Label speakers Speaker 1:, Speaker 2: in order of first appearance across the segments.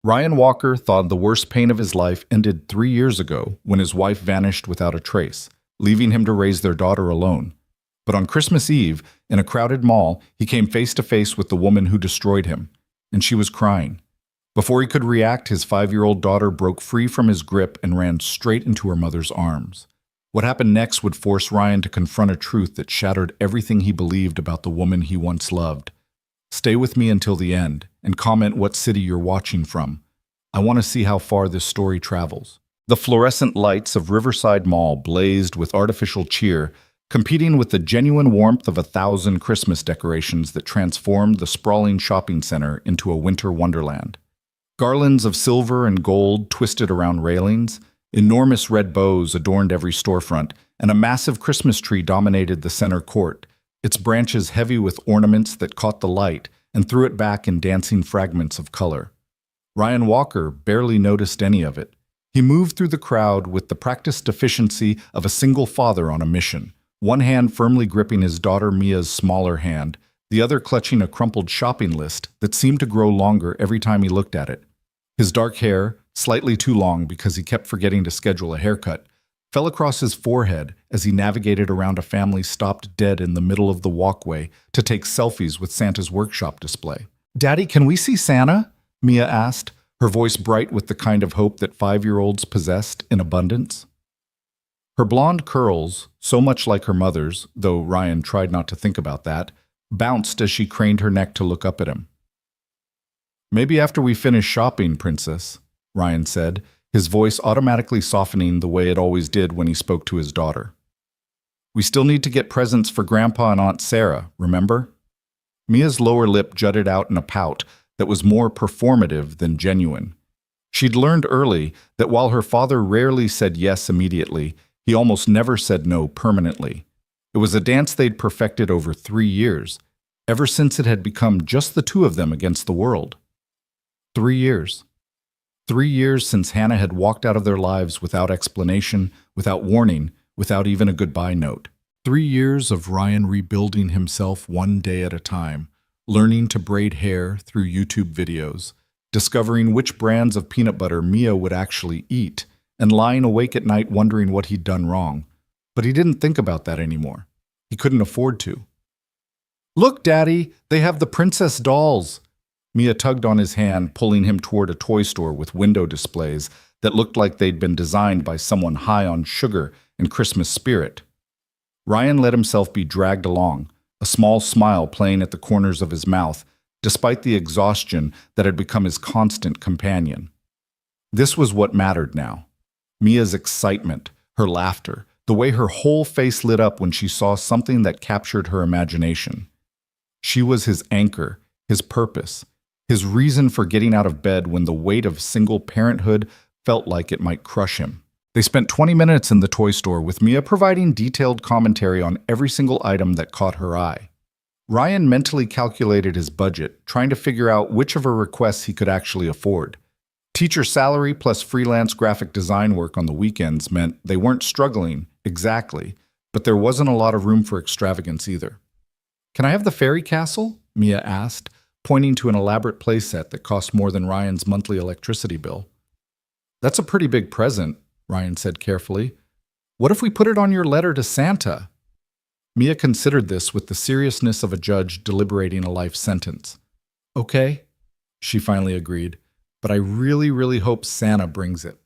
Speaker 1: Ryan Walker thought the worst pain of his life ended 3 years ago when his wife vanished without a trace, leaving him to raise their daughter alone. But on Christmas Eve, in a crowded mall, he came face to face with the woman who destroyed him, and she was crying. Before he could react, his 5-year-old daughter broke free from his grip and ran straight into her mother's arms. What happened next would force Ryan to confront a truth that shattered everything he believed about the woman he once loved. Stay with me until the end, and comment what city you're watching from. I want to see how far this story travels. The fluorescent lights of Riverside Mall blazed with artificial cheer, competing with the genuine warmth of 1,000 Christmas decorations that transformed the sprawling shopping center into a winter wonderland. Garlands of silver and gold twisted around railings, enormous red bows adorned every storefront, and a massive Christmas tree dominated the center court, its branches heavy with ornaments that caught the light and threw it back in dancing fragments of color. Ryan Walker barely noticed any of it. He moved through the crowd with the practiced efficiency of a single father on a mission, one hand firmly gripping his daughter Mia's smaller hand, the other clutching a crumpled shopping list that seemed to grow longer every time he looked at it. His dark hair, slightly too long because he kept forgetting to schedule a haircut, fell across his forehead as he navigated around a family stopped dead in the middle of the walkway to take selfies with Santa's workshop display. "Daddy, can we see Santa?" Mia asked, her voice bright with the kind of hope that 5-year-olds possessed in abundance. Her blonde curls, so much like her mother's, though Ryan tried not to think about that, bounced as she craned her neck to look up at him. "Maybe after we finish shopping, Princess," Ryan said, his voice automatically softening the way it always did when he spoke to his daughter. "We still need to get presents for Grandpa and Aunt Sarah, remember?" Mia's lower lip jutted out in a pout that was more performative than genuine. She'd learned early that while her father rarely said yes immediately, he almost never said no permanently. It was a dance they'd perfected over 3 years, ever since it had become just the two of them against the world. 3 years. 3 years since Hannah had walked out of their lives without explanation, without warning, without even a goodbye note. 3 years of Ryan rebuilding himself one day at a time, learning to braid hair through YouTube videos, discovering which brands of peanut butter Mia would actually eat, and lying awake at night wondering what he'd done wrong. But he didn't think about that anymore. He couldn't afford to. "Look, Daddy, they have the princess dolls." Mia tugged on his hand, pulling him toward a toy store with window displays that looked like they'd been designed by someone high on sugar and Christmas spirit. Ryan let himself be dragged along, a small smile playing at the corners of his mouth, despite the exhaustion that had become his constant companion. This was what mattered now. Mia's excitement, her laughter, the way her whole face lit up when she saw something that captured her imagination. She was his anchor, his purpose, his reason for getting out of bed when the weight of single parenthood felt like it might crush him. They spent 20 minutes in the toy store, with Mia providing detailed commentary on every single item that caught her eye. Ryan mentally calculated his budget, trying to figure out which of her requests he could actually afford. Teacher salary plus freelance graphic design work on the weekends meant they weren't struggling, exactly, but there wasn't a lot of room for extravagance either. "Can I have the fairy castle?" Mia asked, pointing to an elaborate playset that cost more than Ryan's monthly electricity bill. "That's a pretty big present," Ryan said carefully. "What if we put it on your letter to Santa?" Mia considered this with the seriousness of a judge deliberating a life sentence. "Okay," she finally agreed, "but I really hope Santa brings it."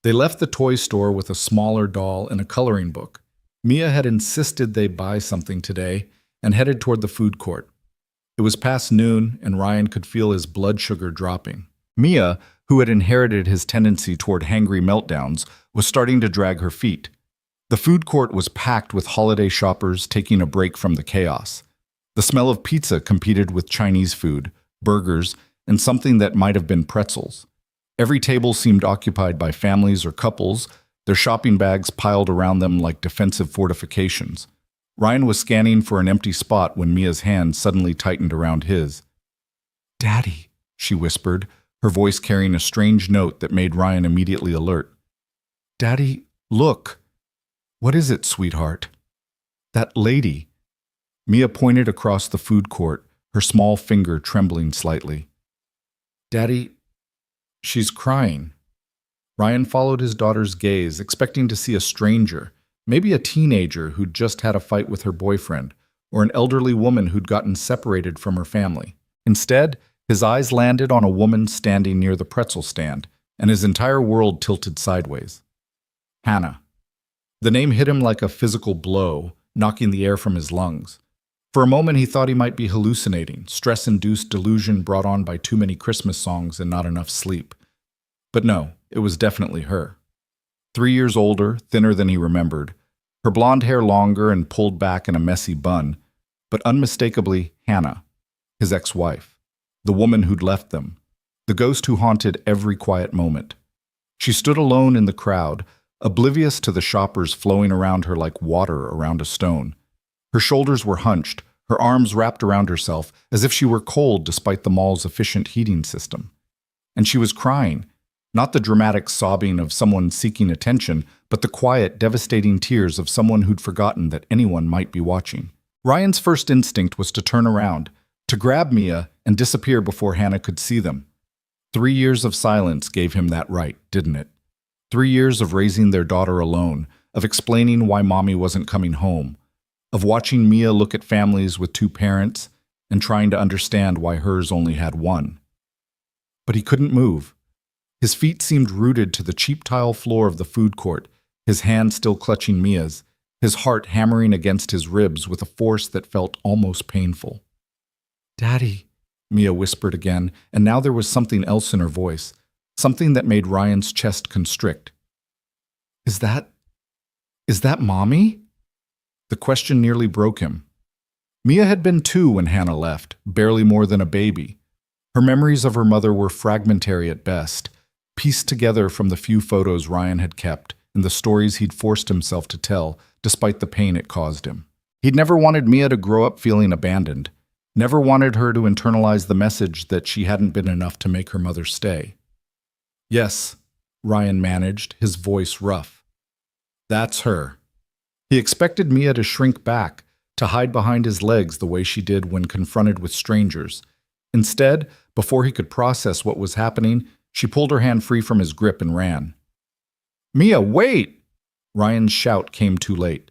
Speaker 1: They left the toy store with a smaller doll and a coloring book. Mia had insisted they buy something today and headed toward the food court. It was past noon, and Ryan could feel his blood sugar dropping. Mia, who had inherited his tendency toward hangry meltdowns, was starting to drag her feet. The food court was packed with holiday shoppers taking a break from the chaos. The smell of pizza competed with Chinese food, burgers, and something that might have been pretzels. Every table seemed occupied by families or couples, their shopping bags piled around them like defensive fortifications. Ryan was scanning for an empty spot when Mia's hand suddenly tightened around his. "Daddy," she whispered, her voice carrying a strange note that made Ryan immediately alert. "Daddy, look." "What is it, sweetheart?" "That lady." Mia pointed across the food court, her small finger trembling slightly. Daddy, she's crying. Ryan followed his daughter's gaze, expecting to see a stranger, maybe a teenager who'd just had a fight with her boyfriend, or an elderly woman who'd gotten separated from her family. Instead, his eyes landed on a woman standing near the pretzel stand, and his entire world tilted sideways. Hannah. The name hit him like a physical blow, knocking the air from his lungs. For a moment he thought he might be hallucinating, stress-induced delusion brought on by too many Christmas songs and not enough sleep. But no, it was definitely her. 3 years older, thinner than he remembered, her blonde hair longer and pulled back in a messy bun, but unmistakably Hannah, his ex-wife, the woman who'd left them, the ghost who haunted every quiet moment. She stood alone in the crowd, oblivious to the shoppers flowing around her like water around a stone. Her shoulders were hunched, her arms wrapped around herself, as if she were cold despite the mall's efficient heating system. And she was crying, not the dramatic sobbing of someone seeking attention, but the quiet, devastating tears of someone who'd forgotten that anyone might be watching. Ryan's first instinct was to turn around, to grab Mia and disappear before Hannah could see them. 3 years of silence gave him that right, didn't it? 3 years of raising their daughter alone, of explaining why mommy wasn't coming home, of watching Mia look at families with 2 parents and trying to understand why hers only had 1. But he couldn't move. His feet seemed rooted to the cheap tile floor of the food court, his hand still clutching Mia's, his heart hammering against his ribs with a force that felt almost painful. "Daddy," Mia whispered again, and now there was something else in her voice, something that made Ryan's chest constrict. Is that Mommy?" The question nearly broke him. Mia had been 2 when Hannah left, barely more than a baby. Her memories of her mother were fragmentary at best, pieced together from the few photos Ryan had kept and the stories he'd forced himself to tell, despite the pain it caused him. He'd never wanted Mia to grow up feeling abandoned, never wanted her to internalize the message that she hadn't been enough to make her mother stay. "Yes," Ryan managed, his voice rough. "That's her." He expected Mia to shrink back, to hide behind his legs the way she did when confronted with strangers. Instead, before he could process what was happening, she pulled her hand free from his grip and ran. "Mia, wait!" Ryan's shout came too late.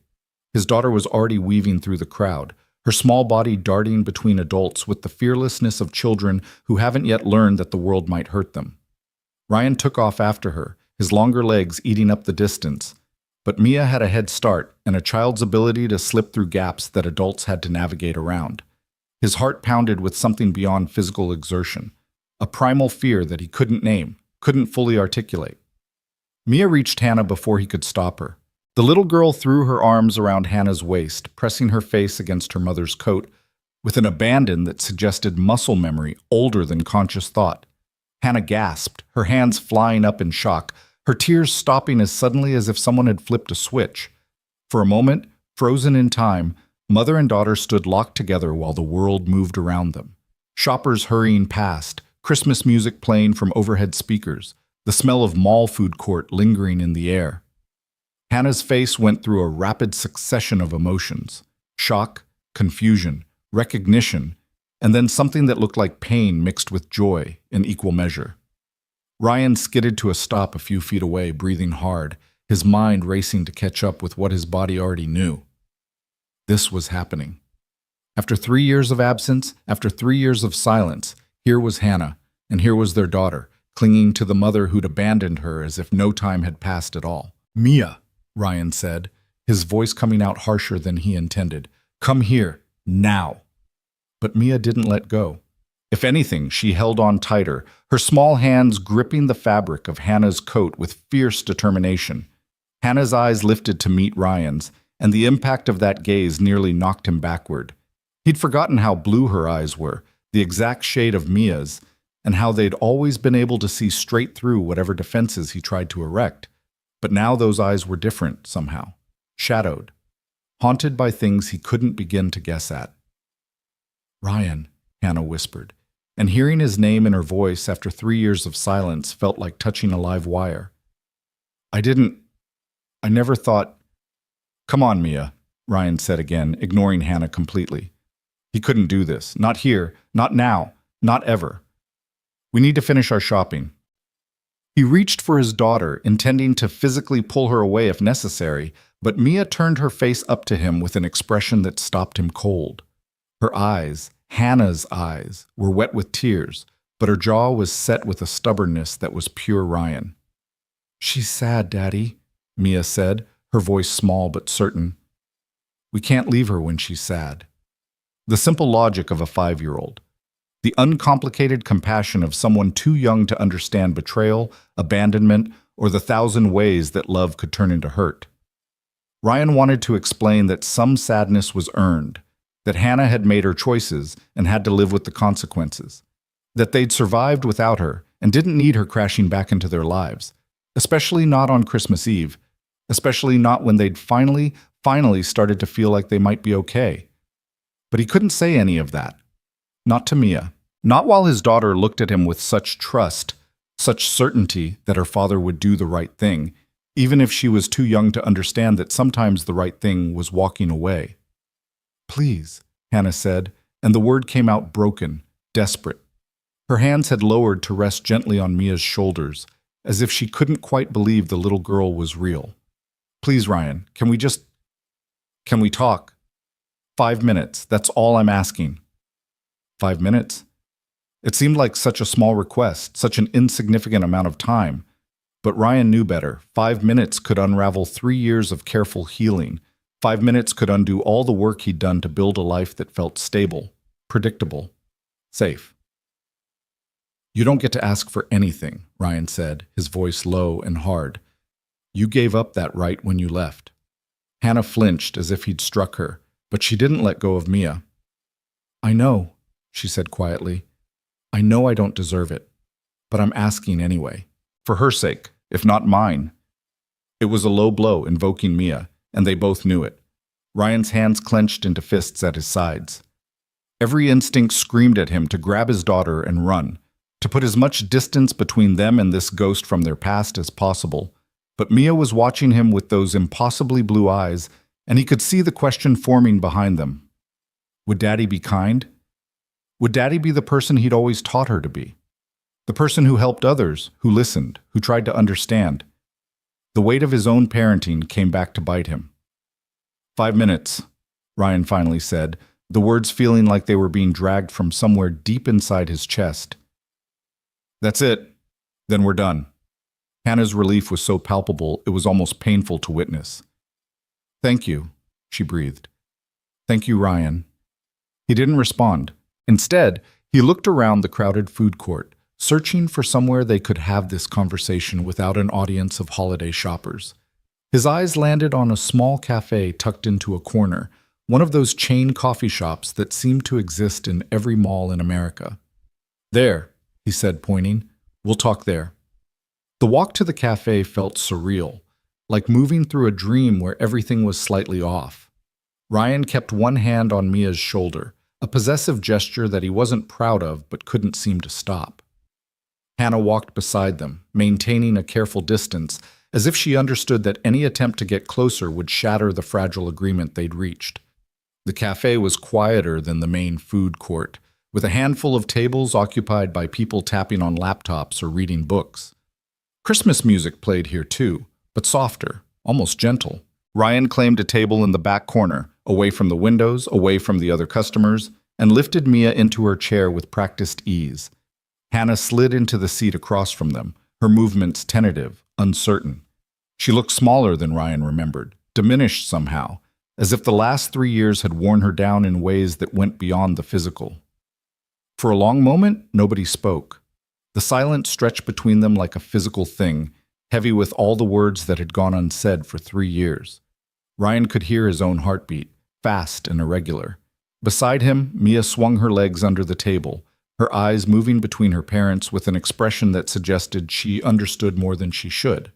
Speaker 1: His daughter was already weaving through the crowd, her small body darting between adults with the fearlessness of children who haven't yet learned that the world might hurt them. Ryan took off after her, his longer legs eating up the distance. But Mia had a head start and a child's ability to slip through gaps that adults had to navigate around. His heart pounded with something beyond physical exertion, a primal fear that he couldn't name, couldn't fully articulate. Mia reached Hannah before he could stop her. The little girl threw her arms around Hannah's waist, pressing her face against her mother's coat, with an abandon that suggested muscle memory older than conscious thought. Hannah gasped, her hands flying up in shock, her tears stopping as suddenly as if someone had flipped a switch. For a moment, frozen in time, mother and daughter stood locked together while the world moved around them. Shoppers hurrying past, Christmas music playing from overhead speakers, the smell of mall food court lingering in the air. Hannah's face went through a rapid succession of emotions: shock, confusion, recognition, and then something that looked like pain mixed with joy in equal measure. Ryan skidded to a stop a few feet away, breathing hard, his mind racing to catch up with what his body already knew. This was happening. After 3 years of absence, after 3 years of silence, here was Hannah, and here was their daughter, clinging to the mother who'd abandoned her as if no time had passed at all. "Mia," Ryan said, his voice coming out harsher than he intended. "Come here, now." But Mia didn't let go. If anything, she held on tighter, her small hands gripping the fabric of Hannah's coat with fierce determination. Hannah's eyes lifted to meet Ryan's, and the impact of that gaze nearly knocked him backward. He'd forgotten how blue her eyes were, the exact shade of Mia's, and how they'd always been able to see straight through whatever defenses he tried to erect. But now those eyes were different somehow, shadowed, haunted by things he couldn't begin to guess at. "Ryan," Hannah whispered, and hearing his name in her voice after 3 years of silence felt like touching a live wire. I never thought—" "Come on, Mia," Ryan said again, ignoring Hannah completely. He couldn't do this. Not here, not now, not ever. We need to finish our shopping. He reached for his daughter, intending to physically pull her away if necessary, but Mia turned her face up to him with an expression that stopped him cold. Her eyes, Hannah's eyes, were wet with tears, but her jaw was set with a stubbornness that was pure Ryan. "She's sad, Daddy," Mia said, her voice small but certain. "We can't leave her when she's sad." The simple logic of a 5-year-old. The uncomplicated compassion of someone too young to understand betrayal, abandonment, or the 1,000 ways that love could turn into hurt. Ryan wanted to explain that some sadness was earned, that Hannah had made her choices and had to live with the consequences, that they'd survived without her and didn't need her crashing back into their lives, especially not on Christmas Eve, especially not when they'd finally started to feel like they might be okay. But he couldn't say any of that. Not to Mia. Not while his daughter looked at him with such trust, such certainty that her father would do the right thing, even if she was too young to understand that sometimes the right thing was walking away. "Please," Hannah said, and the word came out broken, desperate. Her hands had lowered to rest gently on Mia's shoulders, as if she couldn't quite believe the little girl was real. "Please, Ryan, can we talk? 5 minutes, that's all I'm asking." 5 minutes? It seemed like such a small request, such an insignificant amount of time. But Ryan knew better. 5 minutes could unravel 3 years of careful healing. 5 minutes could undo all the work he'd done to build a life that felt stable, predictable, safe. "You don't get to ask for anything," Ryan said, his voice low and hard. "You gave up that right when you left." Hannah flinched as if he'd struck her, but she didn't let go of Mia. "I know," she said quietly. "I know I don't deserve it, but I'm asking anyway. For her sake, if not mine." It was a low blow invoking Mia, and they both knew it. Ryan's hands clenched into fists at his sides. Every instinct screamed at him to grab his daughter and run, to put as much distance between them and this ghost from their past as possible. But Mia was watching him with those impossibly blue eyes, and he could see the question forming behind them. Would Daddy be kind? Would Daddy be the person he'd always taught her to be? The person who helped others, who listened, who tried to understand. The weight of his own parenting came back to bite him. 5 minutes, Ryan finally said, the words feeling like they were being dragged from somewhere deep inside his chest. "That's it. Then we're done." Hannah's relief was so palpable it was almost painful to witness. "Thank you," she breathed. "Thank you, Ryan." He didn't respond. Instead, he looked around the crowded food court, searching for somewhere they could have this conversation without an audience of holiday shoppers. His eyes landed on a small cafe tucked into a corner, one of those chain coffee shops that seem to exist in every mall in America. "There," he said, pointing. "We'll talk there." The walk to the cafe felt surreal, like moving through a dream where everything was slightly off. Ryan kept one hand on Mia's shoulder, a possessive gesture that he wasn't proud of but couldn't seem to stop. Hannah walked beside them, maintaining a careful distance, as if she understood that any attempt to get closer would shatter the fragile agreement they'd reached. The cafe was quieter than the main food court, with a handful of tables occupied by people tapping on laptops or reading books. Christmas music played here too, but softer, almost gentle. Ryan claimed a table in the back corner, away from the windows, away from the other customers, and lifted Mia into her chair with practiced ease. Hannah slid into the seat across from them, her movements tentative, uncertain. She looked smaller than Ryan remembered, diminished somehow, as if the last 3 years had worn her down in ways that went beyond the physical. For a long moment, nobody spoke. The silence stretched between them like a physical thing, heavy with all the words that had gone unsaid for 3 years. Ryan could hear his own heartbeat, fast and irregular. Beside him, Mia swung her legs under the table, her eyes moving between her parents with an expression that suggested she understood more than she should.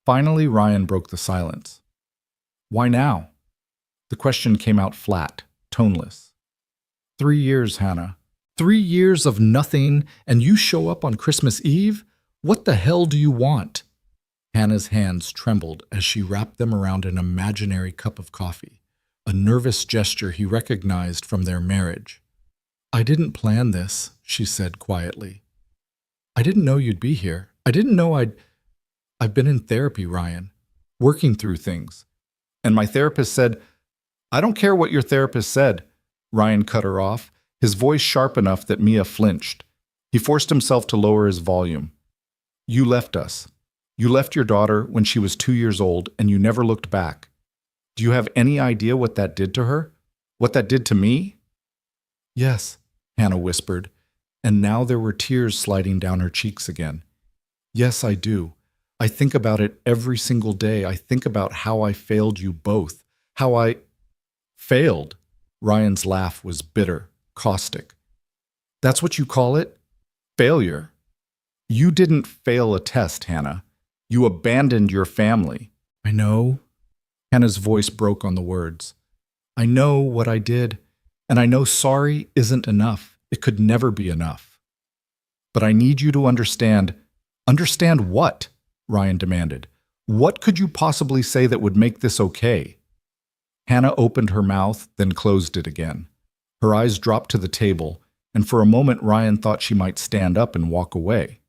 Speaker 1: Finally, Ryan broke the silence. "Why now?" The question came out flat, toneless. 3 years, Hannah. 3 years of nothing, and you show up on Christmas Eve? What the hell do you want? Hannah's hands trembled as she wrapped them around an imaginary cup of coffee, a nervous gesture he recognized from their marriage. "I didn't plan this," she said quietly. I didn't know you'd be here. I didn't know I've been in therapy, Ryan, working through things. And my therapist said, I don't care what your therapist said. Ryan cut her off, his voice sharp enough that Mia flinched. He forced himself to lower his volume. You left us. You left your daughter when she was 2 years old, and you never looked back. Do you have any idea what that did to her? What that did to me? Yes, Hannah whispered, and now there were tears sliding down her cheeks again. Yes, I do. I think about it every single day. I think about how I failed you both. How I failed. Ryan's laugh was bitter, caustic. That's what you call it? Failure. You didn't fail a test, Hannah. You abandoned your family. I know. Hannah's voice broke on the words. I know what I did, and I know sorry isn't enough. It could never be enough. But I need you to understand. Understand what? Ryan demanded. What could you possibly say that would make this okay? Hannah opened her mouth, then closed it again. Her eyes dropped to the table, and for a moment Ryan thought she might stand up and walk away.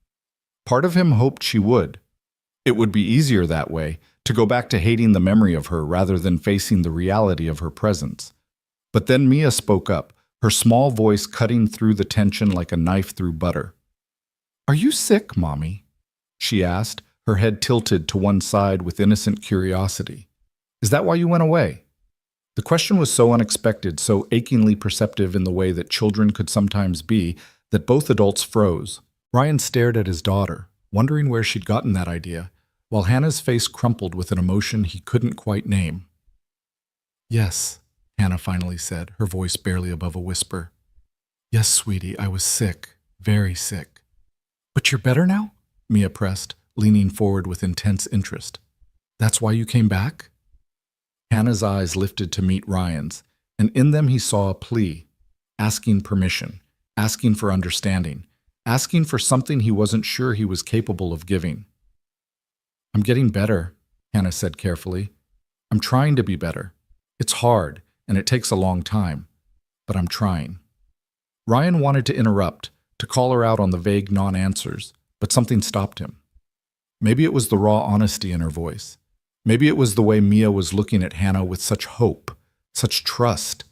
Speaker 1: Part of him hoped she would. It would be easier that way, to go back to hating the memory of her rather than facing the reality of her presence. But then Mia spoke up, her small voice cutting through the tension like a knife through butter. Are you sick, Mommy? She asked, her head tilted to one side with innocent curiosity. Is that why you went away? The question was so unexpected, so achingly perceptive in the way that children could sometimes be, that both adults froze. Ryan stared at his daughter, wondering where she'd gotten that idea, while Hannah's face crumpled with an emotion he couldn't quite name. Yes, Hannah finally said, her voice barely above a whisper. Yes, sweetie, I was sick, very sick. But you're better now? Mia pressed, leaning forward with intense interest. That's why you came back? Hannah's eyes lifted to meet Ryan's, and in them he saw a plea, asking permission, asking for understanding, asking for something he wasn't sure he was capable of giving. I'm getting better, Hannah said carefully. I'm trying to be better. It's hard, and it takes a long time, but I'm trying. Ryan wanted to interrupt, to call her out on the vague non-answers, but something stopped him. Maybe it was the raw honesty in her voice. Maybe it was the way Mia was looking at Hannah with such hope, such trust.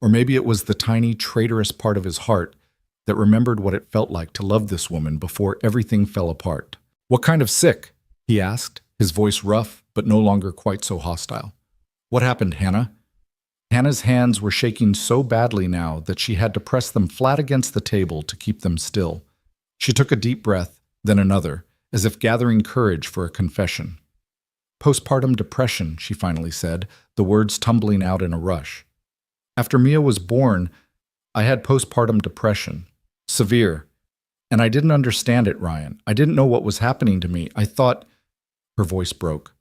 Speaker 1: Or maybe it was the tiny, traitorous part of his heart that remembered what it felt like to love this woman before everything fell apart. What kind of sick? He asked, his voice rough, but no longer quite so hostile. What happened, Hannah? Hannah's hands were shaking so badly now that she had to press them flat against the table to keep them still. She took a deep breath, then another, as if gathering courage for a confession. Postpartum depression, she finally said, the words tumbling out in a rush. After Mia was born, I had postpartum depression. Severe. And I didn't understand it, Ryan. I didn't know what was happening to me. I thought... Her voice broke.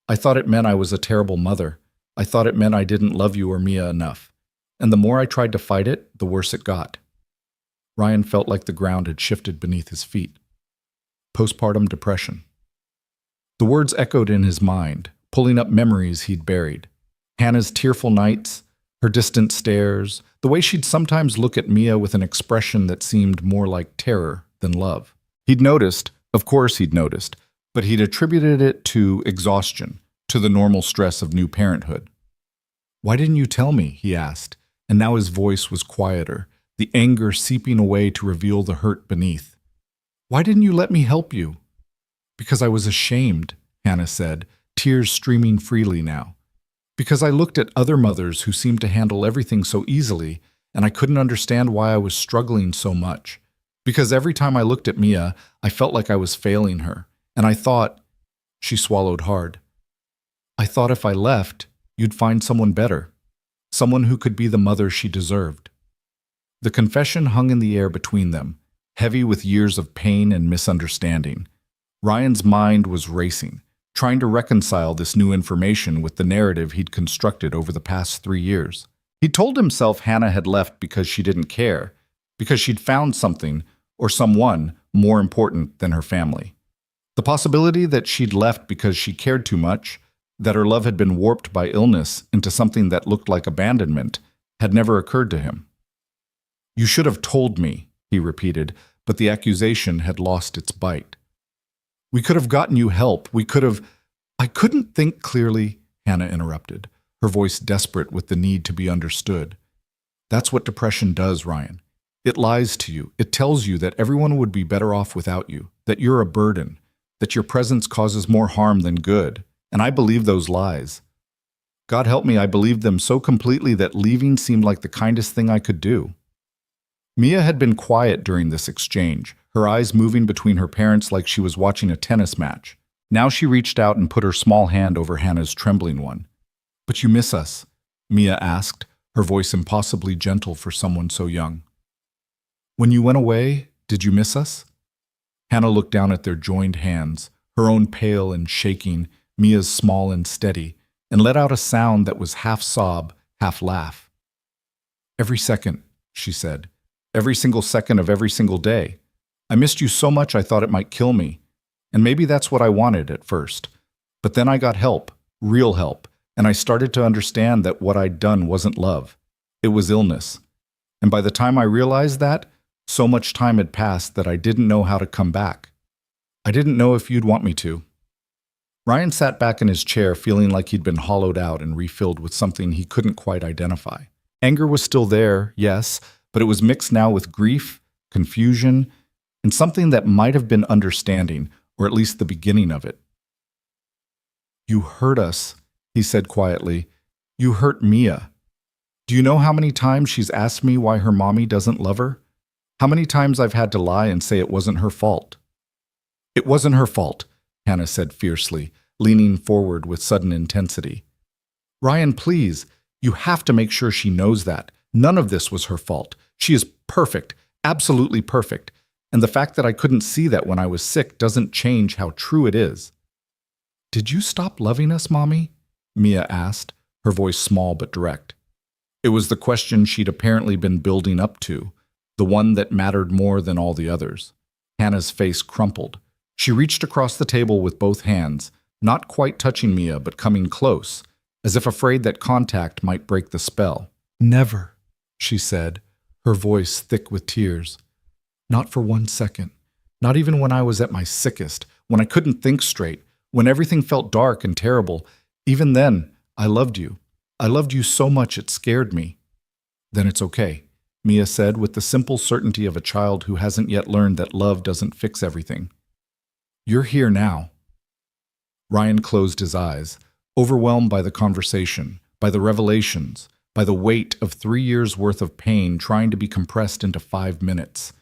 Speaker 1: I thought it meant I was a terrible mother. I thought it meant I didn't love you or Mia enough. And the more I tried to fight it, the worse it got. Ryan felt like the ground had shifted beneath his feet. Postpartum depression. The words echoed in his mind, pulling up memories he'd buried. Hannah's tearful nights, her distant stares, the way she'd sometimes look at Mia with an expression that seemed more like terror than love. He'd noticed, of course he'd noticed, but he'd attributed it to exhaustion, to the normal stress of new parenthood. Why didn't you tell me? He asked, and now his voice was quieter, the anger seeping away to reveal the hurt beneath. Why didn't you let me help you? Because I was ashamed, Hannah said, tears streaming freely now. Because I looked at other mothers who seemed to handle everything so easily, and I couldn't understand why I was struggling so much. Because every time I looked at Mia, I felt like I was failing her, and I thought, she swallowed hard, I thought if I left, you'd find someone better, someone who could be the mother she deserved. The confession hung in the air between them, heavy with years of pain and misunderstanding. Ryan's mind was racing, trying to reconcile this new information with the narrative he'd constructed over the past 3 years. He'd told himself Hannah had left because she didn't care, because she'd found something or someone more important than her family. The possibility that she'd left because she cared too much, that her love had been warped by illness into something that looked like abandonment, had never occurred to him. You should have told me, he repeated, but the accusation had lost its bite. "We could have gotten you help. We could have—" "I couldn't think clearly," Hannah interrupted, her voice desperate with the need to be understood. "That's what depression does, Ryan. It lies to you. It tells you that everyone would be better off without you, that you're a burden, that your presence causes more harm than good. And I believe those lies. God help me, I believed them so completely that leaving seemed like the kindest thing I could do." Mia had been quiet during this exchange, her eyes moving between her parents like she was watching a tennis match. Now she reached out and put her small hand over Hannah's trembling one. "But you miss us?" Mia asked, her voice impossibly gentle for someone so young. "When you went away, did you miss us?" Hannah looked down at their joined hands, her own pale and shaking, Mia's small and steady, and let out a sound that was half sob, half laugh. "Every second," she said. "Every single second of every single day. I missed you so much I thought it might kill me. And maybe that's what I wanted at first. But then I got help, real help, and I started to understand that what I'd done wasn't love. It was illness. And by the time I realized that, so much time had passed that I didn't know how to come back. I didn't know if you'd want me to." Ryan sat back in his chair feeling like he'd been hollowed out and refilled with something he couldn't quite identify. Anger was still there, yes, but it was mixed now with grief, confusion, and something that might have been understanding, or at least the beginning of it. "You hurt us," he said quietly. "You hurt Mia. Do you know how many times she's asked me why her mommy doesn't love her? How many times I've had to lie and say it wasn't her fault?" "It wasn't her fault," Hannah said fiercely, leaning forward with sudden intensity. "Ryan, please, you have to make sure she knows that. None of this was her fault. She is perfect, absolutely perfect. And the fact that I couldn't see that when I was sick doesn't change how true it is." "Did you stop loving us, Mommy?" Mia asked, her voice small but direct. It was the question she'd apparently been building up to, the one that mattered more than all the others. Hannah's face crumpled. She reached across the table with both hands, not quite touching Mia but coming close, as if afraid that contact might break the spell. "Never," she said, her voice thick with tears. "Not for 1 second. Not even when I was at my sickest, when I couldn't think straight, when everything felt dark and terrible. Even then, I loved you. I loved you so much it scared me." "Then it's okay," Mia said with the simple certainty of a child who hasn't yet learned that love doesn't fix everything. "You're here now." Ryan closed his eyes, overwhelmed by the conversation, by the revelations, by the weight of 3 years' worth of pain trying to be compressed into 5 minutes.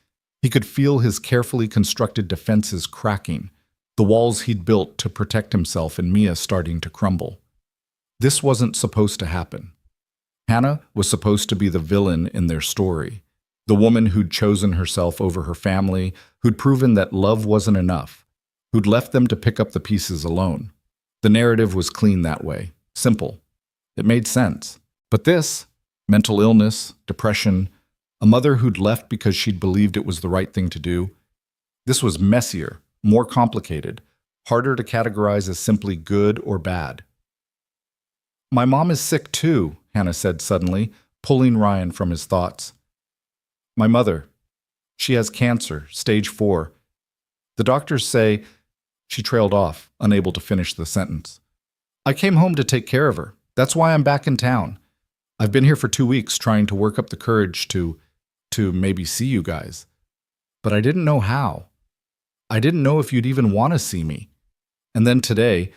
Speaker 1: He could feel his carefully constructed defenses cracking, the walls he'd built to protect himself and Mia starting to crumble. This wasn't supposed to happen. Hannah was supposed to be the villain in their story, the woman who'd chosen herself over her family, who'd proven that love wasn't enough, who'd left them to pick up the pieces alone. The narrative was clean that way, simple. It made sense. But this, mental illness, depression, a mother who'd left because she'd believed it was the right thing to do, this was messier, more complicated, harder to categorize as simply good or bad. "My mom is sick too," Hannah said suddenly, pulling Ryan from his thoughts. "My mother. She has cancer, stage 4. The doctors say—" She trailed off, unable to finish the sentence. "I came home to take care of her. That's why I'm back in town. I've been here for 2 weeks trying to work up the courage to maybe see you guys. But I didn't know how. I didn't know if you'd even want to see me. And then today,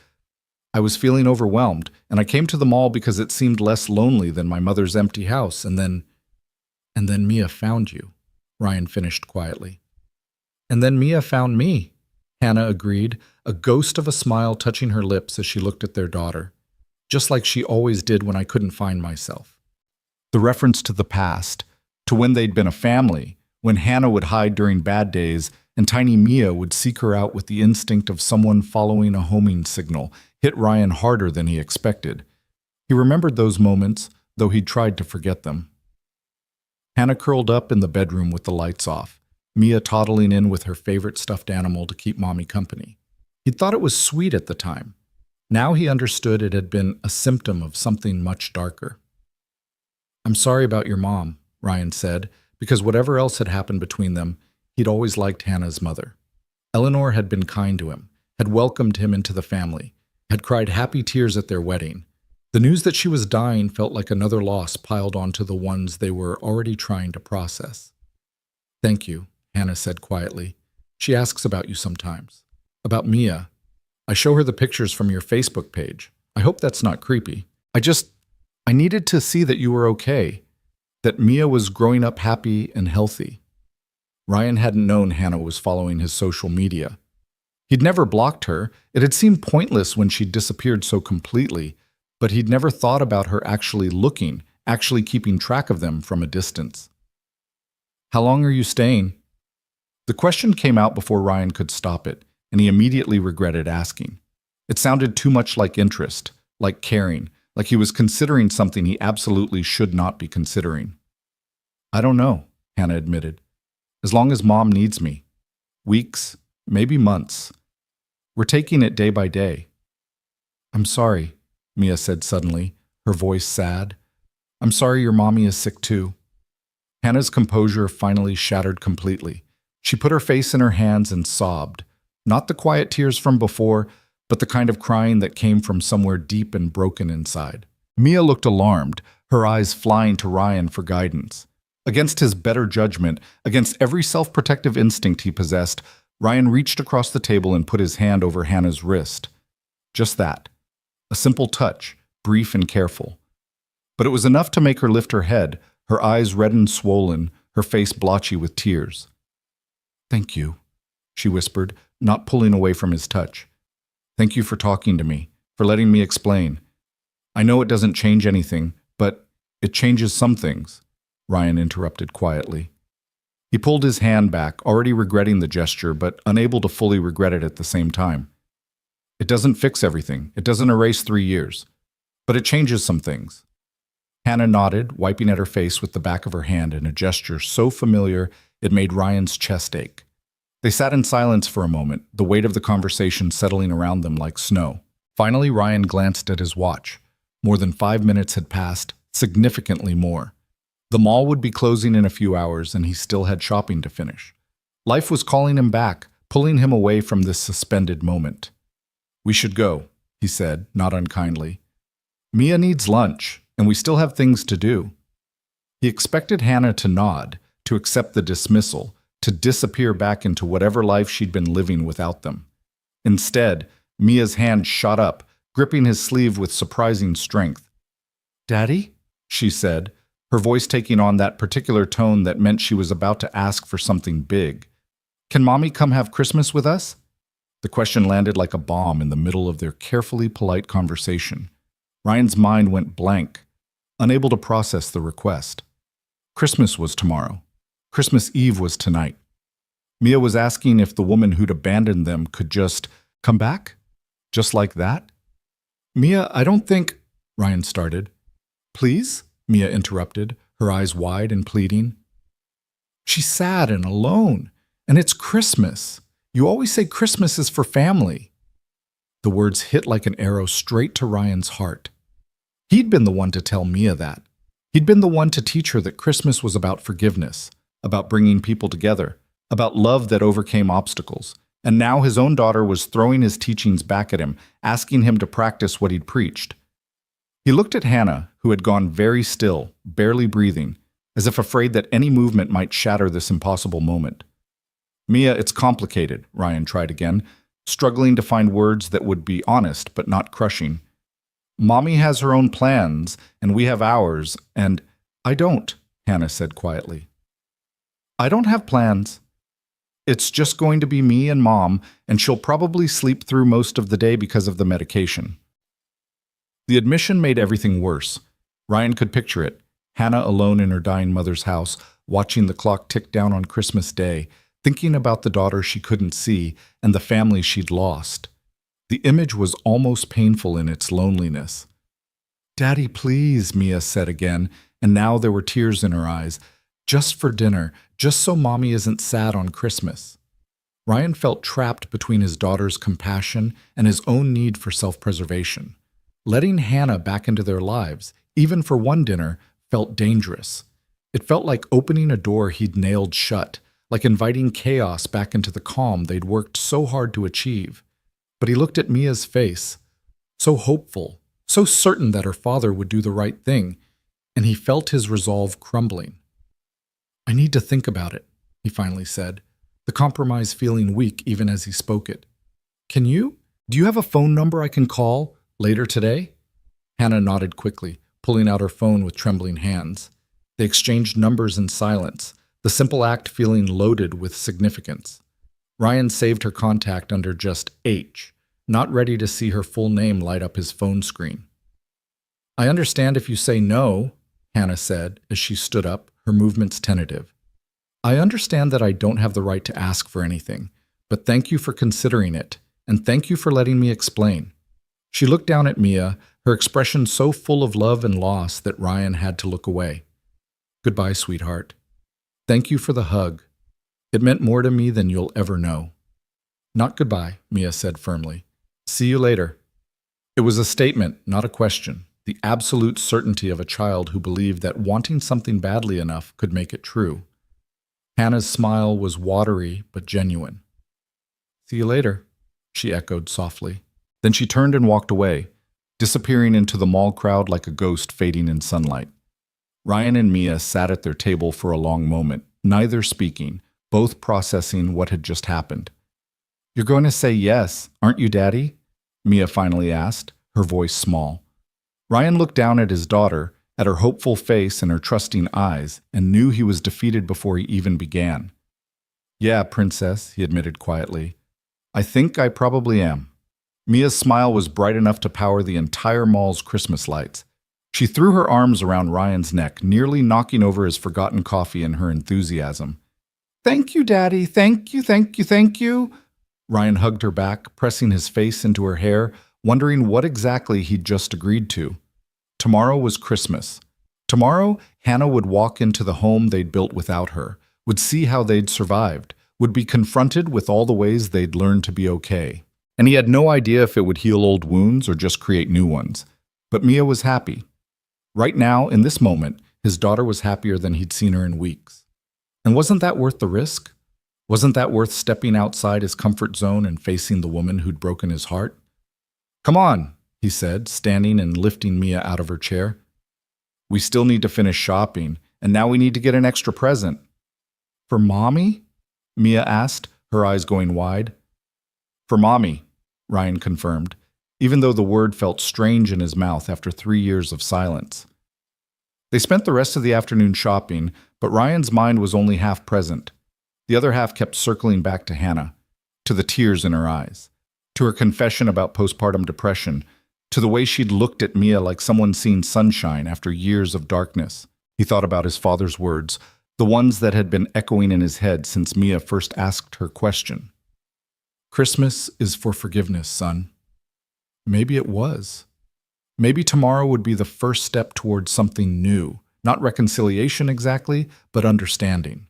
Speaker 1: I was feeling overwhelmed, and I came to the mall because it seemed less lonely than my mother's empty house, and then Mia found you," Ryan finished quietly. "And then Mia found me," Hannah agreed, a ghost of a smile touching her lips as she looked at their daughter. "Just like she always did when I couldn't find myself." The reference to the past, to when they'd been a family, when Hannah would hide during bad days and tiny Mia would seek her out with the instinct of someone following a homing signal, hit Ryan harder than he expected. He remembered those moments, though he'd tried to forget them. Hannah curled up in the bedroom with the lights off, Mia toddling in with her favorite stuffed animal to keep Mommy company. He'd thought it was sweet at the time. Now he understood it had been a symptom of something much darker. "I'm sorry about your mom," Ryan said, because whatever else had happened between them, He'd always liked Hannah's mother. Eleanor had been kind to him, had welcomed him into the family, had cried happy tears at their wedding. The news that she was dying felt like another loss piled onto the ones they were already trying to process. "Thank you," Hannah said quietly. "She asks about you sometimes. About Mia. I show her the pictures from your Facebook page. I hope that's not creepy. I needed to see that you were okay, that Mia was growing up happy and healthy." Ryan hadn't known Hannah was following his social media. He'd never blocked her. It had seemed pointless when she'd disappeared so completely, but he'd never thought about her actually looking, actually keeping track of them from a distance. "How long are you staying?" The question came out before Ryan could stop it, and he immediately regretted asking. It sounded too much like interest, like caring, like he was considering something he absolutely should not be considering. "I don't know," Hannah admitted. "As long as Mom needs me. Weeks, maybe months. We're taking it day by day." "I'm sorry," Mia said suddenly, her voice sad. "I'm sorry your mommy is sick too." Hannah's composure finally shattered completely. She put her face in her hands and sobbed. Not the quiet tears from before, but the kind of crying that came from somewhere deep and broken inside. Mia looked alarmed, her eyes flying to Ryan for guidance. Against his better judgment, against every self-protective instinct he possessed, Ryan reached across the table and put his hand over Hannah's wrist. Just that. A simple touch, brief and careful. But it was enough to make her lift her head, her eyes red and swollen, her face blotchy with tears. "Thank you," she whispered, not pulling away from his touch. "Thank you for talking to me, for letting me explain. I know it doesn't change anything, but it changes some things," Ryan interrupted quietly. He pulled his hand back, already regretting the gesture, but unable to fully regret it at the same time. "It doesn't fix everything. It doesn't erase 3 years. But it changes some things." Hannah nodded, wiping at her face with the back of her hand in a gesture so familiar it made Ryan's chest ache. They sat in silence for a moment, the weight of the conversation settling around them like snow. Finally, Ryan glanced at his watch. More than 5 minutes had passed, significantly more. The mall would be closing in a few hours, and he still had shopping to finish. Life was calling him back, pulling him away from this suspended moment. "We should go," he said, not unkindly. "Mia needs lunch, and we still have things to do." He expected Hannah to nod, to accept the dismissal, to disappear back into whatever life she'd been living without them. Instead, Mia's hand shot up, gripping his sleeve with surprising strength. "Daddy?" she said, her voice taking on that particular tone that meant she was about to ask for something big. "Can Mommy come have Christmas with us?" The question landed like a bomb in the middle of their carefully polite conversation. Ryan's mind went blank, unable to process the request. Christmas was tomorrow. Christmas Eve was tonight. Mia was asking if the woman who'd abandoned them could just come back? Just like that? "Mia, I don't think—" Ryan started. "Please?" Mia interrupted, her eyes wide and pleading. "She's sad and alone, and it's Christmas. You always say Christmas is for family." The words hit like an arrow straight to Ryan's heart. He'd been the one to tell Mia that. He'd been the one to teach her that Christmas was about forgiveness, about bringing people together, about love that overcame obstacles. And now his own daughter was throwing his teachings back at him, asking him to practice what he'd preached. He looked at Hannah, who had gone very still, barely breathing, as if afraid that any movement might shatter this impossible moment. "Mia, it's complicated," Ryan tried again, struggling to find words that would be honest but not crushing. "Mommy has her own plans, and we have ours, and—" "I don't," Hannah said quietly. "I don't have plans. It's just going to be me and Mom, and she'll probably sleep through most of the day because of the medication." The admission made everything worse. Ryan could picture it, Hannah alone in her dying mother's house, watching the clock tick down on Christmas Day, thinking about the daughter she couldn't see and the family she'd lost. The image was almost painful in its loneliness. "Daddy, please," Mia said again, and now there were tears in her eyes. "Just for dinner, just so Mommy isn't sad on Christmas." Ryan felt trapped between his daughter's compassion and his own need for self-preservation. Letting Hannah back into their lives, even for one dinner, felt dangerous. It felt like opening a door he'd nailed shut, like inviting chaos back into the calm they'd worked so hard to achieve. But he looked at Mia's face, so hopeful, so certain that her father would do the right thing, and he felt his resolve crumbling. "I need to think about it," he finally said, the compromise feeling weak even as he spoke it. "Can you? Do you have a phone number I can call later today?" Hannah nodded quickly, pulling out her phone with trembling hands. They exchanged numbers in silence, the simple act feeling loaded with significance. Ryan saved her contact under just H, not ready to see her full name light up his phone screen. "I understand if you say no," Hannah said as she stood up, her movements tentative. "I understand that I don't have the right to ask for anything, but thank you for considering it, and thank you for letting me explain." She looked down at Mia, her expression so full of love and loss that Ryan had to look away. "Goodbye, sweetheart. Thank you for the hug. It meant more to me than you'll ever know." "Not goodbye," Mia said firmly. "See you later." It was a statement, not a question, the absolute certainty of a child who believed that wanting something badly enough could make it true. Hannah's smile was watery but genuine. "See you later," she echoed softly. Then she turned and walked away, disappearing into the mall crowd like a ghost fading in sunlight. Ryan and Mia sat at their table for a long moment, neither speaking, both processing what had just happened. "You're going to say yes, aren't you, Daddy?" Mia finally asked, her voice small. Ryan looked down at his daughter, at her hopeful face and her trusting eyes, and knew he was defeated before he even began. "Yeah, Princess," he admitted quietly. "I think I probably am." Mia's smile was bright enough to power the entire mall's Christmas lights. She threw her arms around Ryan's neck, nearly knocking over his forgotten coffee in her enthusiasm. "Thank you, Daddy. Thank you, thank you, thank you." Ryan hugged her back, pressing his face into her hair, wondering what exactly he'd just agreed to. Tomorrow was Christmas. Tomorrow, Hannah would walk into the home they'd built without her, would see how they'd survived, would be confronted with all the ways they'd learned to be okay. And he had no idea if it would heal old wounds or just create new ones. But Mia was happy. Right now, in this moment, his daughter was happier than he'd seen her in weeks. And wasn't that worth the risk? Wasn't that worth stepping outside his comfort zone and facing the woman who'd broken his heart? "Come on," he said, standing and lifting Mia out of her chair. "We still need to finish shopping, and now we need to get an extra present." "For Mommy?" Mia asked, her eyes going wide. "For Mommy," Ryan confirmed, even though the word felt strange in his mouth after 3 years of silence. They spent the rest of the afternoon shopping, but Ryan's mind was only half present. The other half kept circling back to Hannah, to the tears in her eyes, to her confession about postpartum depression, to the way she'd looked at Mia like someone seen sunshine after years of darkness. He thought about his father's words, the ones that had been echoing in his head since Mia first asked her question. "Christmas is for forgiveness, son." Maybe it was. Maybe tomorrow would be the first step towards something new, not reconciliation exactly, but understanding.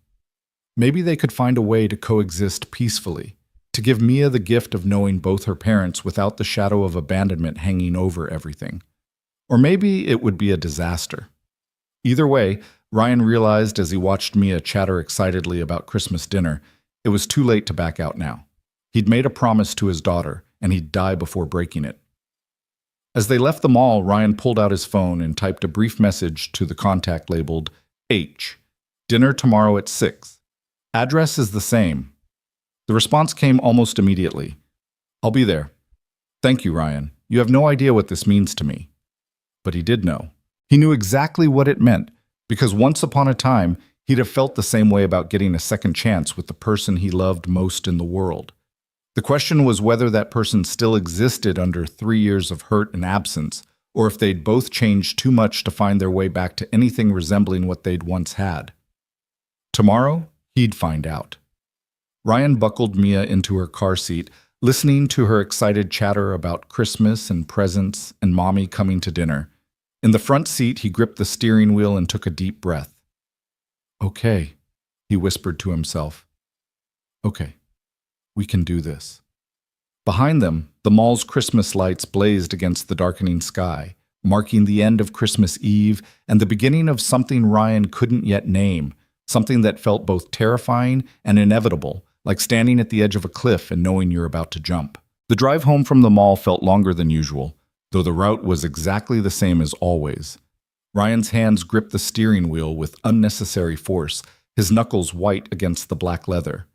Speaker 1: Maybe they could find a way to coexist peacefully, to give Mia the gift of knowing both her parents without the shadow of abandonment hanging over everything. Or maybe it would be a disaster. Either way, Ryan realized as he watched Mia chatter excitedly about Christmas dinner, it was too late to back out now. He'd made a promise to his daughter, and he'd die before breaking it. As they left the mall, Ryan pulled out his phone and typed a brief message to the contact labeled H. "Dinner tomorrow at 6. Address is the same." The response came almost immediately. "I'll be there." "Thank you, Ryan. You have no idea what this means to me." But he did know. He knew exactly what it meant, because once upon a time, he'd have felt the same way about getting a second chance with the person he loved most in the world. The question was whether that person still existed under 3 years of hurt and absence, or if they'd both changed too much to find their way back to anything resembling what they'd once had. Tomorrow, he'd find out. Ryan buckled Mia into her car seat, listening to her excited chatter about Christmas and presents and Mommy coming to dinner. In the front seat, he gripped the steering wheel and took a deep breath. "Okay," he whispered to himself. "Okay. We can do this." Behind them, the mall's Christmas lights blazed against the darkening sky, marking the end of Christmas Eve and the beginning of something Ryan couldn't yet name, something that felt both terrifying and inevitable, like standing at the edge of a cliff and knowing you're about to jump. The drive home from the mall felt longer than usual, though the route was exactly the same as always. Ryan's hands gripped the steering wheel with unnecessary force, his knuckles white against the black leather.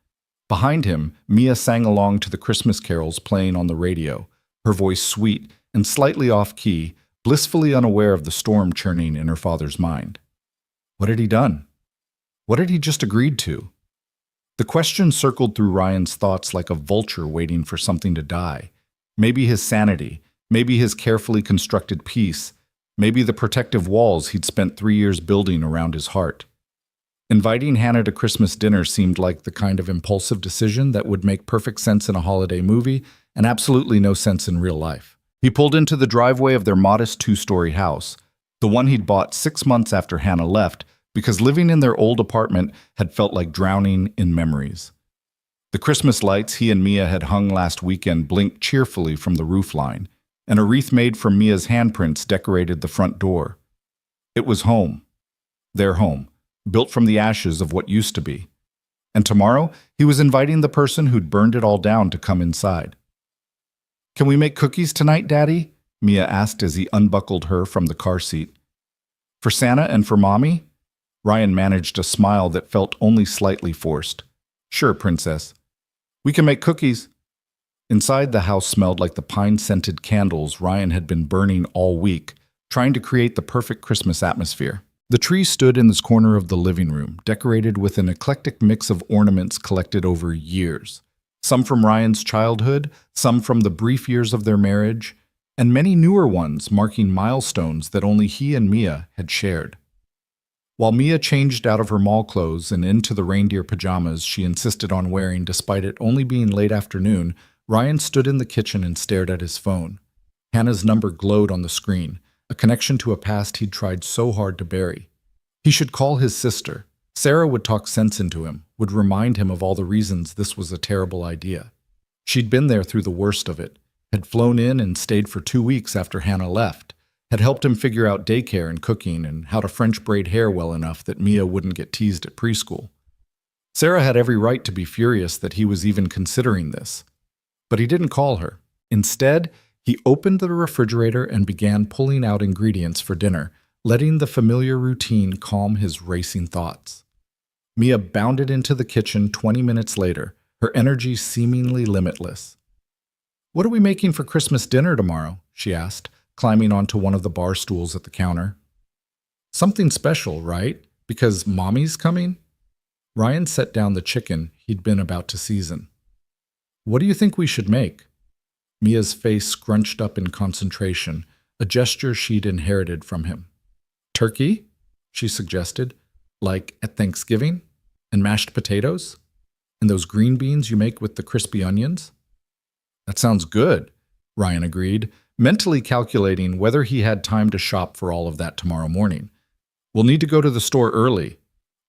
Speaker 1: Behind him, Mia sang along to the Christmas carols playing on the radio, her voice sweet and slightly off-key, blissfully unaware of the storm churning in her father's mind. What had he done? What had he just agreed to? The question circled through Ryan's thoughts like a vulture waiting for something to die. Maybe his sanity, maybe his carefully constructed peace, maybe the protective walls he'd spent 3 years building around his heart. Inviting Hannah to Christmas dinner seemed like the kind of impulsive decision that would make perfect sense in a holiday movie and absolutely no sense in real life. He pulled into the driveway of their modest 2-story house, the one he'd bought 6 months after Hannah left, because living in their old apartment had felt like drowning in memories. The Christmas lights he and Mia had hung last weekend blinked cheerfully from the roofline, and a wreath made from Mia's handprints decorated the front door. It was home. Their home, built from the ashes of what used to be. And tomorrow, he was inviting the person who'd burned it all down to come inside. "Can we make cookies tonight, Daddy?" Mia asked as he unbuckled her from the car seat. "For Santa and for Mommy?" Ryan managed a smile that felt only slightly forced. "Sure, Princess. We can make cookies." Inside, the house smelled like the pine-scented candles Ryan had been burning all week, trying to create the perfect Christmas atmosphere. The tree stood in this corner of the living room, decorated with an eclectic mix of ornaments collected over years. Some from Ryan's childhood, some from the brief years of their marriage, and many newer ones marking milestones that only he and Mia had shared. While Mia changed out of her mall clothes and into the reindeer pajamas she insisted on wearing despite it only being late afternoon, Ryan stood in the kitchen and stared at his phone. Hannah's number glowed on the screen, a connection to a past he'd tried so hard to bury. He should call his sister. Sarah would talk sense into him, would remind him of all the reasons this was a terrible idea. She'd been there through the worst of it, had flown in and stayed for 2 weeks after Hannah left, had helped him figure out daycare and cooking and how to French braid hair well enough that Mia wouldn't get teased at preschool. Sarah had every right to be furious that he was even considering this. But he didn't call her. Instead, he opened the refrigerator and began pulling out ingredients for dinner, letting the familiar routine calm his racing thoughts. Mia bounded into the kitchen 20 minutes later, her energy seemingly limitless. "What are we making for Christmas dinner tomorrow?" she asked, climbing onto one of the bar stools at the counter. "Something special, right? Because Mommy's coming?" Ryan set down the chicken he'd been about to season. "What do you think we should make?" Mia's face scrunched up in concentration, a gesture she'd inherited from him. "Turkey?" she suggested. "Like at Thanksgiving? And mashed potatoes? And those green beans you make with the crispy onions?" "That sounds good," Ryan agreed, mentally calculating whether he had time to shop for all of that tomorrow morning. "We'll need to go to the store early."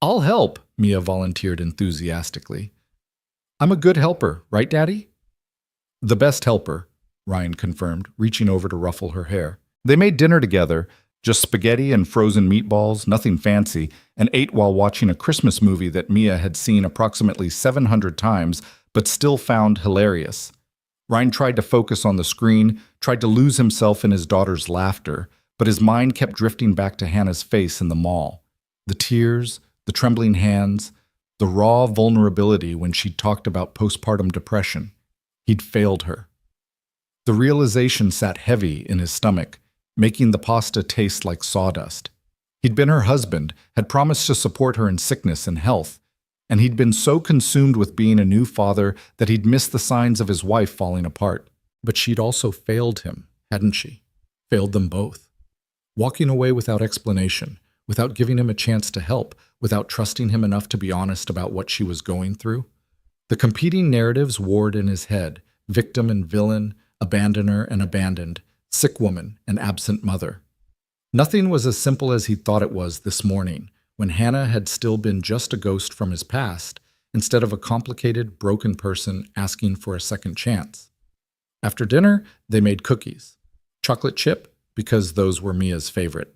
Speaker 1: "I'll help," Mia volunteered enthusiastically. "I'm a good helper, right, Daddy?" "The best helper," Ryan confirmed, reaching over to ruffle her hair. They made dinner together, just spaghetti and frozen meatballs, nothing fancy, and ate while watching a Christmas movie that Mia had seen approximately 700 times but still found hilarious. Ryan tried to focus on the screen, tried to lose himself in his daughter's laughter, but his mind kept drifting back to Hannah's face in the mall. The tears, the trembling hands, the raw vulnerability when she talked about postpartum depression. He'd failed her. The realization sat heavy in his stomach, making the pasta taste like sawdust. He'd been her husband, had promised to support her in sickness and health, and he'd been so consumed with being a new father that he'd missed the signs of his wife falling apart. But she'd also failed him, hadn't she? Failed them both. Walking away without explanation, without giving him a chance to help, without trusting him enough to be honest about what she was going through. The competing narratives warred in his head, victim and villain, abandoner and abandoned, sick woman and absent mother. Nothing was as simple as he thought it was this morning, when Hannah had still been just a ghost from his past, instead of a complicated, broken person asking for a second chance. After dinner, they made cookies. Chocolate chip, because those were Mia's favorite.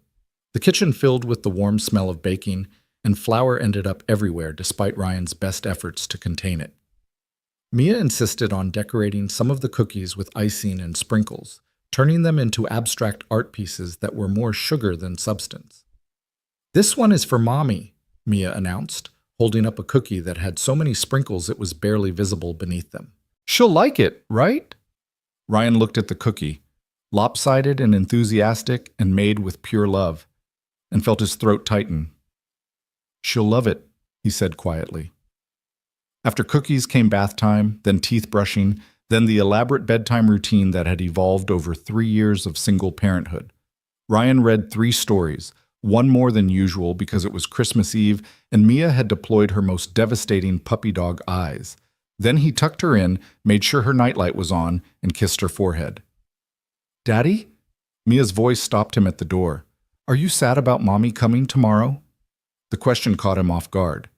Speaker 1: The kitchen filled with the warm smell of baking, and flour ended up everywhere despite Ryan's best efforts to contain it. Mia insisted on decorating some of the cookies with icing and sprinkles, turning them into abstract art pieces that were more sugar than substance. "This one is for Mommy," Mia announced, holding up a cookie that had so many sprinkles it was barely visible beneath them. "She'll like it, right?" Ryan looked at the cookie, lopsided and enthusiastic and made with pure love, and felt his throat tighten. "She'll love it," he said quietly. After cookies came bath time, then teeth brushing, then the elaborate bedtime routine that had evolved over 3 years of single parenthood. Ryan read 3 stories, one more than usual because it was Christmas Eve and Mia had deployed her most devastating puppy dog eyes. Then he tucked her in, made sure her nightlight was on, and kissed her forehead. "Daddy?" Mia's voice stopped him at the door. "Are you sad about Mommy coming tomorrow?" The question caught him off guard.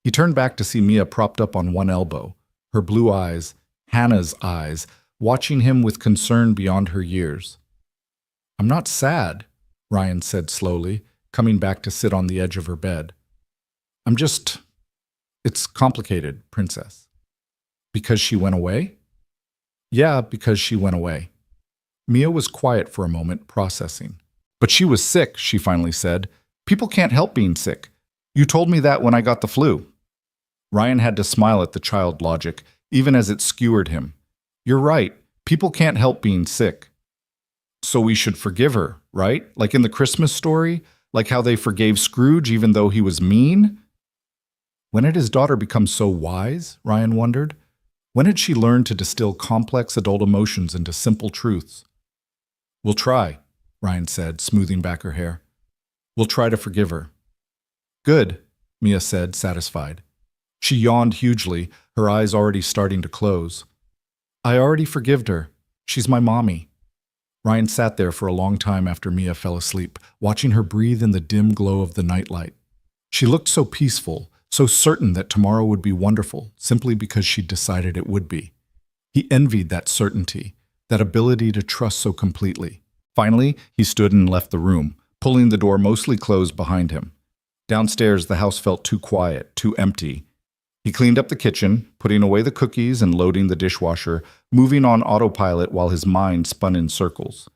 Speaker 1: He turned back to see Mia propped up on one elbow, her blue eyes, Hannah's eyes, watching him with concern beyond her years. "I'm not sad," Ryan said slowly, coming back to sit on the edge of her bed. It's complicated, Princess." "Because she went away?" "Yeah, because she went away." Mia was quiet for a moment, processing. "But she was sick," she finally said. "People can't help being sick. You told me that when I got the flu." Ryan had to smile at the child logic, even as it skewered him. "You're right. People can't help being sick." "So we should forgive her, right? Like in the Christmas story? Like how they forgave Scrooge even though he was mean?" When had his daughter become so wise? Ryan wondered. When had she learned to distill complex adult emotions into simple truths? "We'll try," Ryan said, smoothing back her hair. "We'll try to forgive her." "Good," Mia said, satisfied. She yawned hugely, her eyes already starting to close. "I already forgived her. She's my mommy." Ryan sat there for a long time after Mia fell asleep, watching her breathe in the dim glow of the nightlight. She looked so peaceful, so certain that tomorrow would be wonderful, simply because she'd decided it would be. He envied that certainty, that ability to trust so completely. Finally, he stood and left the room, pulling the door mostly closed behind him. Downstairs, the house felt too quiet, too empty. He cleaned up the kitchen, putting away the cookies and loading the dishwasher, moving on autopilot while his mind spun in circles.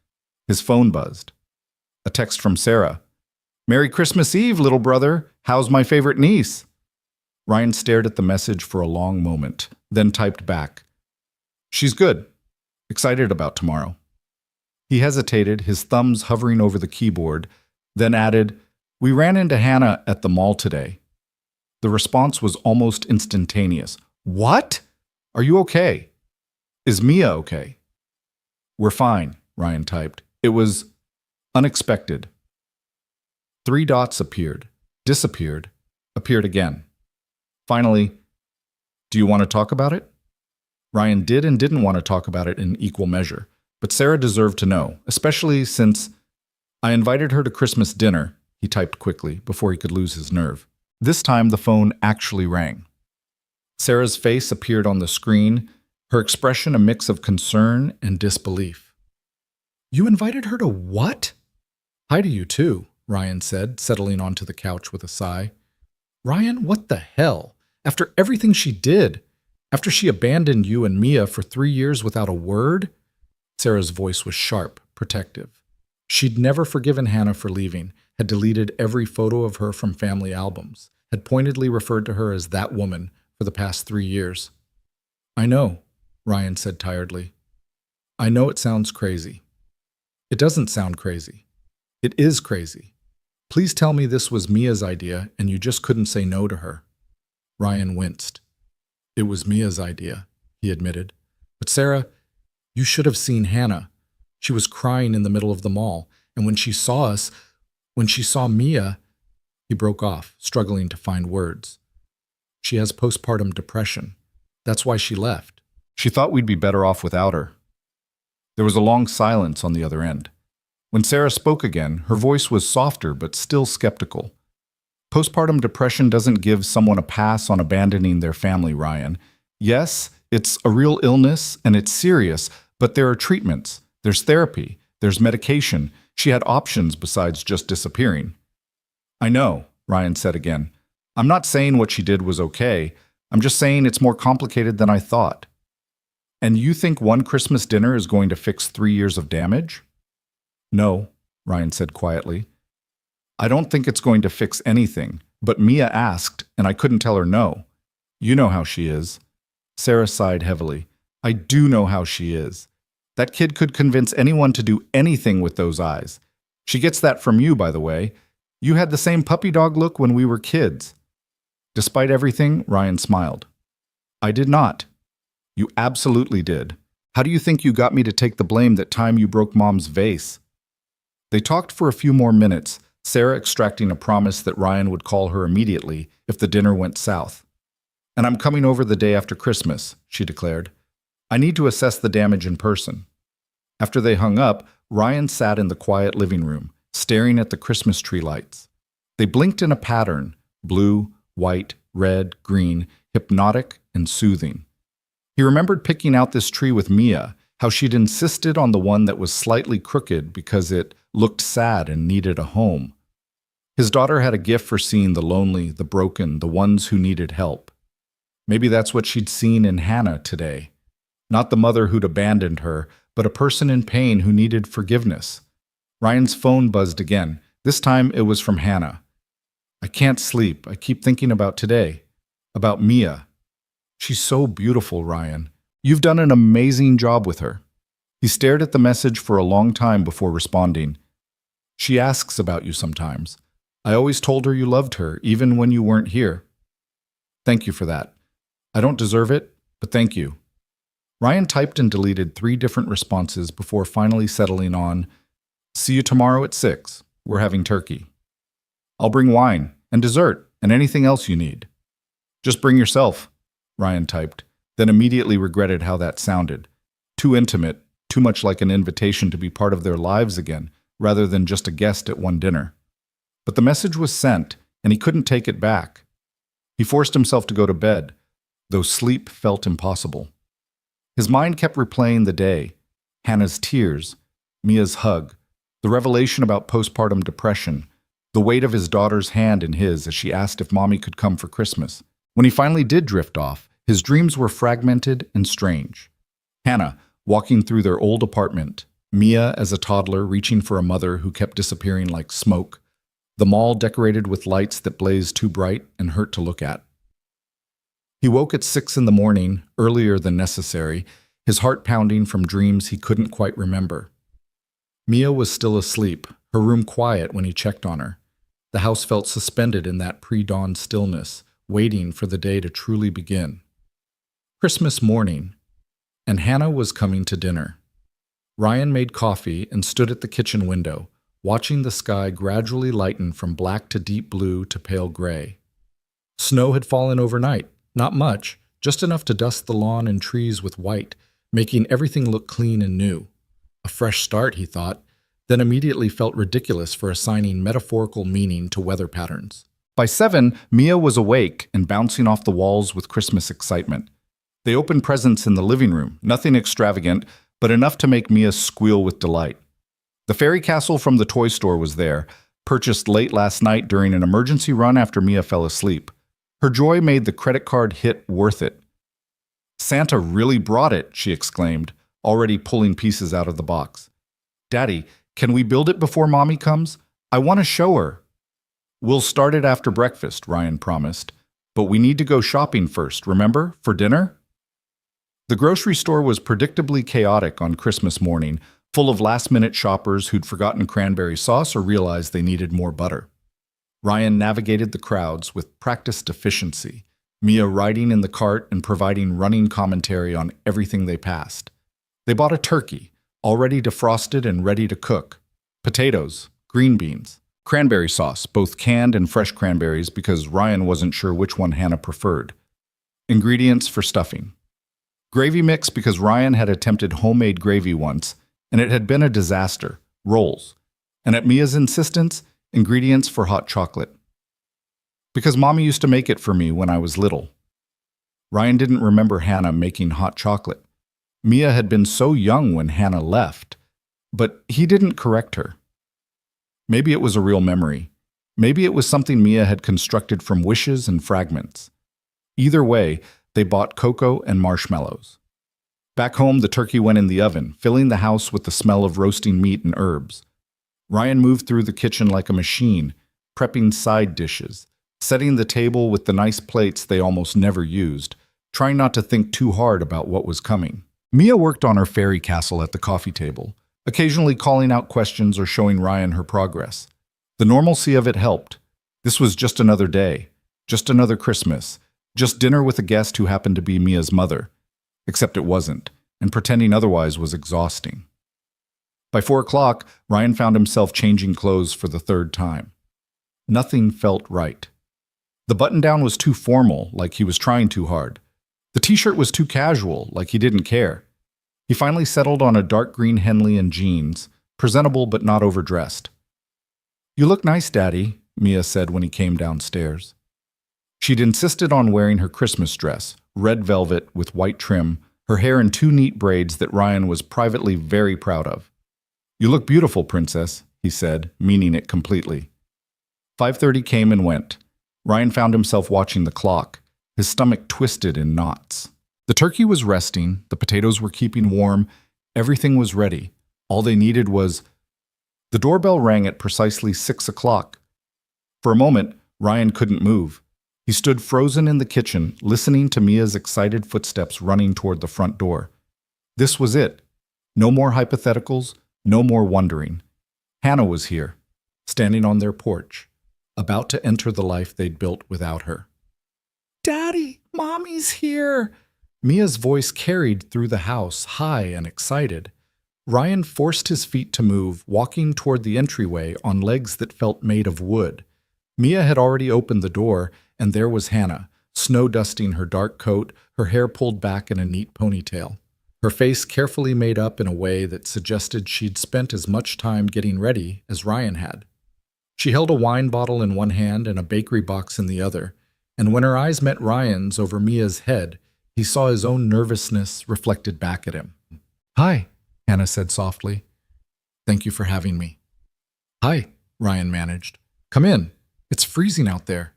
Speaker 1: His phone buzzed. A text from Sarah. "Merry Christmas Eve, little brother. How's my favorite niece?" Ryan stared at the message for a long moment, then typed back. "She's good. Excited about tomorrow." He hesitated, his thumbs hovering over the keyboard, then added, "We ran into Hannah at the mall today." The response was almost instantaneous. "What? Are you okay? Is Mia okay?" "We're fine," Ryan typed. "It was unexpected." 3 dots appeared, disappeared, appeared again. Finally, "Do you want to talk about it?" Ryan did and didn't want to talk about it in equal measure, but Sarah deserved to know, especially since "I invited her to Christmas dinner," he typed quickly before he could lose his nerve. This time the phone actually rang. Sarah's face appeared on the screen, her expression a mix of concern and disbelief. "You invited her to what?" "Hi to you too," Ryan said, settling onto the couch with a sigh. "Ryan, what the hell? After everything she did? After she abandoned you and Mia for 3 years without a word?" Sarah's voice was sharp, protective. She'd never forgiven Hannah for leaving, had deleted every photo of her from family albums, had pointedly referred to her as that woman for the past 3 years. "I know," Ryan said tiredly. "I know it sounds crazy." "It doesn't sound crazy. It is crazy. Please tell me this was Mia's idea and you just couldn't say no to her." Ryan winced. "It was Mia's idea," he admitted. "But Sarah, you should have seen Hannah. She was crying in the middle of the mall, and when she saw Mia, he broke off, struggling to find words. "She has postpartum depression. That's why she left. She thought we'd be better off without her." There was a long silence on the other end. When Sarah spoke again, her voice was softer but still skeptical. "Postpartum depression doesn't give someone a pass on abandoning their family, Ryan. Yes, it's a real illness and it's serious, but there are treatments, there's therapy, there's medication. She had options besides just disappearing." "I know," Ryan said again, I'm not saying what she did was okay. I'm just saying it's more complicated than I thought. And you think one Christmas dinner is going to fix 3 years of damage? No, Ryan said quietly. I don't think it's going to fix anything, but Mia asked, and I couldn't tell her no. You know how she is. Sarah sighed heavily. I do know how she is. That kid could convince anyone to do anything with those eyes. She gets that from you, by the way. You had the same puppy dog look when we were kids. Despite everything, Ryan smiled. I did not. You absolutely did. How do you think you got me to take the blame that time you broke Mom's vase? They talked for a few more minutes, Sarah extracting a promise that Ryan would call her immediately if the dinner went south. And I'm coming over the day after Christmas, she declared. I need to assess the damage in person. After they hung up, Ryan sat in the quiet living room, staring at the Christmas tree lights. They blinked in a pattern, blue, white, red, green, hypnotic and soothing. He remembered picking out this tree with Mia, how she'd insisted on the one that was slightly crooked because it looked sad and needed a home. His daughter had a gift for seeing the lonely, the broken, the ones who needed help. Maybe that's what she'd seen in Hannah today. Not the mother who'd abandoned her, but a person in pain who needed forgiveness. Ryan's phone buzzed again. This time it was from Hannah. I can't sleep. I keep thinking about today. About Mia. She's so beautiful, Ryan. You've done an amazing job with her. He stared at the message for a long time before responding. She asks about you sometimes. I always told her you loved her, even when you weren't here. Thank you for that. I don't deserve it, but thank you. Ryan typed and deleted 3 different responses before finally settling on, see you tomorrow at 6. We're having turkey. I'll bring wine and dessert and anything else you need. Just bring yourself, Ryan typed, then immediately regretted how that sounded. Too intimate, too much like an invitation to be part of their lives again, rather than just a guest at one dinner. But the message was sent, and he couldn't take it back. He forced himself to go to bed, though sleep felt impossible. His mind kept replaying the day, Hannah's tears, Mia's hug, the revelation about postpartum depression, the weight of his daughter's hand in his as she asked if Mommy could come for Christmas. When he finally did drift off, his dreams were fragmented and strange. Hannah, walking through their old apartment, Mia as a toddler reaching for a mother who kept disappearing like smoke, the mall decorated with lights that blazed too bright and hurt to look at. He woke at 6 in the morning, earlier than necessary, his heart pounding from dreams he couldn't quite remember. Mia was still asleep, her room quiet when he checked on her. The house felt suspended in that pre-dawn stillness, waiting for the day to truly begin. Christmas morning, and Hannah was coming to dinner. Ryan made coffee and stood at the kitchen window, watching the sky gradually lighten from black to deep blue to pale gray. Snow had fallen overnight. Not much, just enough to dust the lawn and trees with white, making everything look clean and new. A fresh start, he thought, then immediately felt ridiculous for assigning metaphorical meaning to weather patterns. By 7, Mia was awake and bouncing off the walls with Christmas excitement. They opened presents in the living room, nothing extravagant, but enough to make Mia squeal with delight. The fairy castle from the toy store was there, purchased late last night during an emergency run after Mia fell asleep. Her joy made the credit card hit worth it. Santa really brought it, she exclaimed, already pulling pieces out of the box. Daddy, can we build it before Mommy comes? I want to show her. We'll start it after breakfast, Ryan promised. But we need to go shopping first, remember, for dinner? The grocery store was predictably chaotic on Christmas morning, full of last-minute shoppers who'd forgotten cranberry sauce or realized they needed more butter. Ryan navigated the crowds with practiced efficiency, Mia riding in the cart and providing running commentary on everything they passed. They bought a turkey, already defrosted and ready to cook, potatoes, green beans, cranberry sauce, both canned and fresh cranberries because Ryan wasn't sure which one Hannah preferred, ingredients for stuffing, gravy mix because Ryan had attempted homemade gravy once and it had been a disaster, rolls, and at Mia's insistence, ingredients for hot chocolate. Because Mommy used to make it for me when I was little. Ryan didn't remember Hannah making hot chocolate. Mia had been so young when Hannah left, but he didn't correct her. Maybe it was a real memory. Maybe it was something Mia had constructed from wishes and fragments. Either way, they bought cocoa and marshmallows. Back home, the turkey went in the oven, filling the house with the smell of roasting meat and herbs. Ryan moved through the kitchen like a machine, prepping side dishes, setting the table with the nice plates they almost never used, trying not to think too hard about what was coming. Mia worked on her fairy castle at the coffee table, occasionally calling out questions or showing Ryan her progress. The normalcy of it helped. This was just another day, just another Christmas, just dinner with a guest who happened to be Mia's mother. Except it wasn't, and pretending otherwise was exhausting. By 4 o'clock, Ryan found himself changing clothes for the third time. Nothing felt right. The button-down was too formal, like he was trying too hard. The t-shirt was too casual, like he didn't care. He finally settled on a dark green Henley and jeans, presentable but not overdressed. "You look nice, Daddy," Mia said when he came downstairs. She'd insisted on wearing her Christmas dress, red velvet with white trim, her hair in 2 neat braids that Ryan was privately very proud of. "You look beautiful, Princess," he said, meaning it completely. 5:30 came and went. Ryan found himself watching the clock, his stomach twisted in knots. The turkey was resting, the potatoes were keeping warm, everything was ready. All they needed was... The doorbell rang at precisely 6 o'clock. For a moment, Ryan couldn't move. He stood frozen in the kitchen, listening to Mia's excited footsteps running toward the front door. This was it. No more hypotheticals, no more wondering. Hannah was here, standing on their porch, about to enter the life they'd built without her. "Daddy, Mommy's here!" Mia's voice carried through the house, high and excited. Ryan forced his feet to move, walking toward the entryway on legs that felt made of wood. Mia had already opened the door, and there was Hannah, snow-dusting her dark coat, her hair pulled back in a neat ponytail. Her face carefully made up in a way that suggested she'd spent as much time getting ready as Ryan had. She held a wine bottle in one hand and a bakery box in the other, and when her eyes met Ryan's over Mia's head, he saw his own nervousness reflected back at him. "Hi," Hannah said softly. "Thank you for having me." "Hi," Ryan managed. "Come in. It's freezing out there."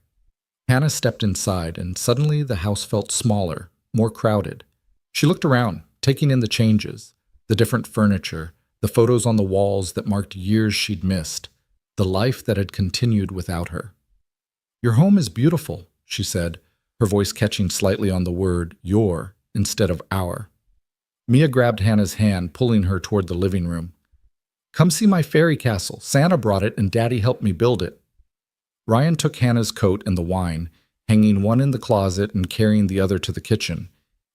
Speaker 1: Hannah stepped inside, and suddenly the house felt smaller, more crowded. She looked around, taking in the changes, the different furniture, the photos on the walls that marked years she'd missed, the life that had continued without her. "Your home is beautiful," she said, her voice catching slightly on the word your instead of our. Mia grabbed Hannah's hand, pulling her toward the living room. "Come see my fairy castle. Santa brought it and Daddy helped me build it." Ryan took Hannah's coat and the wine, hanging one in the closet and carrying the other to the kitchen.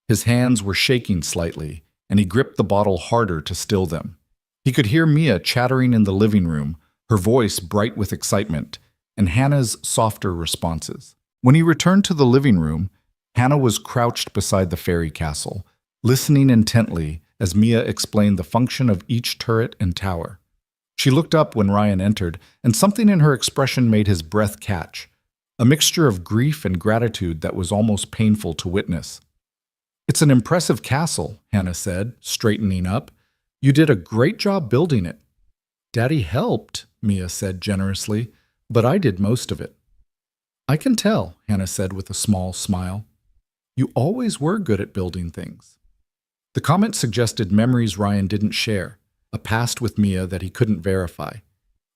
Speaker 1: His hands were shaking slightly, and he gripped the bottle harder to still them. He could hear Mia chattering in the living room, her voice bright with excitement, and Hannah's softer responses. When he returned to the living room, Hannah was crouched beside the fairy castle, listening intently as Mia explained the function of each turret and tower. She looked up when Ryan entered, and something in her expression made his breath catch, a mixture of grief and gratitude that was almost painful to witness. "It's an impressive castle," Hannah said, straightening up. "You did a great job building it." "Daddy helped," Mia said generously, "but I did most of it." "I can tell," Hannah said with a small smile. "You always were good at building things." The comment suggested memories Ryan didn't share, a past with Mia that he couldn't verify.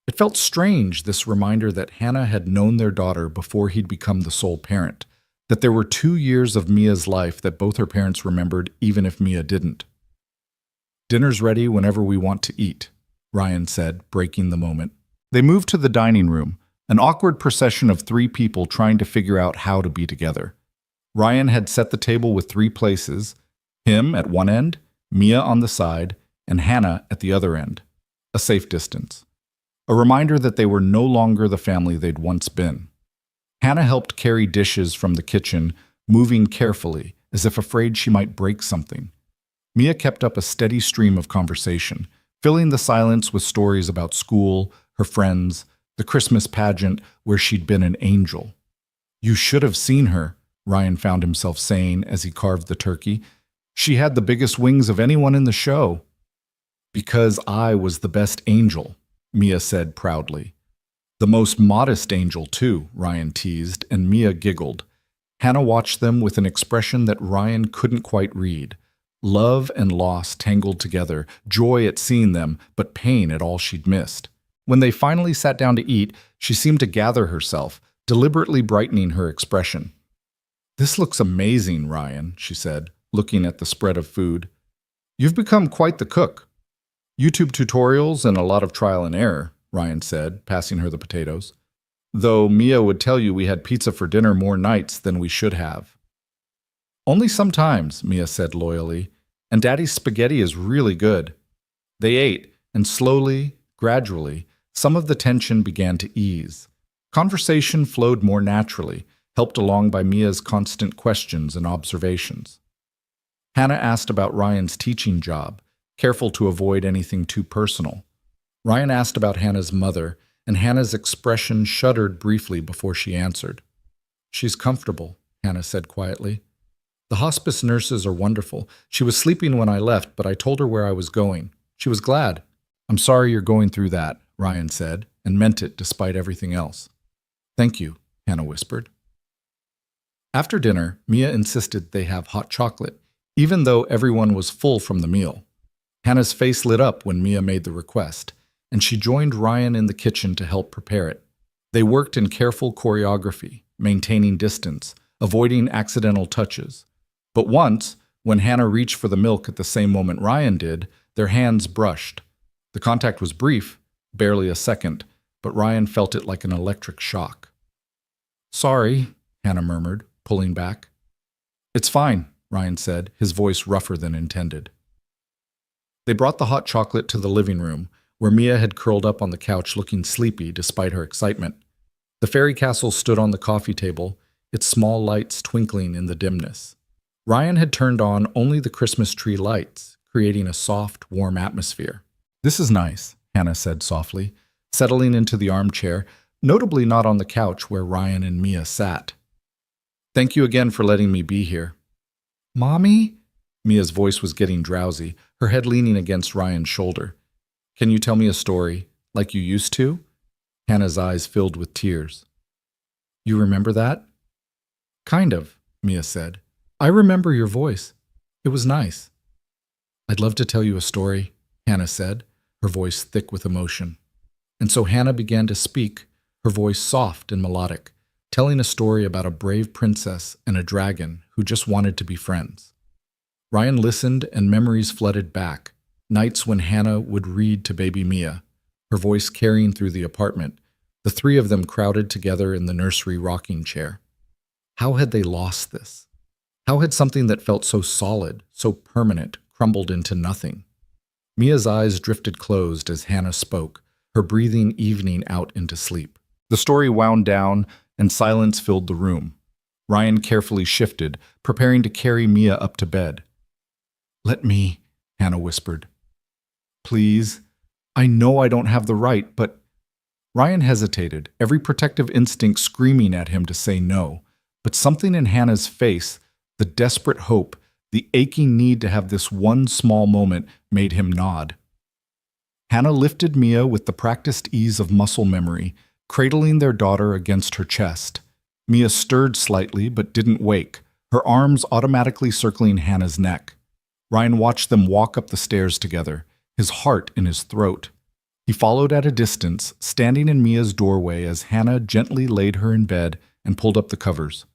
Speaker 1: It felt strange, this reminder that Hannah had known their daughter before he'd become the sole parent, that there were 2 years of Mia's life that both her parents remembered even if Mia didn't. "Dinner's ready whenever we want to eat," Ryan said, breaking the moment. They moved to the dining room, an awkward procession of 3 people trying to figure out how to be together. Ryan had set the table with 3 places, him at one end, Mia on the side, and Hannah at the other end, a safe distance. A reminder that they were no longer the family they'd once been. Hannah helped carry dishes from the kitchen, moving carefully, as if afraid she might break something. Mia kept up a steady stream of conversation, filling the silence with stories about school, her friends, the Christmas pageant where she'd been an angel. "You should have seen her," Ryan found himself saying as he carved the turkey. "She had the biggest wings of anyone in the show." "Because I was the best angel," Mia said proudly. The most modest angel, too, Ryan teased, and Mia giggled. Hannah watched them with an expression that Ryan couldn't quite read. Love and loss tangled together, joy at seeing them, but pain at all she'd missed. When they finally sat down to eat, she seemed to gather herself, deliberately brightening her expression. "This looks amazing, Ryan," she said, looking at the spread of food. "You've become quite the cook." "YouTube tutorials and a lot of trial and error," Ryan said, passing her the potatoes. "Though Mia would tell you we had pizza for dinner more nights than we should have." "Only sometimes," Mia said loyally, "and Daddy's spaghetti is really good." They ate, and slowly, gradually, some of the tension began to ease. Conversation flowed more naturally, helped along by Mia's constant questions and observations. Hannah asked about Ryan's teaching job, careful to avoid anything too personal. Ryan asked about Hannah's mother, and Hannah's expression shuddered briefly before she answered. "She's comfortable," Hannah said quietly. "The hospice nurses are wonderful. She was sleeping when I left, but I told her where I was going. She was glad." "I'm sorry you're going through that," Ryan said, and meant it despite everything else. "Thank you," Hannah whispered. After dinner, Mia insisted they have hot chocolate, even though everyone was full from the meal. Hannah's face lit up when Mia made the request, and she joined Ryan in the kitchen to help prepare it. They worked in careful choreography, maintaining distance, avoiding accidental touches. But once, when Hannah reached for the milk at the same moment Ryan did, their hands brushed. The contact was brief, barely a second, but Ryan felt it like an electric shock. "Sorry," Hannah murmured, pulling back. "It's fine," Ryan said, his voice rougher than intended. They brought the hot chocolate to the living room, where Mia had curled up on the couch looking sleepy despite her excitement. The fairy castle stood on the coffee table, its small lights twinkling in the dimness. Ryan had turned on only the Christmas tree lights, creating a soft, warm atmosphere. "This is nice," Hannah said softly, settling into the armchair, notably not on the couch where Ryan and Mia sat. "Thank you again for letting me be here." "Mommy?" Mia's voice was getting drowsy, her head leaning against Ryan's shoulder. "Can you tell me a story, like you used to?" Hannah's eyes filled with tears. "You remember that?" "Kind of," Mia said. "I remember your voice. It was nice." "I'd love to tell you a story," Hannah said, her voice thick with emotion. And so Hannah began to speak, her voice soft and melodic, telling a story about a brave princess and a dragon who just wanted to be friends. Ryan listened, and memories flooded back, nights when Hannah would read to baby Mia, her voice carrying through the apartment, the three of them crowded together in the nursery rocking chair. How had they lost this? How had something that felt so solid, so permanent, crumbled into nothing? Mia's eyes drifted closed as Hannah spoke, her breathing evening out into sleep. The story wound down, and silence filled the room. Ryan carefully shifted, preparing to carry Mia up to bed. "Let me," Hannah whispered. "Please. I know I don't have the right, but—" Ryan hesitated, every protective instinct screaming at him to say no. But something in Hannah's face, the desperate hope, the aching need to have this one small moment, made him nod. Hannah lifted Mia with the practiced ease of muscle memory, cradling their daughter against her chest. Mia stirred slightly but didn't wake, her arms automatically circling Hannah's neck. Ryan watched them walk up the stairs together, his heart in his throat. He followed at a distance, standing in Mia's doorway as Hannah gently laid her in bed and pulled up the covers.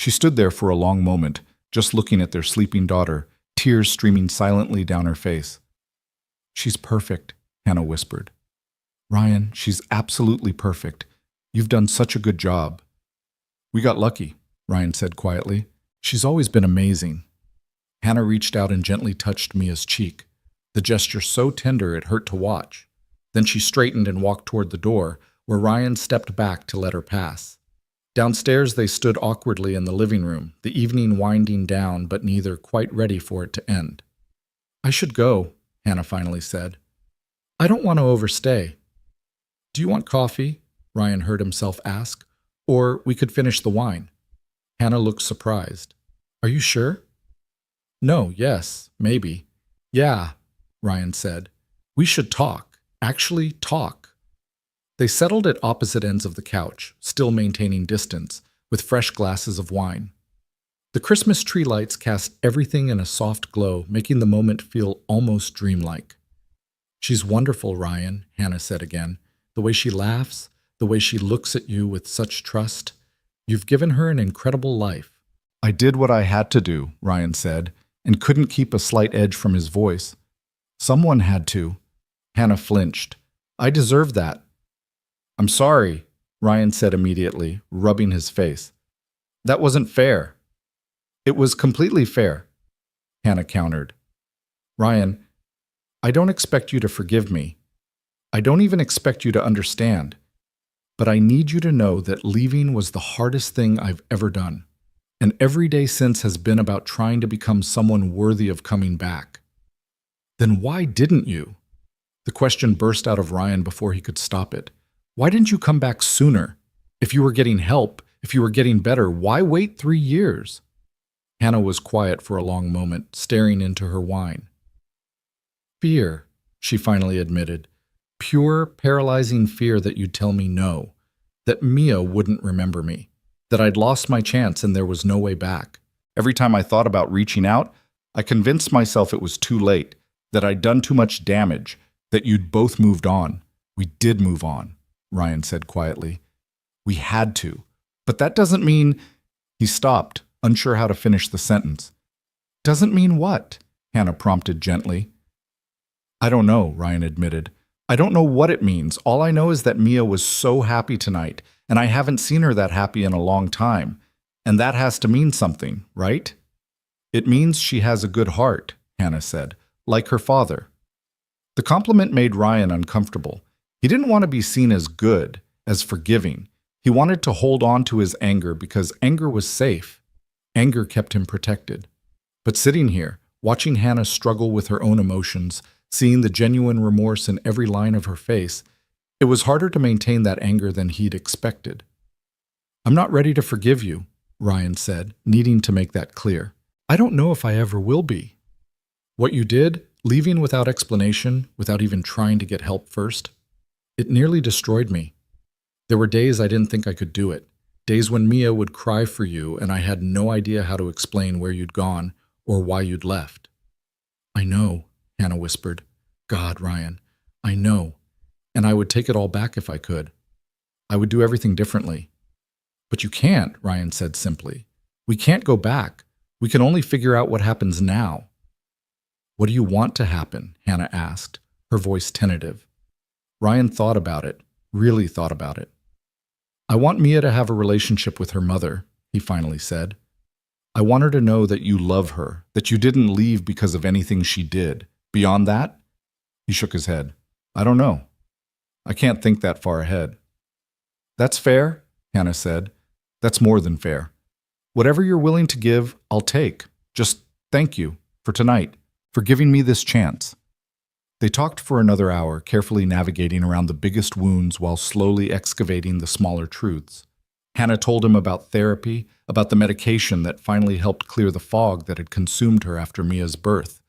Speaker 1: She stood there for a long moment, just looking at their sleeping daughter, tears streaming silently down her face. "She's perfect," Hannah whispered. "Ryan, she's absolutely perfect. You've done such a good job." "We got lucky," Ryan said quietly. "She's always been amazing." Hannah reached out and gently touched Mia's cheek, the gesture so tender it hurt to watch. Then she straightened and walked toward the door, where Ryan stepped back to let her pass. Downstairs they stood awkwardly in the living room, the evening winding down but neither quite ready for it to end. "I should go," Hannah finally said. "I don't want to overstay." "Do you want coffee?" Ryan heard himself ask. "Or we could finish the wine." Hannah looked surprised. "Are you sure?" "No, yes, maybe." "Yeah," Ryan said. "We should talk. Actually talk." They settled at opposite ends of the couch, still maintaining distance, with fresh glasses of wine. The Christmas tree lights cast everything in a soft glow, making the moment feel almost dreamlike. "She's wonderful, Ryan," Hannah said again. "The way she laughs, the way she looks at you with such trust. You've given her an incredible life." "I did what I had to do," Ryan said, and couldn't keep a slight edge from his voice. "Someone had to." Hannah flinched. "I deserve that." "I'm sorry," Ryan said immediately, rubbing his face. "That wasn't fair." "It was completely fair," Hannah countered. "Ryan, I don't expect you to forgive me. I don't even expect you to understand. But I need you to know that leaving was the hardest thing I've ever done. And every day since has been about trying to become someone worthy of coming back." "Then why didn't you?" The question burst out of Ryan before he could stop it. "Why didn't you come back sooner? If you were getting help, if you were getting better, why wait 3 years? Hannah was quiet for a long moment, staring into her wine. "Fear," she finally admitted. "Pure, paralyzing fear that you'd tell me no, that Mia wouldn't remember me, that I'd lost my chance and there was no way back. Every time I thought about reaching out, I convinced myself it was too late, that I'd done too much damage, that you'd both moved on. We did move on," Ryan said quietly. "We had to. But that doesn't mean—" He stopped, unsure how to finish the sentence. "Doesn't mean what?" Hannah prompted gently. "I don't know," Ryan admitted. "I don't know what it means. All I know is that Mia was so happy tonight, and I haven't seen her that happy in a long time. And that has to mean something, right?" "It means she has a good heart," Hannah said, "like her father." The compliment made Ryan uncomfortable. He didn't want to be seen as good, as forgiving. He wanted to hold on to his anger because anger was safe. Anger kept him protected. But sitting here, watching Hannah struggle with her own emotions, seeing the genuine remorse in every line of her face, it was harder to maintain that anger than he'd expected. "I'm not ready to forgive you," Ryan said, needing to make that clear. "I don't know if I ever will be. What you did, leaving without explanation, without even trying to get help first, it nearly destroyed me. There were days I didn't think I could do it, days when Mia would cry for you and I had no idea how to explain where you'd gone or why you'd left." "I know," Hannah whispered. "God, Ryan, I know. And I would take it all back if I could. I would do everything differently." "But you can't," Ryan said simply. "We can't go back. We can only figure out what happens now." "What do you want to happen?" Hannah asked, her voice tentative. Ryan thought about it, really thought about it. "I want Mia to have a relationship with her mother," he finally said. "I want her to know that you love her, that you didn't leave because of anything she did. Beyond that?" He shook his head. "I don't know. I can't think that far ahead." "That's fair," Hannah said. "That's more than fair. Whatever you're willing to give, I'll take. Just thank you for tonight, for giving me this chance." They talked for another hour, carefully navigating around the biggest wounds while slowly excavating the smaller truths. Hannah told him about therapy, about the medication that finally helped clear the fog that had consumed her after Mia's birth.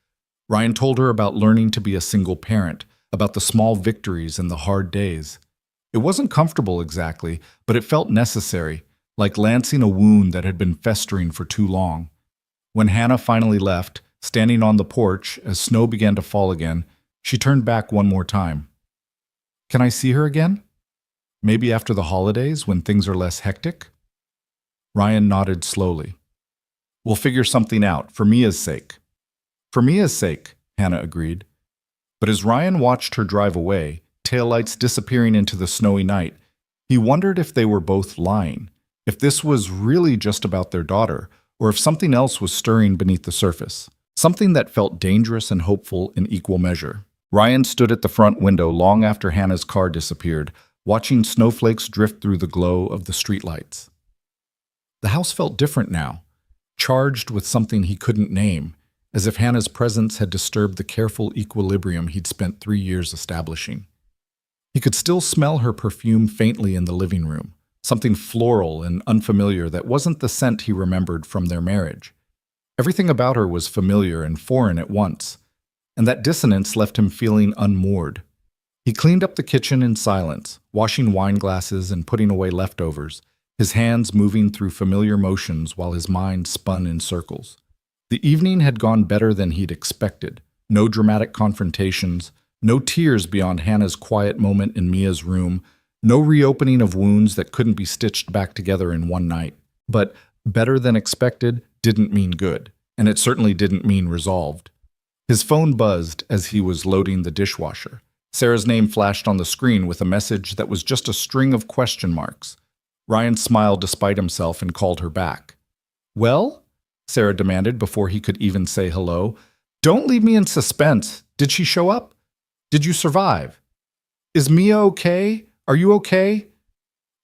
Speaker 1: Ryan told her about learning to be a single parent, about the small victories and the hard days. It wasn't comfortable exactly, but it felt necessary, like lancing a wound that had been festering for too long. When Hannah finally left, standing on the porch as snow began to fall again, she turned back one more time. "Can I see her again? Maybe after the holidays, when things are less hectic?" Ryan nodded slowly. "We'll figure something out, for Mia's sake." "For Mia's sake," Hannah agreed. But as Ryan watched her drive away, taillights disappearing into the snowy night, he wondered if they were both lying, if this was really just about their daughter, or if something else was stirring beneath the surface, something that felt dangerous and hopeful in equal measure. Ryan stood at the front window long after Hannah's car disappeared, watching snowflakes drift through the glow of the streetlights. The house felt different now, charged with something he couldn't name, as if Hannah's presence had disturbed the careful equilibrium he'd spent 3 years establishing. He could still smell her perfume faintly in the living room, something floral and unfamiliar that wasn't the scent he remembered from their marriage. Everything about her was familiar and foreign at once, and that dissonance left him feeling unmoored. He cleaned up the kitchen in silence, washing wine glasses and putting away leftovers, his hands moving through familiar motions while his mind spun in circles. The evening had gone better than he'd expected. No dramatic confrontations, no tears beyond Hannah's quiet moment in Mia's room, no reopening of wounds that couldn't be stitched back together in one night. But better than expected didn't mean good, and it certainly didn't mean resolved. His phone buzzed as he was loading the dishwasher. Sarah's name flashed on the screen with a message that was just a string of question marks. Ryan smiled despite himself and called her back. "Well?" Sarah demanded before he could even say hello. "Don't leave me in suspense. Did she show up? Did you survive? Is Mia okay? Are you okay?"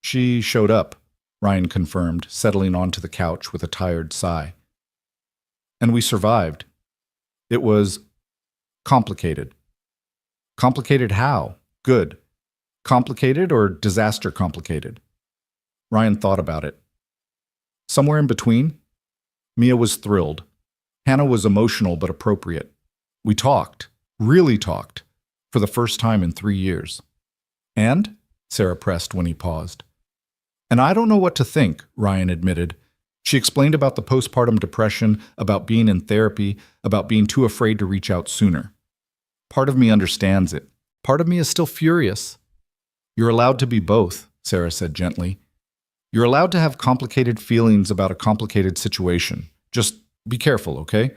Speaker 1: "She showed up," Ryan confirmed, settling onto the couch with a tired sigh. "And we survived. It was complicated." "Complicated how? Good. Complicated or disaster complicated?" Ryan thought about it. "Somewhere in between." Mia was thrilled. Hannah was emotional but appropriate. We talked, really talked, for the first time in 3 years. "And?" Sarah pressed when he paused. "And I don't know what to think," Ryan admitted. She explained about the postpartum depression, about being in therapy, about being too afraid to reach out sooner. "Part of me understands it. Part of me is still furious." "You're allowed to be both," Sarah said gently. "You're allowed to have complicated feelings about a complicated situation. Just be careful, okay?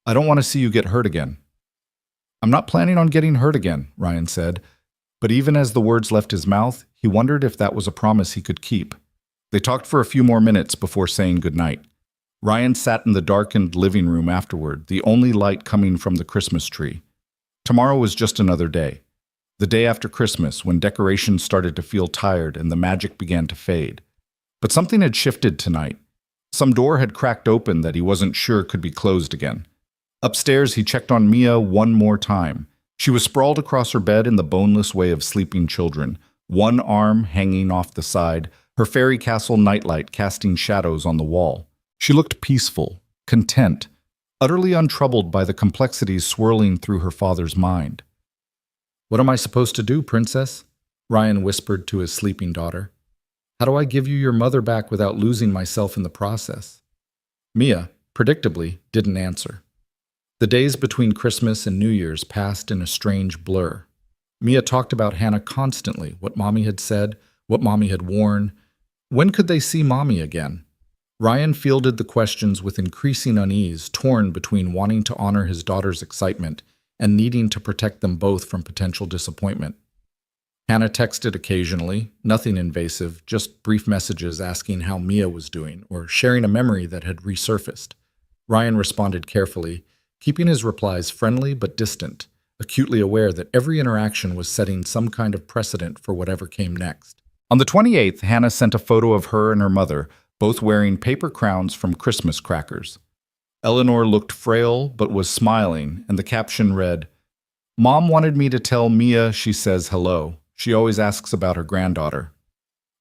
Speaker 1: I don't want to see you get hurt again." "I'm not planning on getting hurt again," Ryan said. But even as the words left his mouth, he wondered if that was a promise he could keep. They talked for a few more minutes before saying goodnight. Ryan sat in the darkened living room afterward, the only light coming from the Christmas tree. Tomorrow was just another day. The day after Christmas, when decorations started to feel tired and the magic began to fade. But something had shifted tonight. Some door had cracked open that he wasn't sure could be closed again. Upstairs, he checked on Mia one more time. She was sprawled across her bed in the boneless way of sleeping children, one arm hanging off the side, her fairy castle nightlight casting shadows on the wall. She looked peaceful, content, utterly untroubled by the complexities swirling through her father's mind. "What am I supposed to do, princess?" Ryan whispered to his sleeping daughter. "How do I give you your mother back without losing myself in the process?" Mia, predictably, didn't answer. The days between Christmas and New Year's passed in a strange blur. Mia talked about Hannah constantly, what Mommy had said, what Mommy had worn. When could they see Mommy again? Ryan fielded the questions with increasing unease, torn between wanting to honor his daughter's excitement and needing to protect them both from potential disappointment. Hannah texted occasionally, nothing invasive, just brief messages asking how Mia was doing or sharing a memory that had resurfaced. Ryan responded carefully, keeping his replies friendly but distant, acutely aware that every interaction was setting some kind of precedent for whatever came next. On the 28th, Hannah sent a photo of her and her mother, both wearing paper crowns from Christmas crackers. Eleanor looked frail but was smiling, and the caption read, "Mom wanted me to tell Mia she says hello. She always asks about her granddaughter."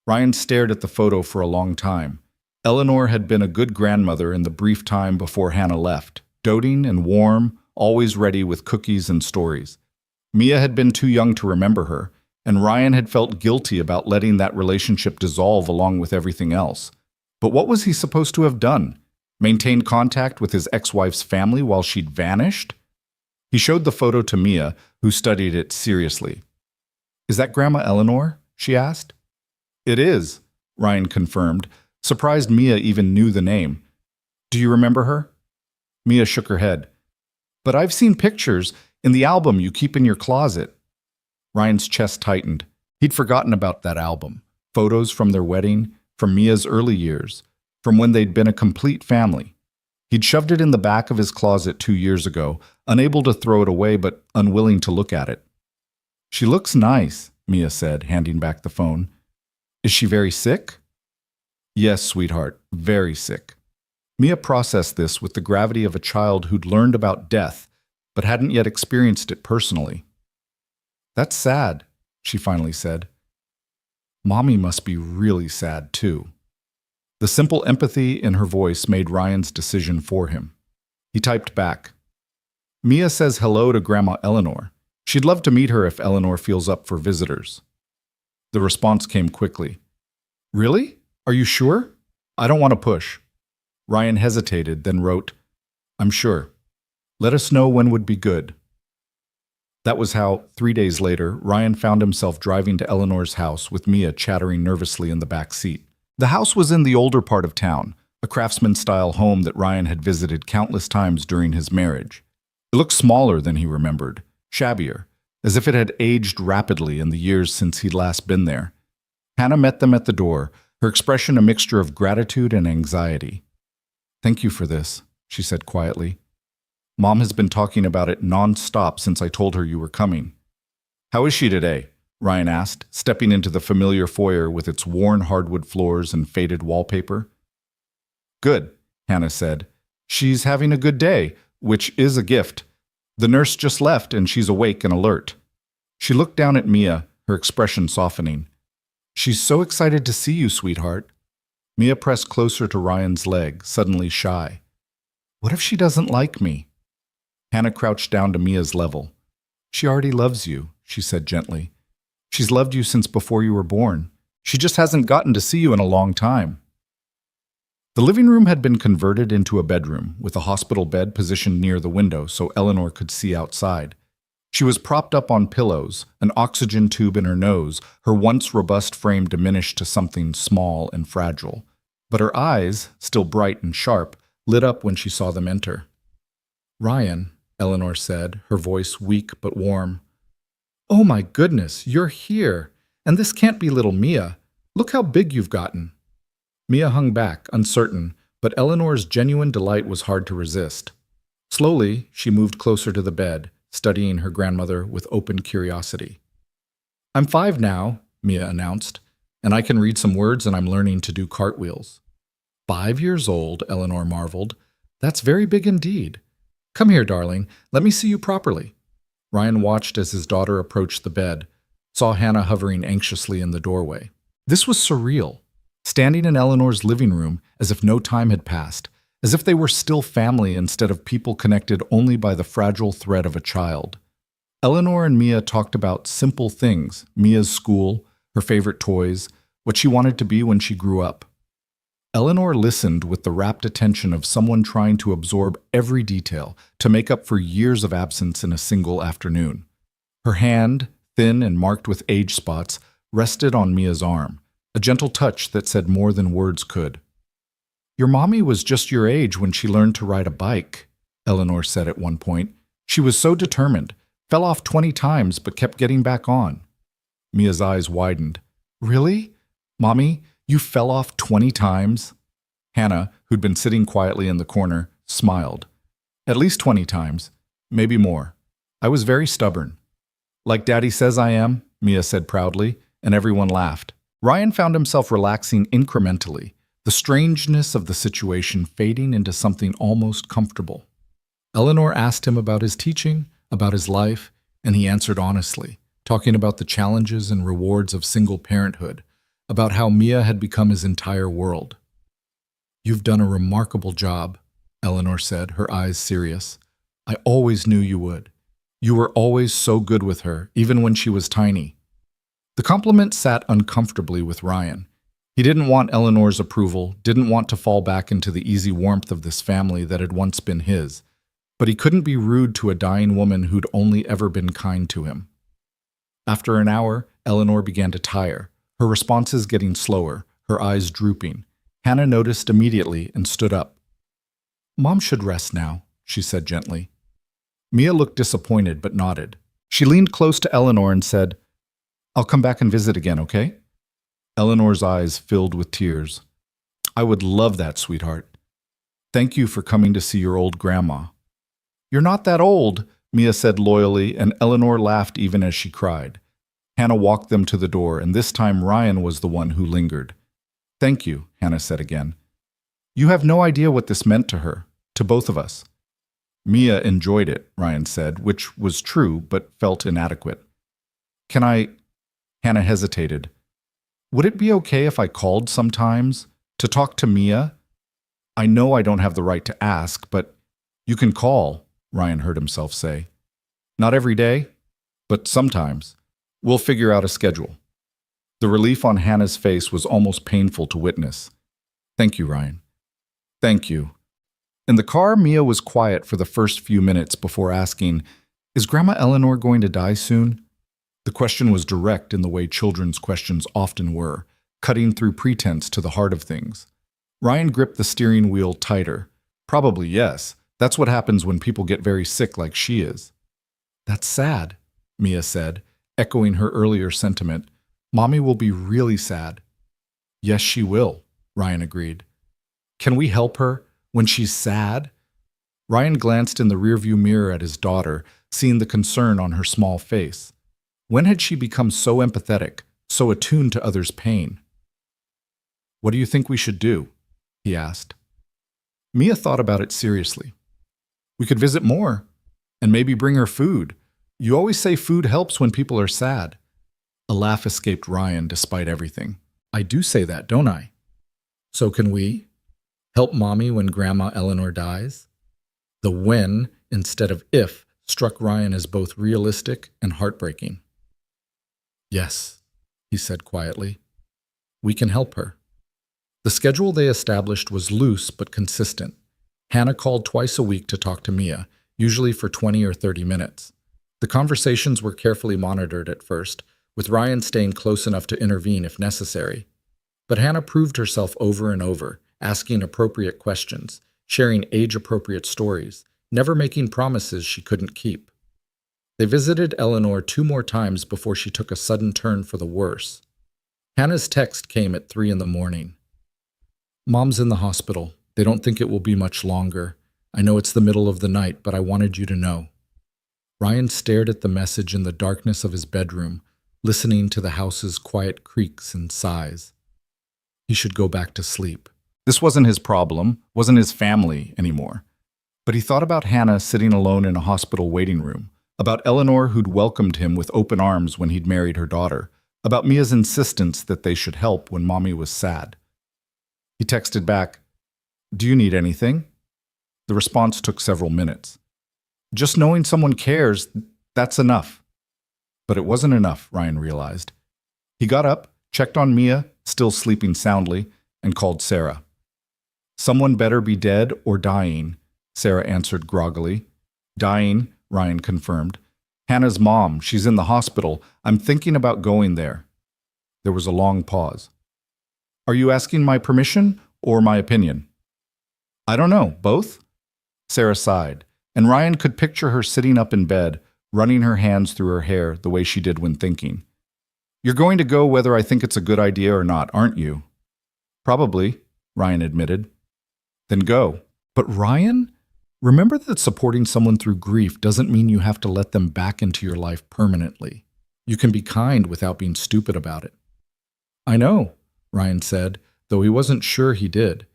Speaker 1: Ryan stared at the photo for a long time. Eleanor had been a good grandmother in the brief time before Hannah left, doting and warm, always ready with cookies and stories. Mia had been too young to remember her, and Ryan had felt guilty about letting that relationship dissolve along with everything else. But what was he supposed to have done? Maintained contact with his ex-wife's family while she'd vanished? He showed the photo to Mia, who studied it seriously. "Is that Grandma Eleanor?" she asked. "It is," Ryan confirmed, surprised Mia even knew the name. "Do you remember her?" Mia shook her head. "But I've seen pictures in the album you keep in your closet." Ryan's chest tightened. He'd forgotten about that album. Photos from their wedding, from Mia's early years, from when they'd been a complete family. He'd shoved it in the back of his closet 2 years ago, unable to throw it away but unwilling to look at it. "She looks nice," Mia said, handing back the phone. "Is she very sick?" "Yes, sweetheart, very sick." Mia processed this with the gravity of a child who'd learned about death, but hadn't yet experienced it personally. "That's sad," she finally said. "Mommy must be really sad, too." The simple empathy in her voice made Ryan's decision for him. He typed back, "Mia says hello to Grandma Eleanor. She'd love to meet her if Eleanor feels up for visitors. The response came quickly. Really? Are you sure? I don't want to push. Ryan hesitated, then wrote, I'm sure. Let us know when would be good. That was how, 3 days later, Ryan found himself driving to Eleanor's house with Mia chattering nervously in the back seat. The house was in the older part of town, a craftsman-style home that Ryan had visited countless times during his marriage. It looked smaller than he remembered, shabbier, as if it had aged rapidly in the years since he'd last been there. Hannah met them at the door, her expression a mixture of gratitude and anxiety. Thank you for this, she said quietly. Mom has been talking about it non-stop since I told her you were coming. How is she today? Ryan asked, stepping into the familiar foyer with its worn hardwood floors and faded wallpaper. Good, Hannah said. She's having a good day, which is a gift. The nurse just left and she's awake and alert. She looked down at Mia, her expression softening. She's so excited to see you, sweetheart. Mia pressed closer to Ryan's leg, suddenly shy. What if she doesn't like me? Hannah crouched down to Mia's level. She already loves you, she said gently. She's loved you since before you were born. She just hasn't gotten to see you in a long time. The living room had been converted into a bedroom, with a hospital bed positioned near the window so Eleanor could see outside. She was propped up on pillows, an oxygen tube in her nose, her once robust frame diminished to something small and fragile. But her eyes, still bright and sharp, lit up when she saw them enter. Ryan, Eleanor said, her voice weak but warm. Oh my goodness, you're here. And this can't be little Mia. Look how big you've gotten. Mia hung back, uncertain, but Eleanor's genuine delight was hard to resist. Slowly, she moved closer to the bed, studying her grandmother with open curiosity. I'm 5 now, Mia announced, and I can read some words and I'm learning to do cartwheels. 5 years old, Eleanor marveled. That's very big indeed. Come here, darling. Let me see you properly. Ryan watched as his daughter approached the bed, saw Hannah hovering anxiously in the doorway. This was surreal. Standing in Eleanor's living room as if no time had passed, as if they were still family instead of people connected only by the fragile thread of a child. Eleanor and Mia talked about simple things, Mia's school, her favorite toys, what she wanted to be when she grew up. Eleanor listened with the rapt attention of someone trying to absorb every detail to make up for years of absence in a single afternoon. Her hand, thin and marked with age spots, rested on Mia's arm, a gentle touch that said more than words could. Your mommy was just your age when she learned to ride a bike, Eleanor said at one point. She was so determined, fell off 20 times but kept getting back on. Mia's eyes widened. Really? Mommy, you fell off 20 times? Hannah, who'd been sitting quietly in the corner, smiled. At least 20 times, maybe more. I was very stubborn. Like Daddy says I am, Mia said proudly, and everyone laughed. Ryan found himself relaxing incrementally, the strangeness of the situation fading into something almost comfortable. Eleanor asked him about his teaching, about his life, and he answered honestly, talking about the challenges and rewards of single parenthood, about how Mia had become his entire world. You've done a remarkable job, Eleanor said, her eyes serious. I always knew you would. You were always so good with her, even when she was tiny. The compliment sat uncomfortably with Ryan. He didn't want Eleanor's approval, didn't want to fall back into the easy warmth of this family that had once been his, but he couldn't be rude to a dying woman who'd only ever been kind to him. After an hour, Eleanor began to tire, her responses getting slower, her eyes drooping. Hannah noticed immediately and stood up. Mom should rest now, she said gently. Mia looked disappointed but nodded. She leaned close to Eleanor and said, I'll come back and visit again, okay? Eleanor's eyes filled with tears. I would love that, sweetheart. Thank you for coming to see your old grandma. You're not that old, Mia said loyally, and Eleanor laughed even as she cried. Hannah walked them to the door, and this time Ryan was the one who lingered. Thank you, Hannah said again. You have no idea what this meant to her, to both of us. Mia enjoyed it, Ryan said, which was true but felt inadequate. Can I? Hannah hesitated. Would it be okay if I called sometimes to talk to Mia? I know I don't have the right to ask, but you can call, Ryan heard himself say. Not every day? but sometimes we'll figure out a schedule. The relief on Hannah's face was almost painful to witness. Thank you, Ryan. Thank you. In the car, Mia was quiet for the first few minutes before asking, "Is Grandma Eleanor going to die soon?" The question was direct in the way children's questions often were, cutting through pretense to the heart of things. Ryan gripped the steering wheel tighter. Probably yes. That's what happens when people get very sick like she is. That's sad, Mia said, echoing her earlier sentiment. Mommy will be really sad. Yes, she will, Ryan agreed. Can we help her when she's sad? Ryan glanced in the rearview mirror at his daughter, seeing the concern on her small face. When had she become so empathetic, so attuned to others' pain? What do you think we should do? He asked. Mia thought about it seriously. We could visit more, and maybe bring her food. You always say food helps when people are sad. A laugh escaped Ryan despite everything. I do say that, don't I? So can we help Mommy when Grandma Eleanor dies? The when instead of if struck Ryan as both realistic and heartbreaking. Yes, he said quietly. We can help her. The schedule they established was loose but consistent. Hannah called twice a week to talk to Mia, usually for 20 or 30 minutes. The conversations were carefully monitored at first, with Ryan staying close enough to intervene if necessary. But Hannah proved herself over and over, asking appropriate questions, sharing age-appropriate stories, never making promises she couldn't keep. They visited Eleanor 2 more times before she took a sudden turn for the worse. Hannah's text came at 3 in the morning. Mom's in the hospital. They don't think it will be much longer. I know it's the middle of the night, but I wanted you to know. Ryan stared at the message in the darkness of his bedroom, listening to the house's quiet creaks and sighs. He should go back to sleep. This wasn't his problem, wasn't his family anymore. But he thought about Hannah sitting alone in a hospital waiting room, about Eleanor who'd welcomed him with open arms when he'd married her daughter, about Mia's insistence that they should help when Mommy was sad. He texted back, "Do you need anything?" The response took several minutes. Just knowing someone cares, that's enough. But it wasn't enough, Ryan realized. He got up, checked on Mia, still sleeping soundly, and called Sarah. Someone better be dead or dying, Sarah answered groggily. Dying, Ryan confirmed. Hannah's mom, she's in the hospital. I'm thinking about going there. There was a long pause. Are you asking my permission or my opinion? I don't know, both? Sarah sighed, and Ryan could picture her sitting up in bed, running her hands through her hair the way she did when thinking. You're going to go whether I think it's a good idea or not, aren't you? Probably, Ryan admitted. Then go. But Ryan, remember that supporting someone through grief doesn't mean you have to let them back into your life permanently. You can be kind without being stupid about it. I know, Ryan said, though he wasn't sure he did.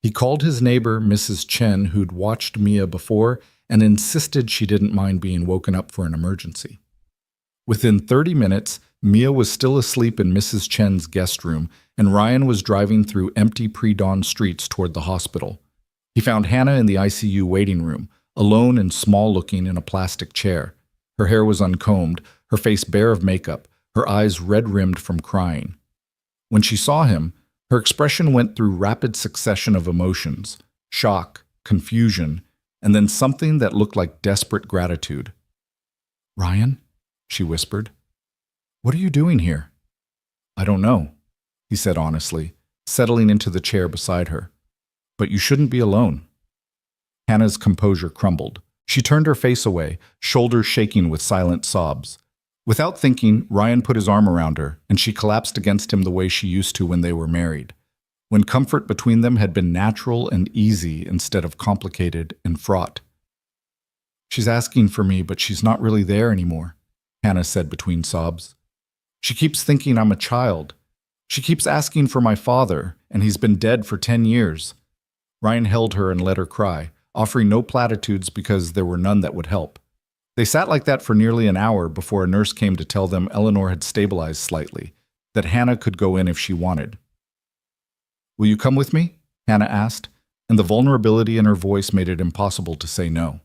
Speaker 1: He called his neighbor, Mrs. Chen, who'd watched Mia before, and insisted she didn't mind being woken up for an emergency. Within 30 minutes, Mia was still asleep in Mrs. Chen's guest room, and Ryan was driving through empty pre-dawn streets toward the hospital. He found Hannah in the ICU waiting room, alone and small-looking in a plastic chair. Her hair was uncombed, her face bare of makeup, her eyes red-rimmed from crying. When she saw him, her expression went through rapid succession of emotions, shock, confusion, and then something that looked like desperate gratitude. Ryan, she whispered, what are you doing here? I don't know, he said honestly, settling into the chair beside her. But you shouldn't be alone. Hannah's composure crumbled. She turned her face away, shoulders shaking with silent sobs. Without thinking, Ryan put his arm around her, and she collapsed against him the way she used to when they were married, when comfort between them had been natural and easy instead of complicated and fraught. She's asking for me, but she's not really there anymore, Hannah said between sobs. She keeps thinking I'm a child. She keeps asking for my father, and he's been dead for 10 years. Ryan held her and let her cry, offering no platitudes because there were none that would help. They sat like that for nearly an hour before a nurse came to tell them Eleanor had stabilized slightly, that Hannah could go in if she wanted. Will you come with me? Hannah asked, and the vulnerability in her voice made it impossible to say no.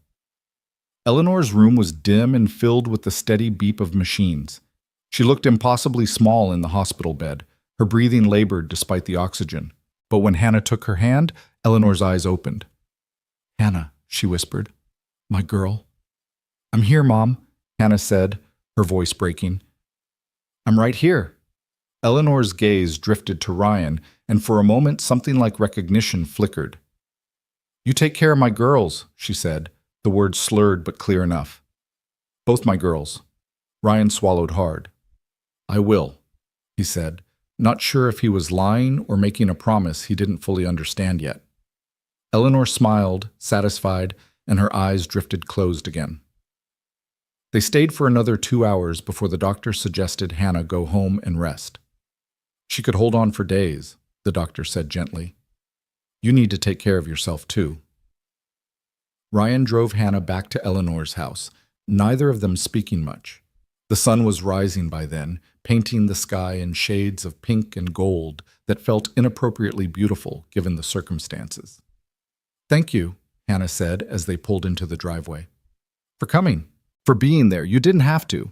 Speaker 1: Eleanor's room was dim and filled with the steady beep of machines. She looked impossibly small in the hospital bed. Her breathing labored despite the oxygen. But when Hannah took her hand, Eleanor's eyes opened. "Hannah," she whispered. "My girl." "I'm here, Mom," Hannah said, her voice breaking. "I'm right here." Eleanor's gaze drifted to Ryan, and for a moment something like recognition flickered. "You take care of my girls," she said, the words slurred but clear enough. "Both my girls." Ryan swallowed hard. "I will," he said, not sure if he was lying or making a promise he didn't fully understand yet. Eleanor smiled, satisfied, and her eyes drifted closed again. They stayed for another 2 hours before the doctor suggested Hannah go home and rest. "She could hold on for days," the doctor said gently. "You need to take care of yourself too." Ryan drove Hannah back to Eleanor's house, neither of them speaking much. The sun was rising by then, painting the sky in shades of pink and gold that felt inappropriately beautiful given the circumstances. "Thank you," Hannah said as they pulled into the driveway. "For coming. For being there. You didn't have to."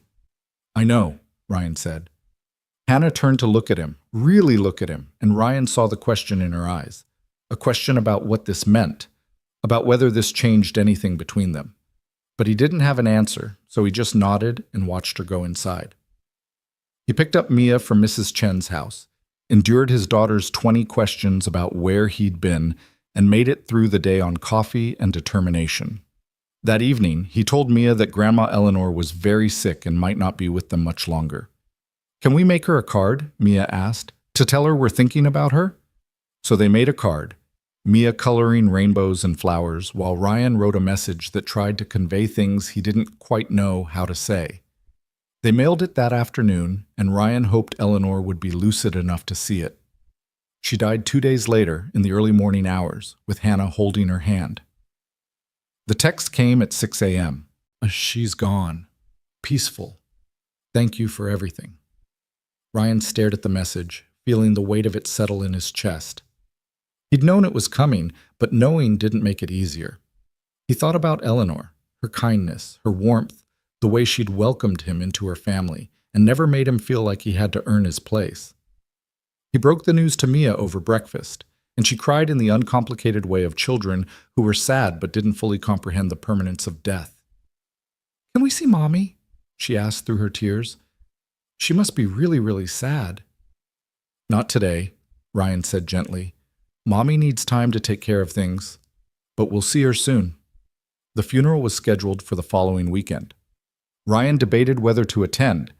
Speaker 1: "I know," Ryan said. Hannah turned to look at him, really look at him, and Ryan saw the question in her eyes. A question about what this meant, about whether this changed anything between them. But he didn't have an answer, so he just nodded and watched her go inside. He picked up Mia from Mrs. Chen's house, endured his daughter's 20 questions about where he'd been, and made it through the day on coffee and determination. That evening, he told Mia that Grandma Eleanor was very sick and might not be with them much longer. "Can we make her a card?" Mia asked, "to tell her we're thinking about her?" So they made a card, Mia coloring rainbows and flowers, while Ryan wrote a message that tried to convey things he didn't quite know how to say. They mailed it that afternoon, and Ryan hoped Eleanor would be lucid enough to see it. She died 2 days later, in the early morning hours, with Hannah holding her hand. The text came at 6 a.m. "She's gone. Peaceful. Thank you for everything." Ryan stared at the message, feeling the weight of it settle in his chest. He'd known it was coming, but knowing didn't make it easier. He thought about Eleanor, her kindness, her warmth, the way she'd welcomed him into her family, and never made him feel like he had to earn his place. He broke the news to Mia over breakfast, and she cried in the uncomplicated way of children who were sad but didn't fully comprehend the permanence of death. "Can we see Mommy?" she asked through her tears. "She must be really, really sad." "Not today," Ryan said gently. "Mommy needs time to take care of things, but we'll see her soon." The funeral was scheduled for the following weekend. Ryan debated whether to attend.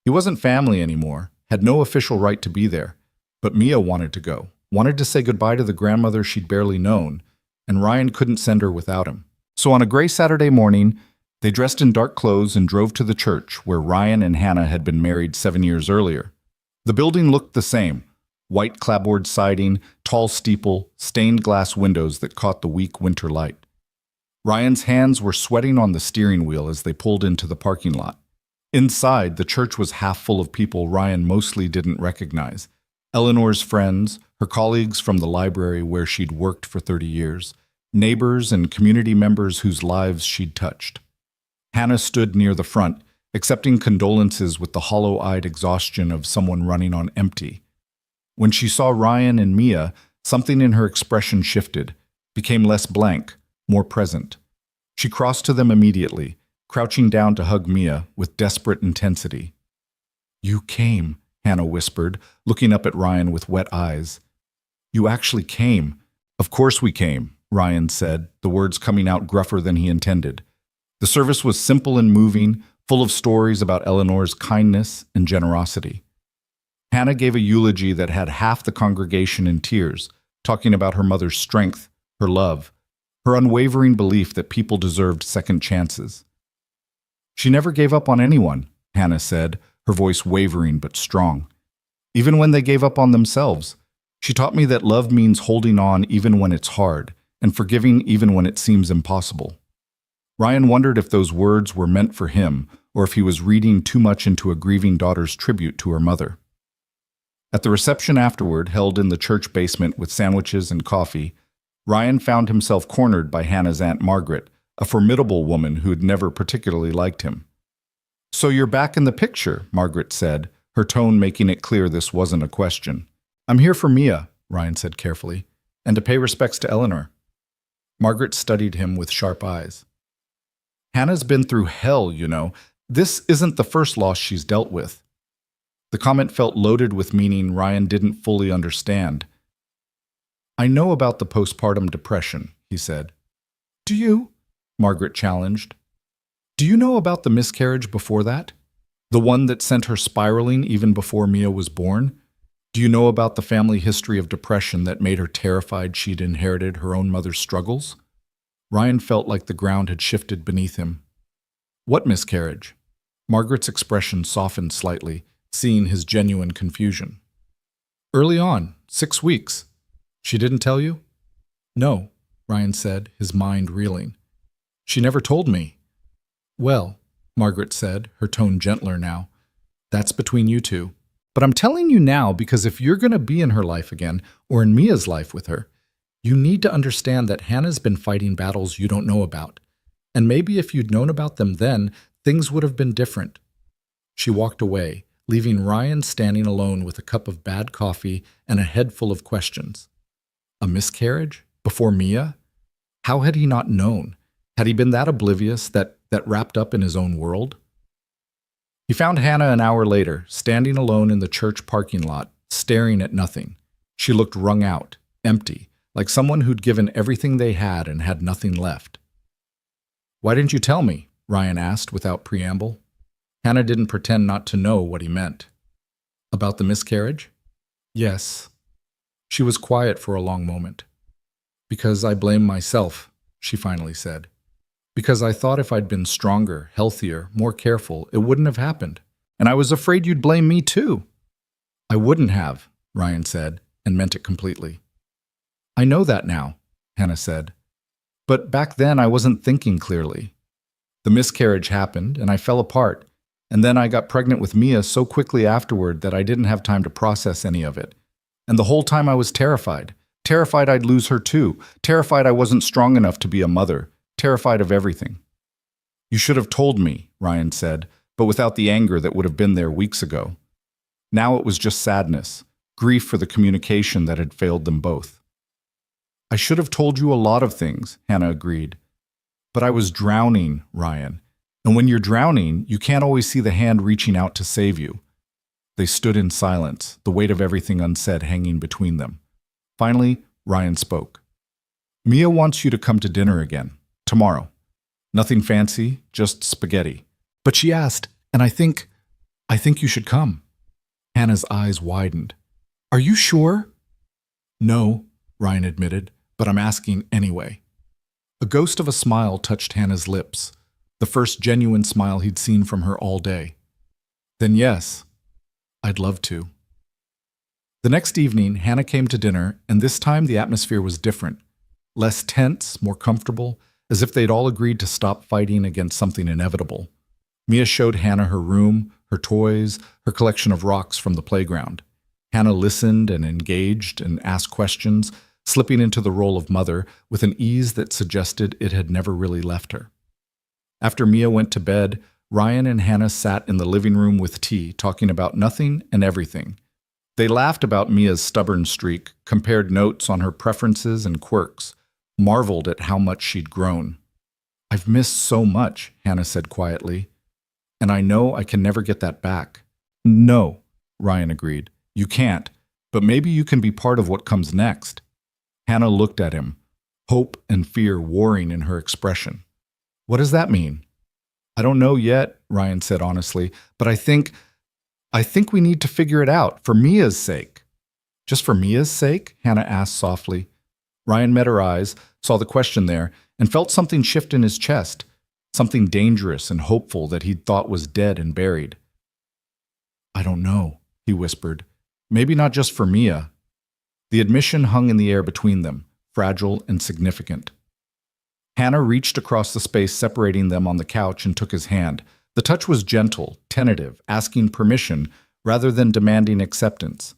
Speaker 1: He wasn't family anymore, had no official right to be there, but Mia wanted to go, wanted to say goodbye to the grandmother she'd barely known, and Ryan couldn't send her without him. So on a gray Saturday morning, they dressed in dark clothes and drove to the church where Ryan and Hannah had been married 7 years earlier. The building looked the same. White clapboard siding, tall steeple, stained glass windows that caught the weak winter light. Ryan's hands were sweating on the steering wheel as they pulled into the parking lot. Inside, the church was half full of people Ryan mostly didn't recognize. Eleanor's friends, her colleagues from the library where she'd worked for 30 years, neighbors and community members whose lives she'd touched. Hannah stood near the front, accepting condolences with the hollow-eyed exhaustion of someone running on empty. When she saw Ryan and Mia, something in her expression shifted, became less blank, more present. She crossed to them immediately, crouching down to hug Mia with desperate intensity. "You came," Hannah whispered, looking up at Ryan with wet eyes. "You actually came." "Of course we came," Ryan said, the words coming out gruffer than he intended. The service was simple and moving, full of stories about Eleanor's kindness and generosity. Hannah gave a eulogy that had half the congregation in tears, talking about her mother's strength, her love, her unwavering belief that people deserved second chances. "She never gave up on anyone," Hannah said, her voice wavering but strong. "Even when they gave up on themselves. She taught me that love means holding on even when it's hard, and forgiving even when it seems impossible." Ryan wondered if those words were meant for him, or if he was reading too much into a grieving daughter's tribute to her mother. At the reception afterward, held in the church basement with sandwiches and coffee, Ryan found himself cornered by Hannah's Aunt Margaret, a formidable woman who'd never particularly liked him. "So you're back in the picture," Margaret said, her tone making it clear this wasn't a question. "I'm here for Mia," Ryan said carefully, "and to pay respects to Eleanor." Margaret studied him with sharp eyes. "Hannah's been through hell, you know. This isn't the first loss she's dealt with." The comment felt loaded with meaning Ryan didn't fully understand. "I know about the postpartum depression," he said. "Do you?" Margaret challenged. "Do you know about the miscarriage before that? The one that sent her spiraling even before Mia was born? Do you know about the family history of depression that made her terrified she'd inherited her own mother's struggles?" Ryan felt like the ground had shifted beneath him. "What miscarriage?" Margaret's expression softened slightly, seeing his genuine confusion. "Early on, 6 weeks. She didn't tell you?" "No," Ryan said, his mind reeling. "She never told me." "Well," Margaret said, her tone gentler now, "that's between you two. But I'm telling you now because if you're going to be in her life again, or in Mia's life with her, you need to understand that Hannah's been fighting battles you don't know about. And maybe if you'd known about them then, things would have been different." She walked away, leaving Ryan standing alone with a cup of bad coffee and a head full of questions. A miscarriage? Before Mia? How had he not known? Had he been that oblivious, that wrapped up in his own world? He found Hannah an hour later, standing alone in the church parking lot, staring at nothing. She looked wrung out, empty, like someone who'd given everything they had and had nothing left. "Why didn't you tell me?" Ryan asked without preamble. Hannah didn't pretend not to know what he meant. "About the miscarriage?" "Yes." She was quiet for a long moment. "Because I blame myself," she finally said. "Because I thought if I'd been stronger, healthier, more careful, it wouldn't have happened. And I was afraid you'd blame me too." "I wouldn't have," Ryan said, and meant it completely. "I know that now," Hannah said. "But back then I wasn't thinking clearly. The miscarriage happened, and I fell apart. And then I got pregnant with Mia so quickly afterward that I didn't have time to process any of it. And the whole time I was terrified. Terrified I'd lose her too. Terrified I wasn't strong enough to be a mother. Terrified of everything." "You should have told me," Ryan said, but without the anger that would have been there weeks ago. Now it was just sadness, grief for the communication that had failed them both. "I should have told you a lot of things," Hannah agreed. "But I was drowning, Ryan. And when you're drowning, you can't always see the hand reaching out to save you." They stood in silence, the weight of everything unsaid hanging between them. Finally, Ryan spoke. "Mia wants you to come to dinner again. Tomorrow. Nothing fancy, just spaghetti. But she asked, and I think you should come." Hannah's eyes widened. "Are you sure?" "No," Ryan admitted, "but I'm asking anyway." A ghost of a smile touched Hannah's lips, the first genuine smile he'd seen from her all day. "Then yes, I'd love to." The next evening, Hannah came to dinner, and this time the atmosphere was different. Less tense, more comfortable, as if they'd all agreed to stop fighting against something inevitable. Mia showed Hannah her room, her toys, her collection of rocks from the playground. Hannah listened and engaged and asked questions, slipping into the role of mother with an ease that suggested it had never really left her. After Mia went to bed, Ryan and Hannah sat in the living room with tea, talking about nothing and everything. They laughed about Mia's stubborn streak, compared notes on her preferences and quirks, marveled at how much she'd grown. "I've missed so much," Hannah said quietly, "and I know I can never get that back." "No," Ryan agreed, "you can't, but maybe you can be part of what comes next." Hannah looked at him, hope and fear warring in her expression. "What does that mean?" "I don't know yet," Ryan said honestly, "but I think we need to figure it out, for Mia's sake." "Just for Mia's sake?" Hannah asked softly. Ryan met her eyes, saw the question there, and felt something shift in his chest, something dangerous and hopeful that he'd thought was dead and buried. "I don't know," he whispered. "Maybe not just for Mia." The admission hung in the air between them, fragile and significant. Hannah reached across the space separating them on the couch and took his hand. The touch was gentle, tentative, asking permission rather than demanding acceptance.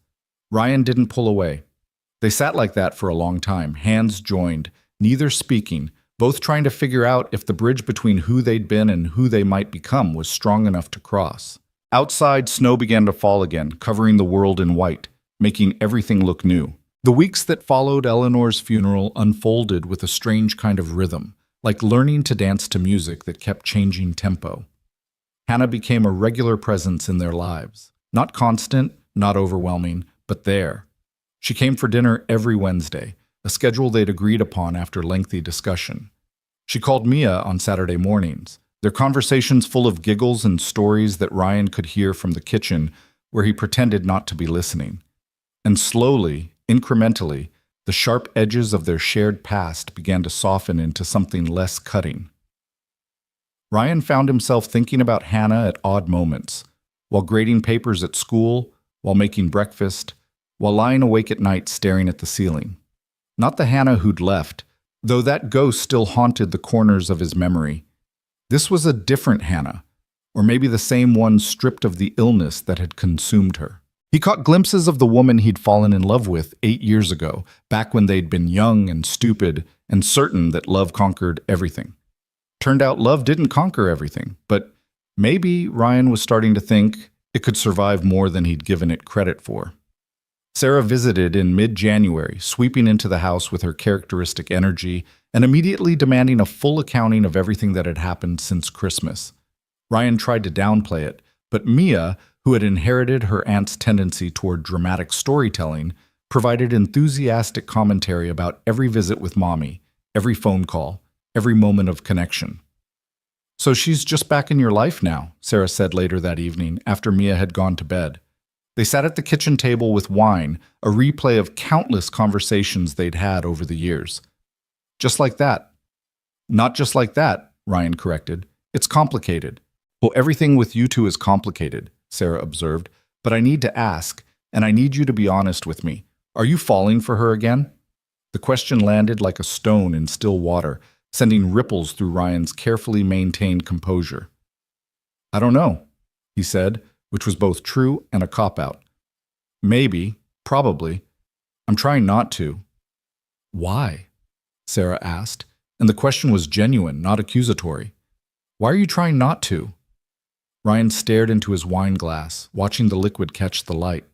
Speaker 1: Ryan didn't pull away. They sat like that for a long time, hands joined, neither speaking, both trying to figure out if the bridge between who they'd been and who they might become was strong enough to cross. Outside, snow began to fall again, covering the world in white, making everything look new. The weeks that followed Eleanor's funeral unfolded with a strange kind of rhythm, like learning to dance to music that kept changing tempo. Hannah became a regular presence in their lives. Not constant, not overwhelming, but there. She came for dinner every Wednesday, a schedule they'd agreed upon after lengthy discussion. She called Mia on Saturday mornings, their conversations full of giggles and stories that Ryan could hear from the kitchen where he pretended not to be listening. And slowly, incrementally, the sharp edges of their shared past began to soften into something less cutting. Ryan found himself thinking about Hannah at odd moments, while grading papers at school, while making breakfast, while lying awake at night staring at the ceiling. Not the Hannah who'd left, though that ghost still haunted the corners of his memory. This was a different Hannah, or maybe the same one stripped of the illness that had consumed her. He caught glimpses of the woman he'd fallen in love with 8 years ago, back when they'd been young and stupid and certain that love conquered everything. Turned out love didn't conquer everything, but maybe Ryan was starting to think it could survive more than he'd given it credit for. Sarah visited in mid-January, sweeping into the house with her characteristic energy and immediately demanding a full accounting of everything that had happened since Christmas. Ryan tried to downplay it, but Mia, who had inherited her aunt's tendency toward dramatic storytelling, provided enthusiastic commentary about every visit with Mommy, every phone call, every moment of connection. "So she's just back in your life now," Sarah said later that evening after Mia had gone to bed. They sat at the kitchen table with wine, a replay of countless conversations they'd had over the years. "Just like that." "Not just like that," Ryan corrected. "It's complicated." "Well, everything with you two is complicated," Sarah observed. "But I need to ask, and I need you to be honest with me. Are you falling for her again?" The question landed like a stone in still water, sending ripples through Ryan's carefully maintained composure. "I don't know," he said, which was both true and a cop-out. "Maybe, probably. I'm trying not to." "Why?" Sarah asked, and the question was genuine, not accusatory. "Why are you trying not to?" Ryan stared into his wine glass, watching the liquid catch the light.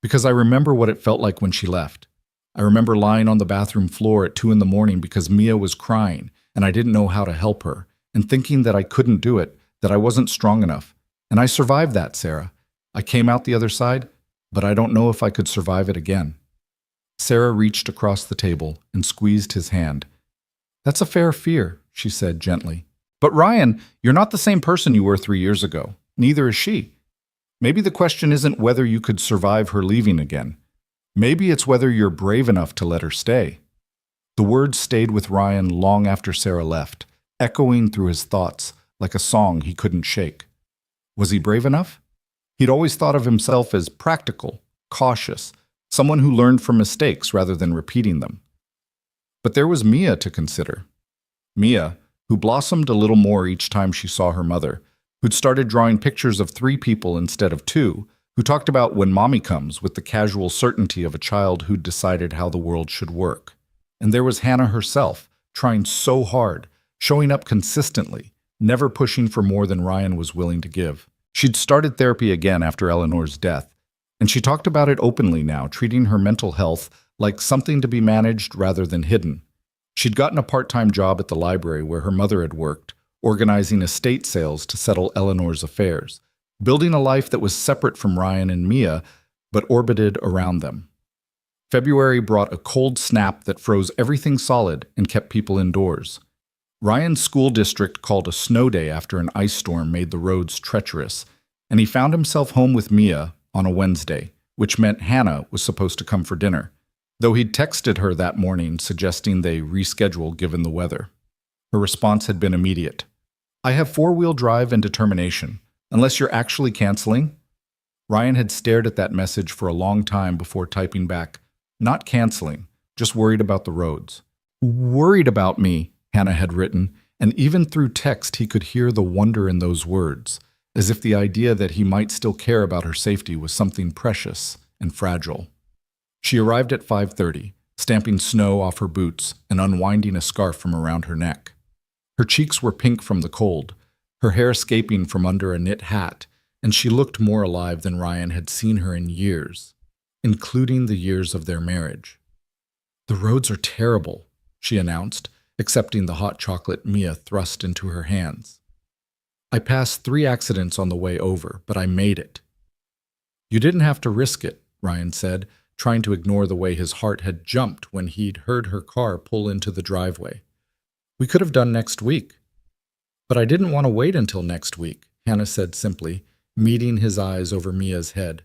Speaker 1: "Because I remember what it felt like when she left. I remember lying on the bathroom floor at 2 a.m. because Mia was crying, and I didn't know how to help her, and thinking that I couldn't do it, that I wasn't strong enough. And I survived that, Sarah. I came out the other side, but I don't know if I could survive it again." Sarah reached across the table and squeezed his hand. "That's a fair fear," she said gently. "But Ryan, you're not the same person you were 3 years ago. Neither is she. Maybe the question isn't whether you could survive her leaving again. Maybe it's whether you're brave enough to let her stay." The words stayed with Ryan long after Sarah left, echoing through his thoughts like a song he couldn't shake. Was he brave enough? He'd always thought of himself as practical, cautious, someone who learned from mistakes rather than repeating them. But there was Mia to consider. Mia, who blossomed a little more each time she saw her mother, who'd started drawing pictures of 3 people instead of 2, who talked about when Mommy comes with the casual certainty of a child who'd decided how the world should work. And there was Hannah herself, trying so hard, showing up consistently, never pushing for more than Ryan was willing to give. She'd started therapy again after Eleanor's death, and she talked about it openly now, treating her mental health like something to be managed rather than hidden. She'd gotten a part-time job at the library where her mother had worked, organizing estate sales to settle Eleanor's affairs, building a life that was separate from Ryan and Mia, but orbited around them. February brought a cold snap that froze everything solid and kept people indoors. Ryan's school district called a snow day after an ice storm made the roads treacherous, and he found himself home with Mia on a Wednesday, which meant Hannah was supposed to come for dinner, though he'd texted her that morning suggesting they reschedule given the weather. Her response had been immediate. "I have 4-wheel drive and determination. Unless you're actually canceling?" Ryan had stared at that message for a long time before typing back, "Not canceling, just worried about the roads." "Worried about me," Hannah had written, and even through text he could hear the wonder in those words, as if the idea that he might still care about her safety was something precious and fragile. She arrived at 5:30, stamping snow off her boots and unwinding a scarf from around her neck. Her cheeks were pink from the cold, her hair escaping from under a knit hat, and she looked more alive than Ryan had seen her in years, including the years of their marriage. "The roads are terrible," she announced, accepting the hot chocolate Mia thrust into her hands. "I passed 3 accidents on the way over, but I made it." "You didn't have to risk it," Ryan said, trying to ignore the way his heart had jumped when he'd heard her car pull into the driveway. "We could have done next week." "But I didn't want to wait until next week," Hannah said simply, meeting his eyes over Mia's head.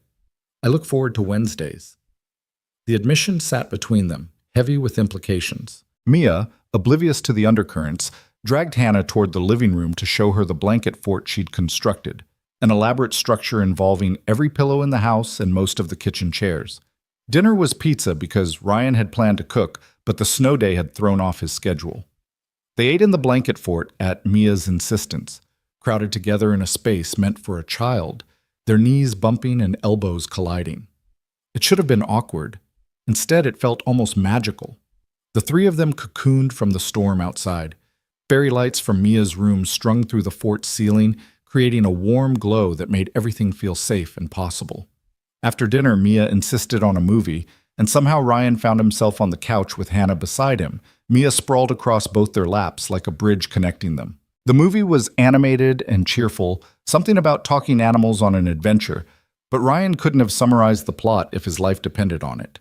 Speaker 1: "I look forward to Wednesdays." The admission sat between them, heavy with implications. Mia, oblivious to the undercurrents, dragged Hannah toward the living room to show her the blanket fort she'd constructed, an elaborate structure involving every pillow in the house and most of the kitchen chairs. Dinner was pizza because Ryan had planned to cook, but the snow day had thrown off his schedule. They ate in the blanket fort at Mia's insistence, crowded together in a space meant for a child, their knees bumping and elbows colliding. It should have been awkward. Instead, it felt almost magical. The 3 of them cocooned from the storm outside, fairy lights from Mia's room strung through the fort's ceiling, creating a warm glow that made everything feel safe and possible. After dinner, Mia insisted on a movie, and somehow Ryan found himself on the couch with Hannah beside him, Mia sprawled across both their laps like a bridge connecting them. The movie was animated and cheerful, something about talking animals on an adventure, but Ryan couldn't have summarized the plot if his life depended on it.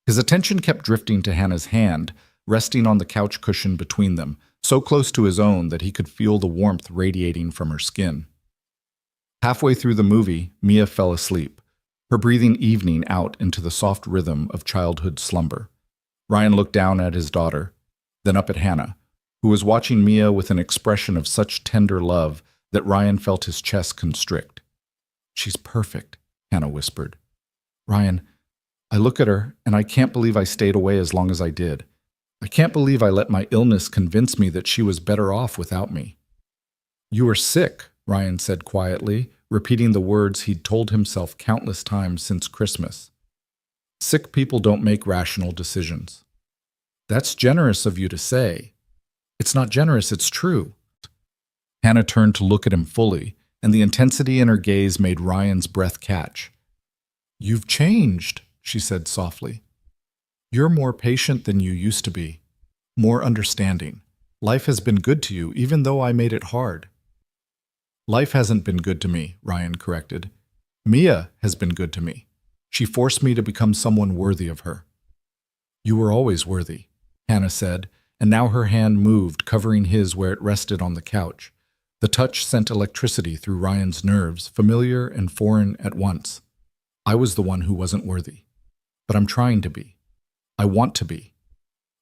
Speaker 1: His attention kept drifting to Hannah's hand, resting on the couch cushion between them, so close to his own that he could feel the warmth radiating from her skin. Halfway through the movie, Mia fell asleep, her breathing evening out into the soft rhythm of childhood slumber. Ryan looked down at his daughter, then up at Hannah, who was watching Mia with an expression of such tender love that Ryan felt his chest constrict. "She's perfect," Hannah whispered. "Ryan, I look at her and I can't believe I stayed away as long as I did. I can't believe I let my illness convince me that she was better off without me." "You were sick," Ryan said quietly, repeating the words he'd told himself countless times since Christmas. "Sick people don't make rational decisions." "That's generous of you to say." "It's not generous, it's true." Hannah turned to look at him fully, and the intensity in her gaze made Ryan's breath catch. "You've changed," she said softly. "You're more patient than you used to be, more understanding. Life has been good to you, even though I made it hard." "Life hasn't been good to me," Ryan corrected. "Mia has been good to me. She forced me to become someone worthy of her." "You were always worthy," Hannah said, and now her hand moved, covering his where it rested on the couch. The touch sent electricity through Ryan's nerves, familiar and foreign at once. "I was the one who wasn't worthy. But I'm trying to be. I want to be."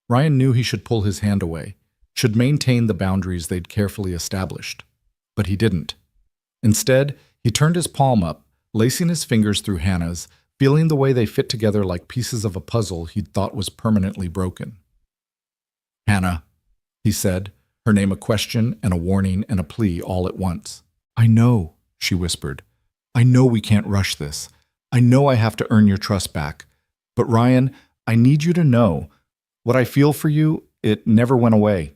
Speaker 1: Ryan knew he should pull his hand away, should maintain the boundaries they'd carefully established. But he didn't. Instead, he turned his palm up, lacing his fingers through Hannah's, feeling the way they fit together like pieces of a puzzle he'd thought was permanently broken. "Hannah," he said, her name a question and a warning and a plea all at once. "I know," she whispered. "I know we can't rush this. I know I have to earn your trust back. But Ryan, I need you to know, what I feel for you, it never went away.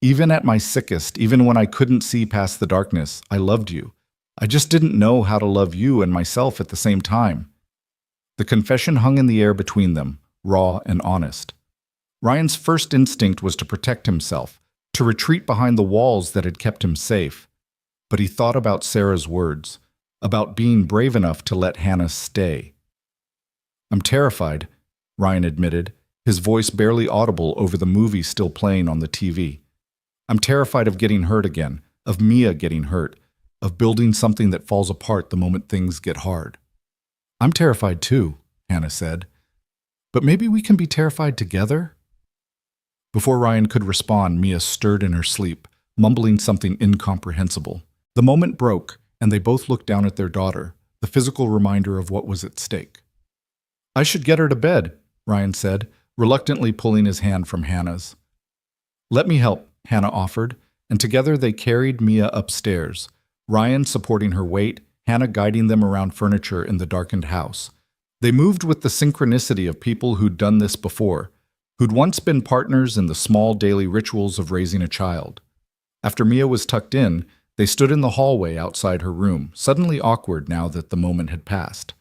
Speaker 1: Even at my sickest, even when I couldn't see past the darkness, I loved you. I just didn't know how to love you and myself at the same time." The confession hung in the air between them, raw and honest. Ryan's first instinct was to protect himself, to retreat behind the walls that had kept him safe. But he thought about Sarah's words, about being brave enough to let Hannah stay. "I'm terrified," Ryan admitted, his voice barely audible over the movie still playing on the TV. "I'm terrified of getting hurt again, of Mia getting hurt, of building something that falls apart the moment things get hard." "I'm terrified too," Hannah said. "But maybe we can be terrified together?" Before Ryan could respond, Mia stirred in her sleep, mumbling something incomprehensible. The moment broke, and they both looked down at their daughter, the physical reminder of what was at stake. "I should get her to bed," Ryan said, reluctantly pulling his hand from Hannah's. "Let me help," Hannah offered, and together they carried Mia upstairs, Ryan supporting her weight, Hannah guiding them around furniture in the darkened house. They moved with the synchronicity of people who'd done this before, who'd once been partners in the small daily rituals of raising a child. After Mia was tucked in, they stood in the hallway outside her room, suddenly awkward now that the moment had passed.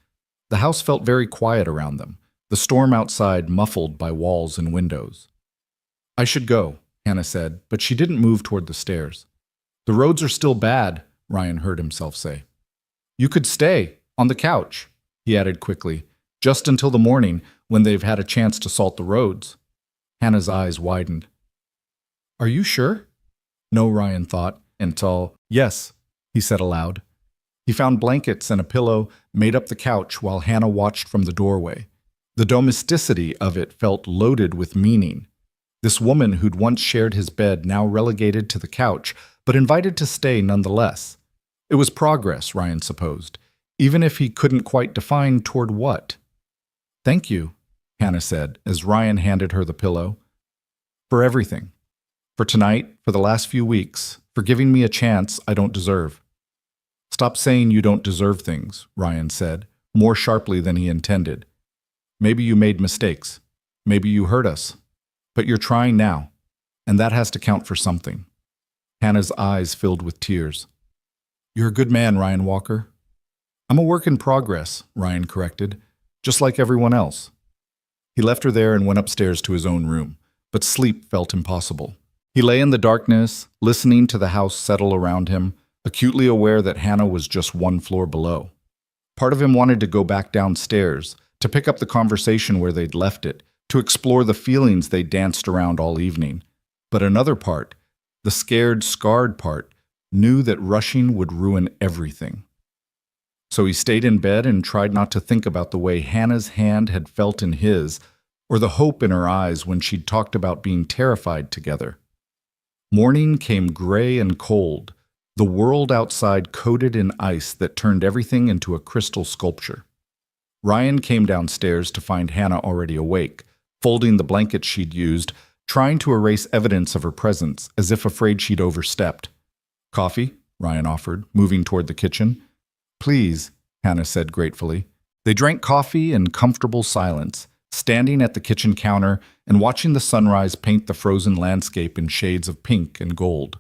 Speaker 1: The house felt very quiet around them, the storm outside muffled by walls and windows. "I should go," Hannah said, but she didn't move toward the stairs. "The roads are still bad," Ryan heard himself say. "You could stay, on the couch," he added quickly, "just until the morning, when they've had a chance to salt the roads." Hannah's eyes widened. "Are you sure?" No, Ryan thought, until, "Yes," he said aloud. He found blankets and a pillow, made up the couch while Hannah watched from the doorway. The domesticity of it felt loaded with meaning. This woman who'd once shared his bed now relegated to the couch, but invited to stay nonetheless. It was progress, Ryan supposed, even if he couldn't quite define toward what. "Thank you," Hannah said as Ryan handed her the pillow. "For everything. For tonight, for the last few weeks, for giving me a chance I don't deserve." "Stop saying you don't deserve things," Ryan said, more sharply than he intended. "Maybe you made mistakes. Maybe you hurt us. But you're trying now, and that has to count for something." Hannah's eyes filled with tears. "You're a good man, Ryan Walker." "I'm a work in progress," Ryan corrected, "just like everyone else." He left her there and went upstairs to his own room, but sleep felt impossible. He lay in the darkness, listening to the house settle around him, acutely aware that Hannah was just one floor below. Part of him wanted to go back downstairs, to pick up the conversation where they'd left it, to explore the feelings they danced around all evening. But another part, the scared, scarred part, knew that rushing would ruin everything. So he stayed in bed and tried not to think about the way Hannah's hand had felt in his, or the hope in her eyes when she'd talked about being terrified together. Morning came gray and cold, the world outside coated in ice that turned everything into a crystal sculpture. Ryan came downstairs to find Hannah already awake, folding the blankets she'd used, trying to erase evidence of her presence, as if afraid she'd overstepped. "Coffee?" Ryan offered, moving toward the kitchen. "Please," Hannah said gratefully. They drank coffee in comfortable silence, standing at the kitchen counter and watching the sunrise paint the frozen landscape in shades of pink and gold.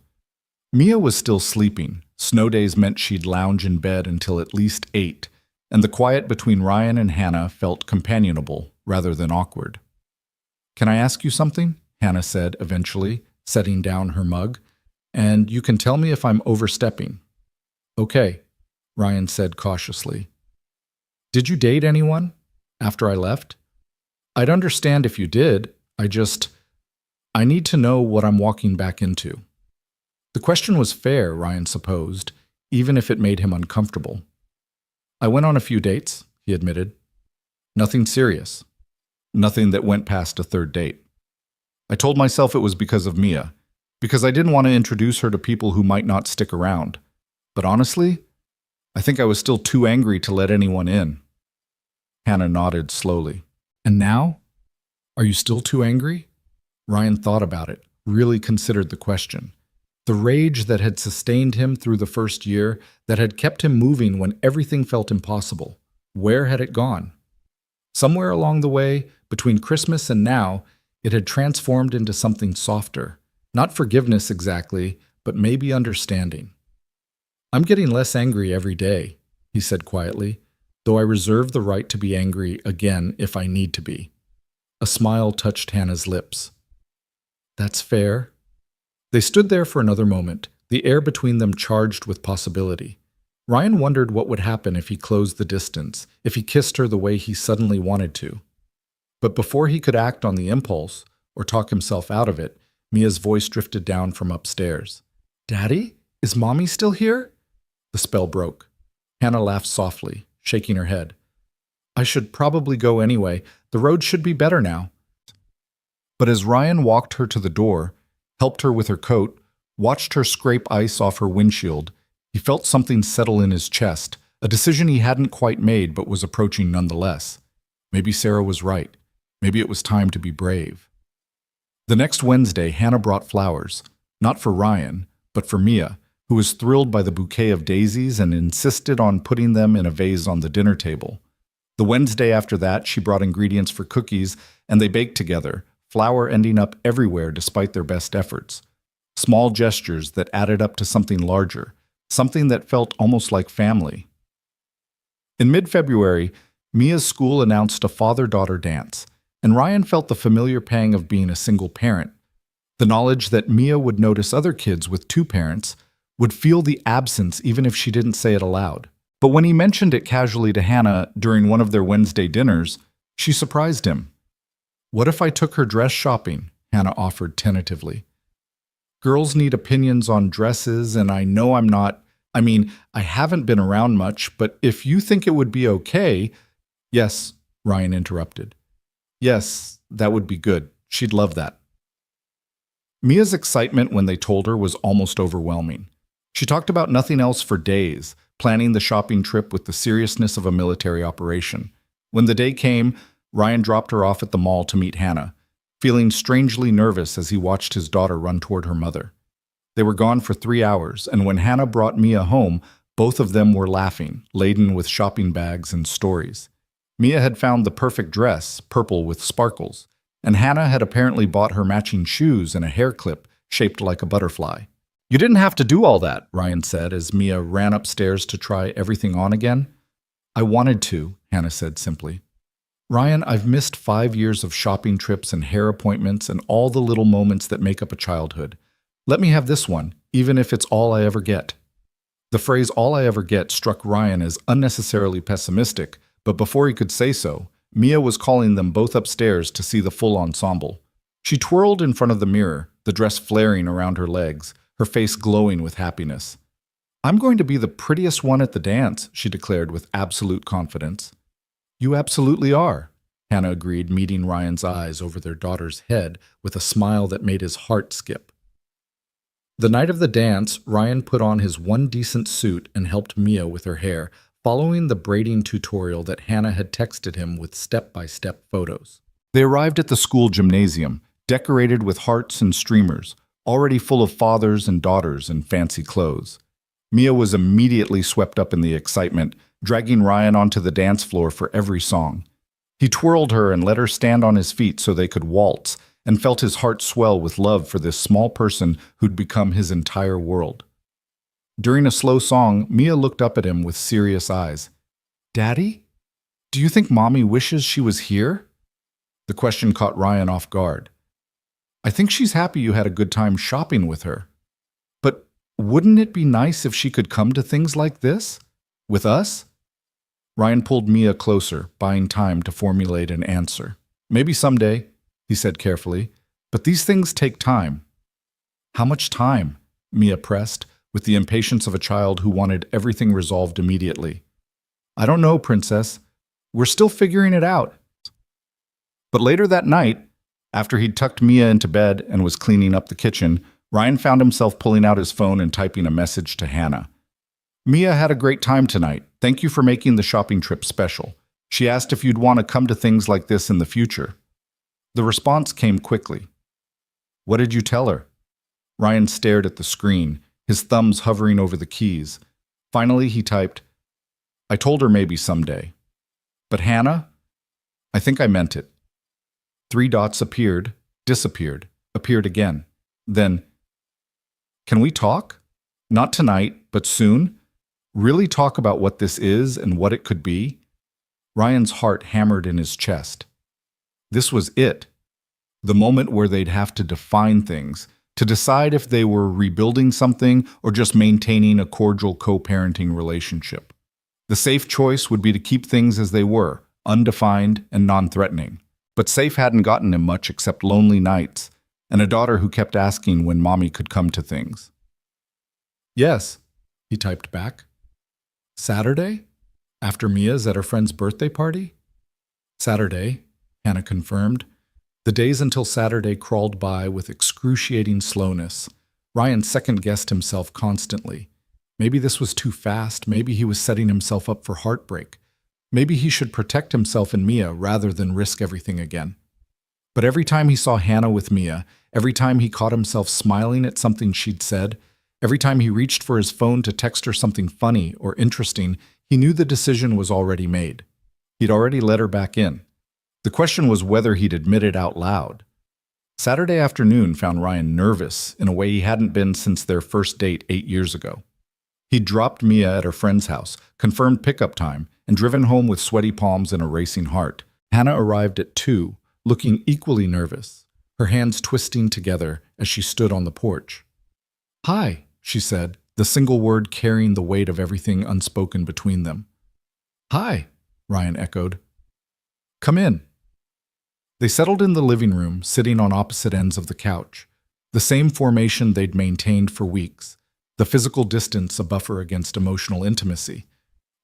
Speaker 1: Mia was still sleeping. Snow days meant she'd lounge in bed until at least 8, and the quiet between Ryan and Hannah felt companionable rather than awkward. "Can I ask you something?" Hannah said eventually, setting down her mug. "And you can tell me if I'm overstepping." "Okay," Ryan said cautiously. "Did you date anyone after I left? I'd understand if you did. I need to know what I'm walking back into." The question was fair, Ryan supposed, even if it made him uncomfortable. "I went on a few dates," he admitted. "Nothing serious. Nothing that went past a third date. I told myself it was because of Mia, because I didn't want to introduce her to people who might not stick around. But honestly, I think I was still too angry to let anyone in." Hannah nodded slowly. "And now? Are you still too angry?" Ryan thought about it, really considered the question. The rage that had sustained him through the first year, that had kept him moving when everything felt impossible. Where had it gone? Somewhere along the way, between Christmas and now, it had transformed into something softer. Not forgiveness exactly, but maybe understanding. "I'm getting less angry every day," he said quietly, "though I reserve the right to be angry again if I need to be." A smile touched Hannah's lips. "That's fair." They stood there for another moment, the air between them charged with possibility. Ryan wondered what would happen if he closed the distance, if he kissed her the way he suddenly wanted to. But before he could act on the impulse, or talk himself out of it, Mia's voice drifted down from upstairs. "Daddy? Is Mommy still here?" The spell broke. Hannah laughed softly, shaking her head. "I should probably go anyway. The road should be better now." But as Ryan walked her to the door, helped her with her coat, watched her scrape ice off her windshield, he felt something settle in his chest, a decision he hadn't quite made but was approaching nonetheless. Maybe Sarah was right. Maybe it was time to be brave. The next Wednesday, Hannah brought flowers, not for Ryan, but for Mia, who was thrilled by the bouquet of daisies and insisted on putting them in a vase on the dinner table. The Wednesday after that, she brought ingredients for cookies, and they baked together, flour ending up everywhere despite their best efforts. Small gestures that added up to something larger, something that felt almost like family. In mid-February, Mia's school announced a father-daughter dance, and Ryan felt the familiar pang of being a single parent. The knowledge that Mia would notice other kids with two parents, would feel the absence even if she didn't say it aloud. But when he mentioned it casually to Hannah during one of their Wednesday dinners, she surprised him. "What if I took her dress shopping?" Hannah offered tentatively. "Girls need opinions on dresses, and I know I haven't been around much, but if you think it would be okay—" "Yes," Ryan interrupted. "Yes, that would be good. She'd love that." Mia's excitement when they told her was almost overwhelming. She talked about nothing else for days, planning the shopping trip with the seriousness of a military operation. When the day came, Ryan dropped her off at the mall to meet Hannah, feeling strangely nervous as he watched his daughter run toward her mother. They were gone for 3 hours, and when Hannah brought Mia home, both of them were laughing, laden with shopping bags and stories. Mia had found the perfect dress, purple with sparkles, and Hannah had apparently bought her matching shoes and a hair clip shaped like a butterfly. "You didn't have to do all that," Ryan said as Mia ran upstairs to try everything on again. "I wanted to," Hannah said simply. "Ryan, I've missed 5 years of shopping trips and hair appointments and all the little moments that make up a childhood. Let me have this one, even if it's all I ever get." The phrase "all I ever get" struck Ryan as unnecessarily pessimistic, but before he could say so, Mia was calling them both upstairs to see the full ensemble. She twirled in front of the mirror, the dress flaring around her legs, her face glowing with happiness. "I'm going to be the prettiest one at the dance," she declared with absolute confidence. "You absolutely are," Hannah agreed, meeting Ryan's eyes over their daughter's head with a smile that made his heart skip. The night of the dance, Ryan put on his one decent suit and helped Mia with her hair, following the braiding tutorial that Hannah had texted him with step-by-step photos. They arrived at the school gymnasium, decorated with hearts and streamers, already full of fathers and daughters in fancy clothes. Mia was immediately swept up in the excitement, dragging Ryan onto the dance floor for every song. He twirled her and let her stand on his feet so they could waltz, and felt his heart swell with love for this small person who'd become his entire world. During a slow song, Mia looked up at him with serious eyes. "Daddy? Do you think Mommy wishes she was here?" The question caught Ryan off guard. "I think she's happy you had a good time shopping with her. But wouldn't it be nice if she could come to things like this? With us?" Ryan pulled Mia closer, buying time to formulate an answer. "Maybe someday," he said carefully, "but these things take time." "How much time?" Mia pressed, with the impatience of a child who wanted everything resolved immediately. "I don't know, Princess. We're still figuring it out." But later that night, after he'd tucked Mia into bed and was cleaning up the kitchen, Ryan found himself pulling out his phone and typing a message to Hannah. "Mia had a great time tonight. Thank you for making the shopping trip special. She asked if you'd want to come to things like this in the future." The response came quickly. "What did you tell her?" Ryan stared at the screen, his thumbs hovering over the keys. Finally, he typed, "I told her maybe someday. But Hannah, I think I meant it." 3 dots appeared, disappeared, appeared again. Then, "Can we talk? Not tonight, but soon? Really talk about what this is and what it could be?" Ryan's heart hammered in his chest. This was it. The moment where they'd have to define things, to decide if they were rebuilding something or just maintaining a cordial co-parenting relationship. The safe choice would be to keep things as they were, undefined and non-threatening. But safe hadn't gotten him much except lonely nights, and a daughter who kept asking when Mommy could come to things. "Yes," he typed back. "Saturday? After Mia's at her friend's birthday party?" "Saturday," Hannah confirmed. The days until Saturday crawled by with excruciating slowness. Ryan second-guessed himself constantly. Maybe this was too fast, maybe he was setting himself up for heartbreak. Maybe he should protect himself and Mia rather than risk everything again. But every time he saw Hannah with Mia, every time he caught himself smiling at something she'd said, every time he reached for his phone to text her something funny or interesting, he knew the decision was already made. He'd already let her back in. The question was whether he'd admit it out loud. Saturday afternoon found Ryan nervous in a way he hadn't been since their first date 8 years ago. He'd dropped Mia at her friend's house, confirmed pickup time, and driven home with sweaty palms and a racing heart. Hannah arrived at 2, looking equally nervous, her hands twisting together as she stood on the porch. "Hi," she said, the single word carrying the weight of everything unspoken between them. "Hi," Ryan echoed. "Come in." They settled in the living room, sitting on opposite ends of the couch, the same formation they'd maintained for weeks, the physical distance a buffer against emotional intimacy.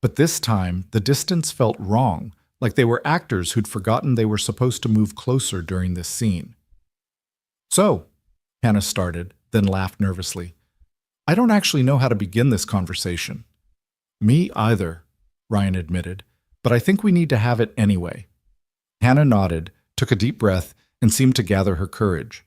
Speaker 1: But this time, the distance felt wrong, like they were actors who'd forgotten they were supposed to move closer during this scene. "So," Hannah started, then laughed nervously. "I don't actually know how to begin this conversation." "Me either," Ryan admitted, "but I think we need to have it anyway." Hannah nodded, took a deep breath, and seemed to gather her courage.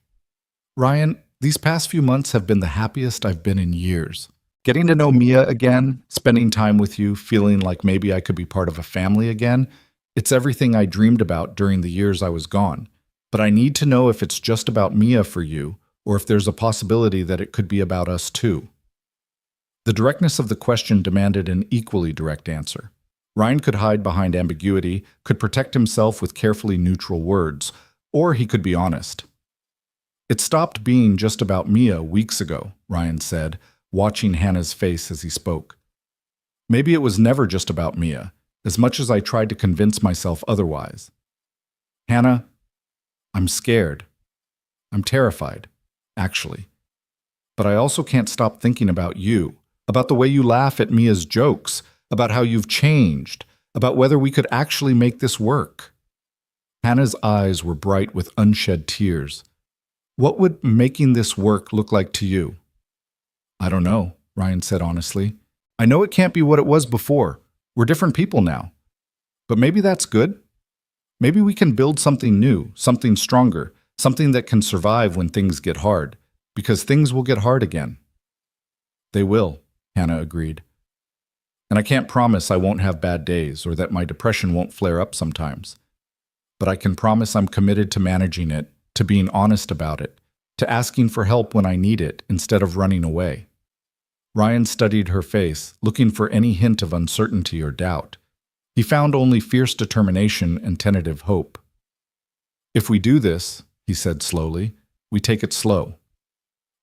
Speaker 1: "Ryan, these past few months have been the happiest I've been in years. Getting to know Mia again, spending time with you, feeling like maybe I could be part of a family again, it's everything I dreamed about during the years I was gone. But I need to know if it's just about Mia for you, or if there's a possibility that it could be about us too." The directness of the question demanded an equally direct answer. Ryan could hide behind ambiguity, could protect himself with carefully neutral words, or he could be honest. "It stopped being just about Mia weeks ago," Ryan said, watching Hannah's face as he spoke. "Maybe it was never just about Mia, as much as I tried to convince myself otherwise. Hannah, I'm scared. I'm terrified, actually. But I also can't stop thinking about you, about the way you laugh at Mia's jokes, about how you've changed, about whether we could actually make this work." Hannah's eyes were bright with unshed tears. "What would making this work look like to you?" "I don't know," Ryan said honestly. "I know it can't be what it was before. We're different people now. But maybe that's good. Maybe we can build something new, something stronger, something that can survive when things get hard, because things will get hard again." "They will," Hannah agreed. "And I can't promise I won't have bad days or that my depression won't flare up sometimes. But I can promise I'm committed to managing it, to being honest about it, to asking for help when I need it instead of running away." Ryan studied her face, looking for any hint of uncertainty or doubt. He found only fierce determination and tentative hope. "If we do this," he said slowly, "we take it slow.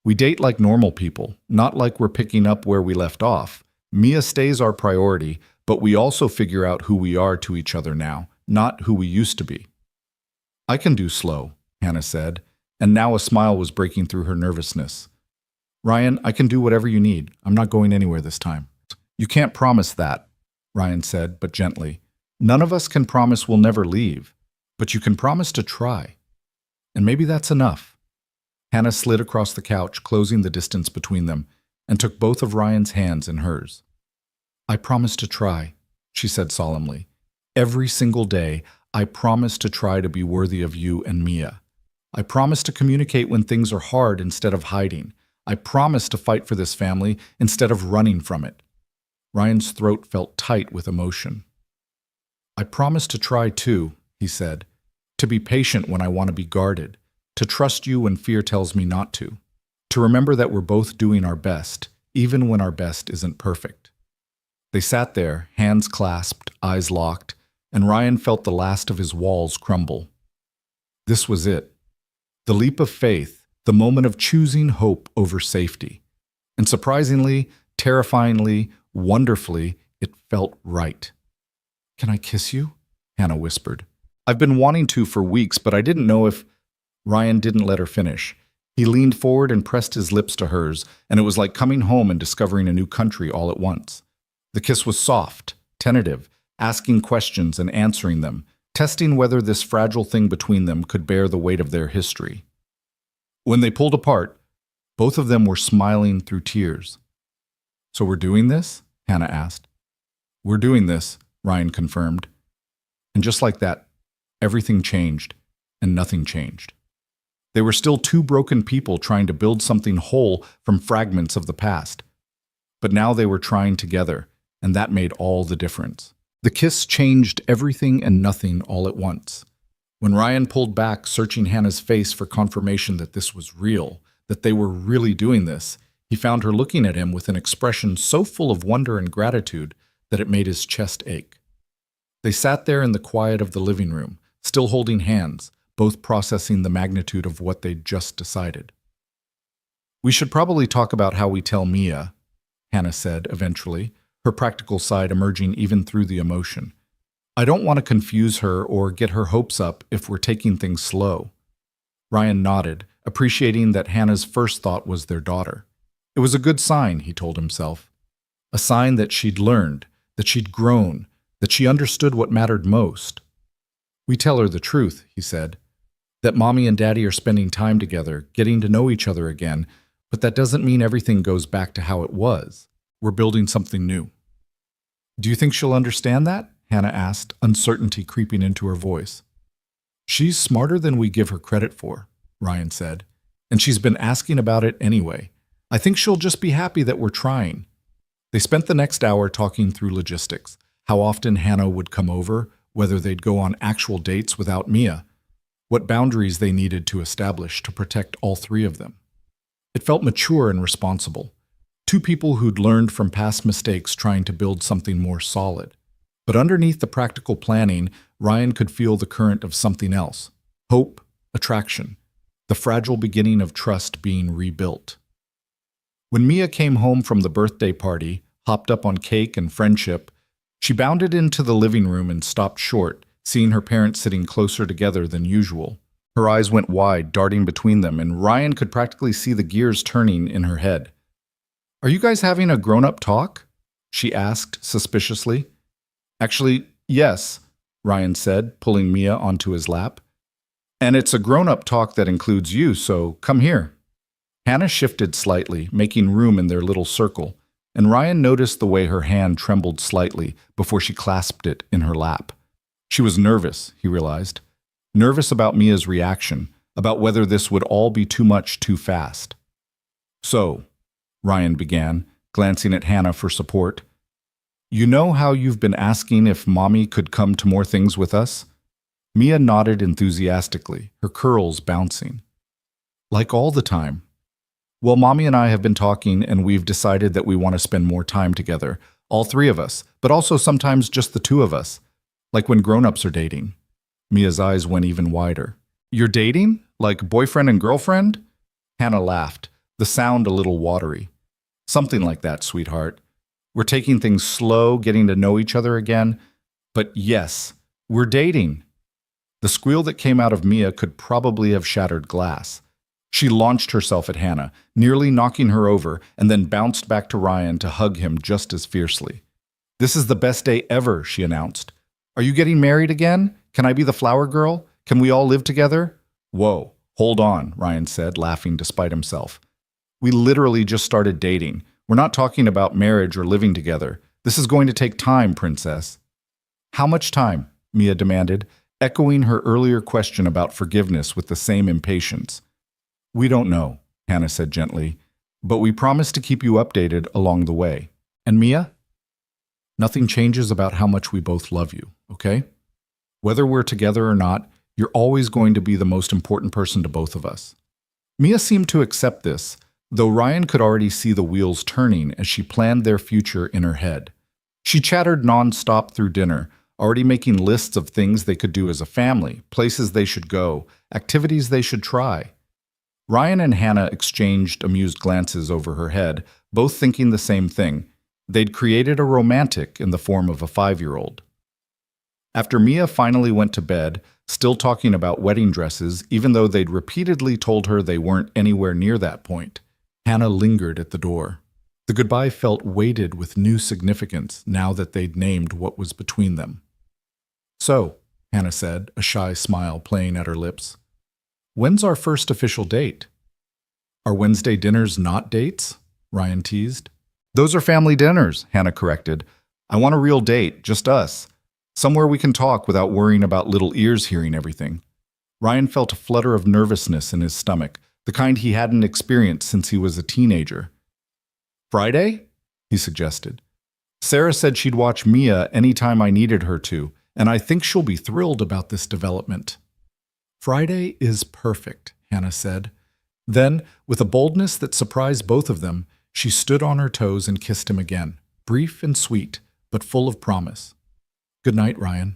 Speaker 1: We date like normal people, not like we're picking up where we left off. Mia stays our priority, but we also figure out who we are to each other now, not who we used to be." "I can do slow," Hannah said, and now a smile was breaking through her nervousness. "Ryan, I can do whatever you need. I'm not going anywhere this time." "You can't promise that," Ryan said, but gently. "None of us can promise we'll never leave, but you can promise to try. And maybe that's enough." Hannah slid across the couch, closing the distance between them, and took both of Ryan's hands in hers. "I promise to try," she said solemnly. "Every single day, I promise to try to be worthy of you and Mia. I promise to communicate when things are hard instead of hiding. I promise to fight for this family instead of running from it." Ryan's throat felt tight with emotion. "I promise to try too," he said, "to be patient when I want to be guarded, to trust you when fear tells me not to remember that we're both doing our best, even when our best isn't perfect." They sat there, hands clasped, eyes locked, and Ryan felt the last of his walls crumble. This was it. The leap of faith, the moment of choosing hope over safety. And surprisingly, terrifyingly, wonderfully, it felt right. "Can I kiss you?" Hannah whispered. "I've been wanting to for weeks, but I didn't know if—" Ryan didn't let her finish. He leaned forward and pressed his lips to hers, and it was like coming home and discovering a new country all at once. The kiss was soft, tentative, asking questions and answering them, testing whether this fragile thing between them could bear the weight of their history. When they pulled apart, both of them were smiling through tears. "So we're doing this?" Hannah asked. "We're doing this," Ryan confirmed. And just like that, everything changed, and nothing changed. They were still two broken people trying to build something whole from fragments of the past. But now they were trying together, and that made all the difference. The kiss changed everything and nothing all at once. When Ryan pulled back, searching Hannah's face for confirmation that this was real, that they were really doing this, he found her looking at him with an expression so full of wonder and gratitude that it made his chest ache. They sat there in the quiet of the living room, still holding hands, both processing the magnitude of what they'd just decided. "We should probably talk about how we tell Mia," Hannah said eventually, her practical side emerging even through the emotion. "I don't want to confuse her or get her hopes up if we're taking things slow." Ryan nodded, appreciating that Hannah's first thought was their daughter. It was a good sign, he told himself. A sign that she'd learned, that she'd grown, that she understood what mattered most. "We tell her the truth," he said, "that Mommy and Daddy are spending time together, getting to know each other again, but that doesn't mean everything goes back to how it was. We're building something new." "Do you think she'll understand that?" Hannah asked, uncertainty creeping into her voice. "She's smarter than we give her credit for," Ryan said, "and she's been asking about it anyway. I think she'll just be happy that we're trying." They spent the next hour talking through logistics, how often Hannah would come over, whether they'd go on actual dates without Mia, what boundaries they needed to establish to protect all three of them. It felt mature and responsible. Two people who'd learned from past mistakes trying to build something more solid. But underneath the practical planning, Ryan could feel the current of something else. Hope, attraction, the fragile beginning of trust being rebuilt. When Mia came home from the birthday party, hopped up on cake and friendship, she bounded into the living room and stopped short, seeing her parents sitting closer together than usual. Her eyes went wide, darting between them, and Ryan could practically see the gears turning in her head. "Are you guys having a grown-up talk?" she asked suspiciously. "Actually, yes," Ryan said, pulling Mia onto his lap. "And it's a grown-up talk that includes you, so come here." Hannah shifted slightly, making room in their little circle, and Ryan noticed the way her hand trembled slightly before she clasped it in her lap. She was nervous, he realized. Nervous about Mia's reaction, about whether this would all be too much too fast. "So," Ryan began, glancing at Hannah for support, "you know how you've been asking if Mommy could come to more things with us?" Mia nodded enthusiastically, her curls bouncing. "Like all the time." "Well, Mommy and I have been talking, and we've decided that we want to spend more time together, all three of us, but also sometimes just the two of us, like when grown-ups are dating." Mia's eyes went even wider. "You're dating? Like boyfriend and girlfriend?" Hannah laughed, the sound a little watery. "Something like that, sweetheart. We're taking things slow, getting to know each other again. But yes, we're dating." The squeal that came out of Mia could probably have shattered glass. She launched herself at Hannah, nearly knocking her over, and then bounced back to Ryan to hug him just as fiercely. "This is the best day ever," she announced. "Are you getting married again? Can I be the flower girl? Can we all live together?" "Whoa, hold on," Ryan said, laughing despite himself. "We literally just started dating. We're not talking about marriage or living together. This is going to take time, princess." "How much time?" Mia demanded, echoing her earlier question about forgiveness with the same impatience. "We don't know," Hannah said gently, "but we promise to keep you updated along the way. And Mia? Nothing changes about how much we both love you, okay? Whether we're together or not, you're always going to be the most important person to both of us." Mia seemed to accept this, though Ryan could already see the wheels turning as she planned their future in her head. She chattered non-stop through dinner, already making lists of things they could do as a family, places they should go, activities they should try. Ryan and Hannah exchanged amused glances over her head, both thinking the same thing. They'd created a romantic in the form of a 5-year-old. After Mia finally went to bed, still talking about wedding dresses, even though they'd repeatedly told her they weren't anywhere near that point, Hannah lingered at the door. The goodbye felt weighted with new significance now that they'd named what was between them. "So," Hannah said, a shy smile playing at her lips, "when's our first official date?" "Are Wednesday dinners not dates?" Ryan teased. "Those are family dinners," Hannah corrected. "I want a real date, just us. Somewhere we can talk without worrying about little ears hearing everything." Ryan felt a flutter of nervousness in his stomach, the kind he hadn't experienced since he was a teenager. "Friday?" he suggested. "Sarah said she'd watch Mia anytime I needed her to, and I think she'll be thrilled about this development." Friday is perfect, Hannah said. Then, with a boldness that surprised both of them, she stood on her toes and kissed him again, brief and sweet, but full of promise. Good night, Ryan.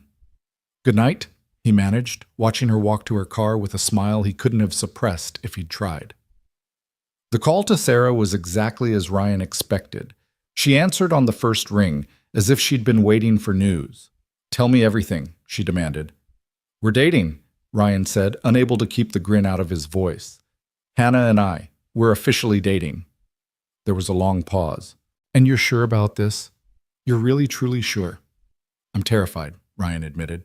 Speaker 1: Good night, he managed, watching her walk to her car with a smile he couldn't have suppressed if he'd tried. The call to Sarah was exactly as Ryan expected. She answered on the first ring, as if she'd been waiting for news. Tell me everything, she demanded. We're dating, Ryan said, unable to keep the grin out of his voice. Hannah and I, we're officially dating. There was a long pause. And you're sure about this? You're really, truly sure? I'm terrified, Ryan admitted.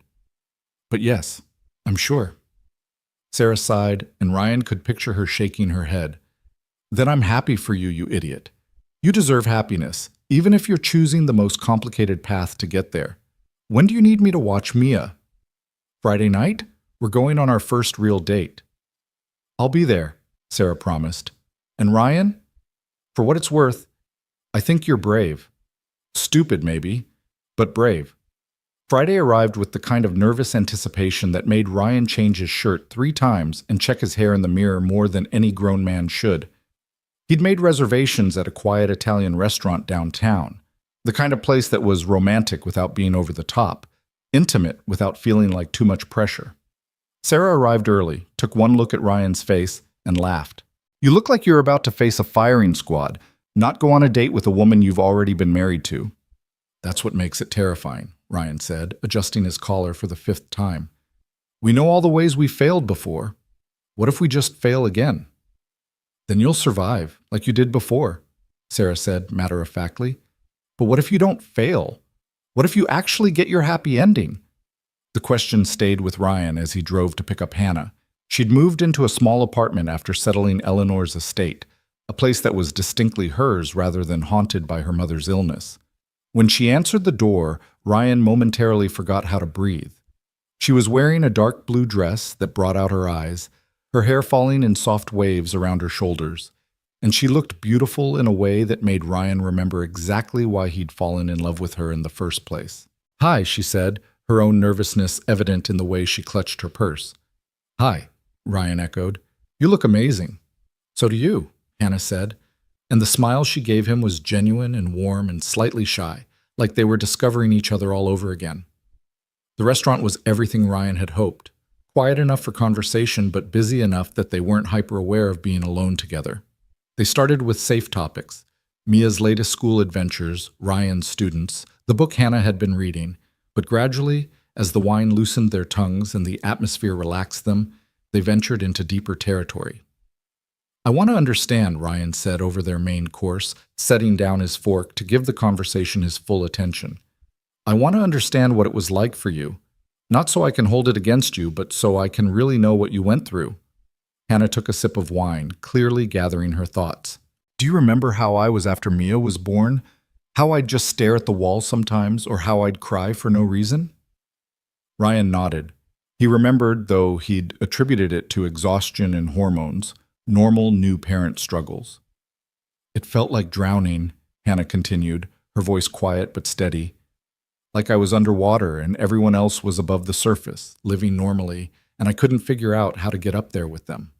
Speaker 1: But yes, I'm sure. Sarah sighed, and Ryan could picture her shaking her head. Then I'm happy for you, you idiot. You deserve happiness, even if you're choosing the most complicated path to get there. When do you need me to watch Mia? Friday night? We're going on our first real date. I'll be there, Sarah promised. And Ryan? For what it's worth, I think you're brave. Stupid, maybe, but brave. Friday arrived with the kind of nervous anticipation that made Ryan change his shirt 3 times and check his hair in the mirror more than any grown man should. He'd made reservations at a quiet Italian restaurant downtown, the kind of place that was romantic without being over the top, intimate without feeling like too much pressure. Sarah arrived early, took one look at Ryan's face, and laughed. You look like you're about to face a firing squad, not go on a date with a woman you've already been married to. That's what makes it terrifying, Ryan said, adjusting his collar for the 5th time. We know all the ways we failed before. What if we just fail again? Then you'll survive, like you did before, Sarah said matter-of-factly. But what if you don't fail? What if you actually get your happy ending? The question stayed with Ryan as he drove to pick up Hannah. She'd moved into a small apartment after settling Eleanor's estate, a place that was distinctly hers rather than haunted by her mother's illness. When she answered the door, Ryan momentarily forgot how to breathe. She was wearing a dark blue dress that brought out her eyes, her hair falling in soft waves around her shoulders, and she looked beautiful in a way that made Ryan remember exactly why he'd fallen in love with her in the first place. Hi, she said, her own nervousness evident in the way she clutched her purse. Hi, Ryan echoed. You look amazing. So do you, Hannah said, and the smile she gave him was genuine and warm and slightly shy, like they were discovering each other all over again. The restaurant was everything Ryan had hoped. Quiet enough for conversation, but busy enough that they weren't hyper-aware of being alone together. They started with safe topics: Mia's latest school adventures, Ryan's students, the book Hannah had been reading, but gradually, as the wine loosened their tongues and the atmosphere relaxed them, they ventured into deeper territory. I want to understand, Ryan said over their main course, setting down his fork to give the conversation his full attention. I want to understand what it was like for you. Not so I can hold it against you, but so I can really know what you went through. Hannah took a sip of wine, clearly gathering her thoughts. Do you remember how I was after Mia was born? How I'd just stare at the wall sometimes, or how I'd cry for no reason? Ryan nodded. He remembered, though he'd attributed it to exhaustion and hormones, normal new parent struggles. It felt like drowning, Hannah continued, her voice quiet but steady. Like I was underwater and everyone else was above the surface, living normally, and I couldn't figure out how to get up there with them.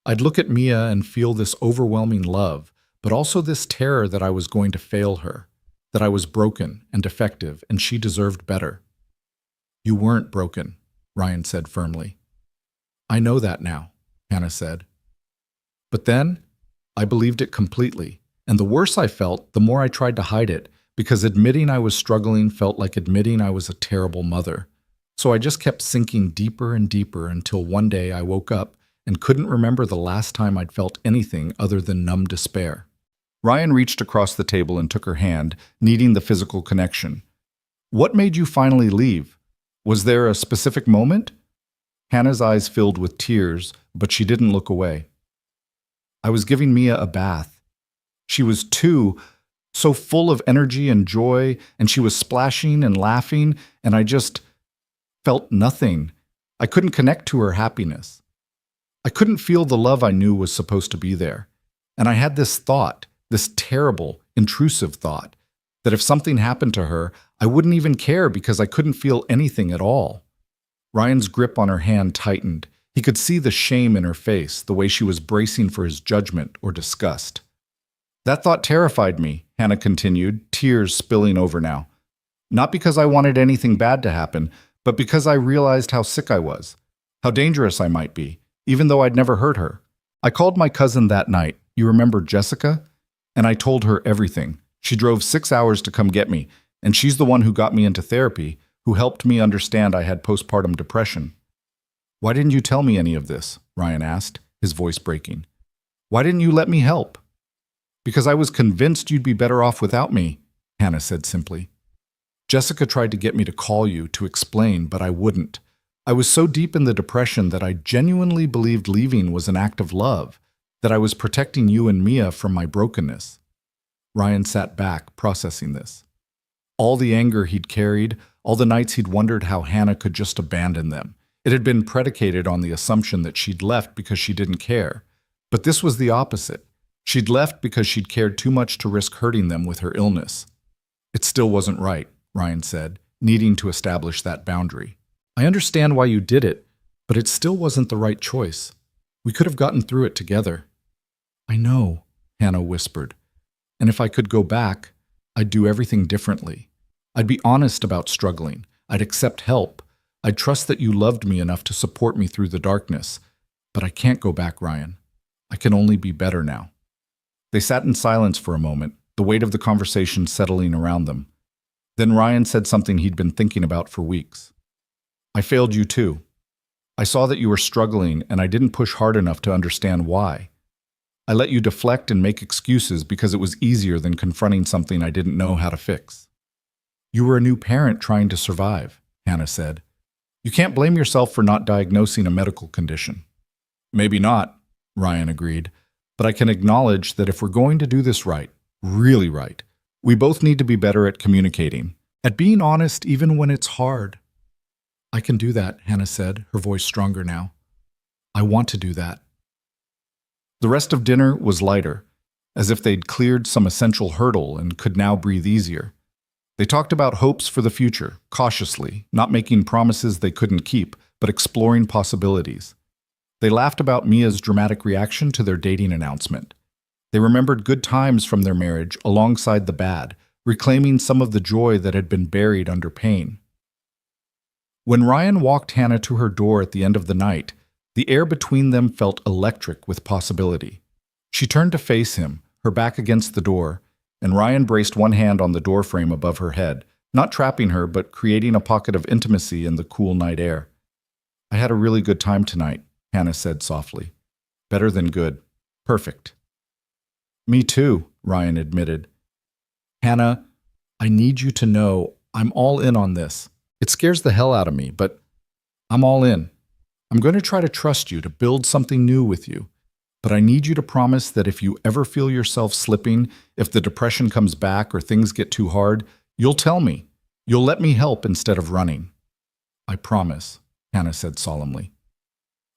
Speaker 1: I'd look at Mia and feel this overwhelming love, but also this terror that I was going to fail her, that I was broken and defective and she deserved better. You weren't broken, Ryan said firmly. I know that now, Hannah said. But then, I believed it completely, and the worse I felt, the more I tried to hide it, because admitting I was struggling felt like admitting I was a terrible mother. So I just kept sinking deeper and deeper until one day I woke up and couldn't remember the last time I'd felt anything other than numb despair. Ryan reached across the table and took her hand, needing the physical connection. What made you finally leave? Was there a specific moment? Hannah's eyes filled with tears, but she didn't look away. I was giving Mia a bath. She was 2, so full of energy and joy, and she was splashing and laughing, and I just felt nothing. I couldn't connect to her happiness. I couldn't feel the love I knew was supposed to be there. And I had this thought, this terrible, intrusive thought, that if something happened to her, I wouldn't even care because I couldn't feel anything at all. Ryan's grip on her hand tightened. He could see the shame in her face, the way she was bracing for his judgment or disgust. That thought terrified me, Hannah continued, tears spilling over now. Not because I wanted anything bad to happen, but because I realized how sick I was, how dangerous I might be, even though I'd never hurt her. I called my cousin that night, you remember Jessica? And I told her everything. She drove 6 hours to come get me, and she's the one who got me into therapy, who helped me understand I had postpartum depression. Why didn't you tell me any of this? Ryan asked, his voice breaking. Why didn't you let me help? Because I was convinced you'd be better off without me, Hannah said simply. Jessica tried to get me to call you, to explain, but I wouldn't. I was so deep in the depression that I genuinely believed leaving was an act of love, that I was protecting you and Mia from my brokenness. Ryan sat back, processing this. All the anger he'd carried, all the nights he'd wondered how Hannah could just abandon them. It had been predicated on the assumption that she'd left because she didn't care. But this was the opposite. She'd left because she'd cared too much to risk hurting them with her illness. It still wasn't right, Ryan said, needing to establish that boundary. I understand why you did it, but it still wasn't the right choice. We could have gotten through it together. I know, Hannah whispered. And if I could go back, I'd do everything differently. I'd be honest about struggling. I'd accept help. I'd trust that you loved me enough to support me through the darkness. But I can't go back, Ryan. I can only be better now. They sat in silence for a moment, the weight of the conversation settling around them. Then Ryan said something he'd been thinking about for weeks. I failed you too. I saw that you were struggling, and I didn't push hard enough to understand why. I let you deflect and make excuses because it was easier than confronting something I didn't know how to fix. You were a new parent trying to survive, Hannah said. You can't blame yourself for not diagnosing a medical condition. Maybe not, Ryan agreed, but I can acknowledge that if we're going to do this right, really right, we both need to be better at communicating, at being honest even when it's hard. I can do that, Hannah said, her voice stronger now. I want to do that. The rest of dinner was lighter, as if they'd cleared some essential hurdle and could now breathe easier. They talked about hopes for the future, cautiously, not making promises they couldn't keep, but exploring possibilities. They laughed about Mia's dramatic reaction to their dating announcement. They remembered good times from their marriage alongside the bad, reclaiming some of the joy that had been buried under pain. When Ryan walked Hannah to her door at the end of the night, the air between them felt electric with possibility. She turned to face him, her back against the door, and Ryan braced one hand on the doorframe above her head, not trapping her but creating a pocket of intimacy in the cool night air. I had a really good time tonight, Hannah said softly. Better than good. Perfect. Me too, Ryan admitted. Hannah, I need you to know I'm all in on this. It scares the hell out of me, but I'm all in. I'm going to try to trust you, to build something new with you. But I need you to promise that if you ever feel yourself slipping, if the depression comes back or things get too hard, you'll tell me. You'll let me help instead of running. I promise, Hannah said solemnly.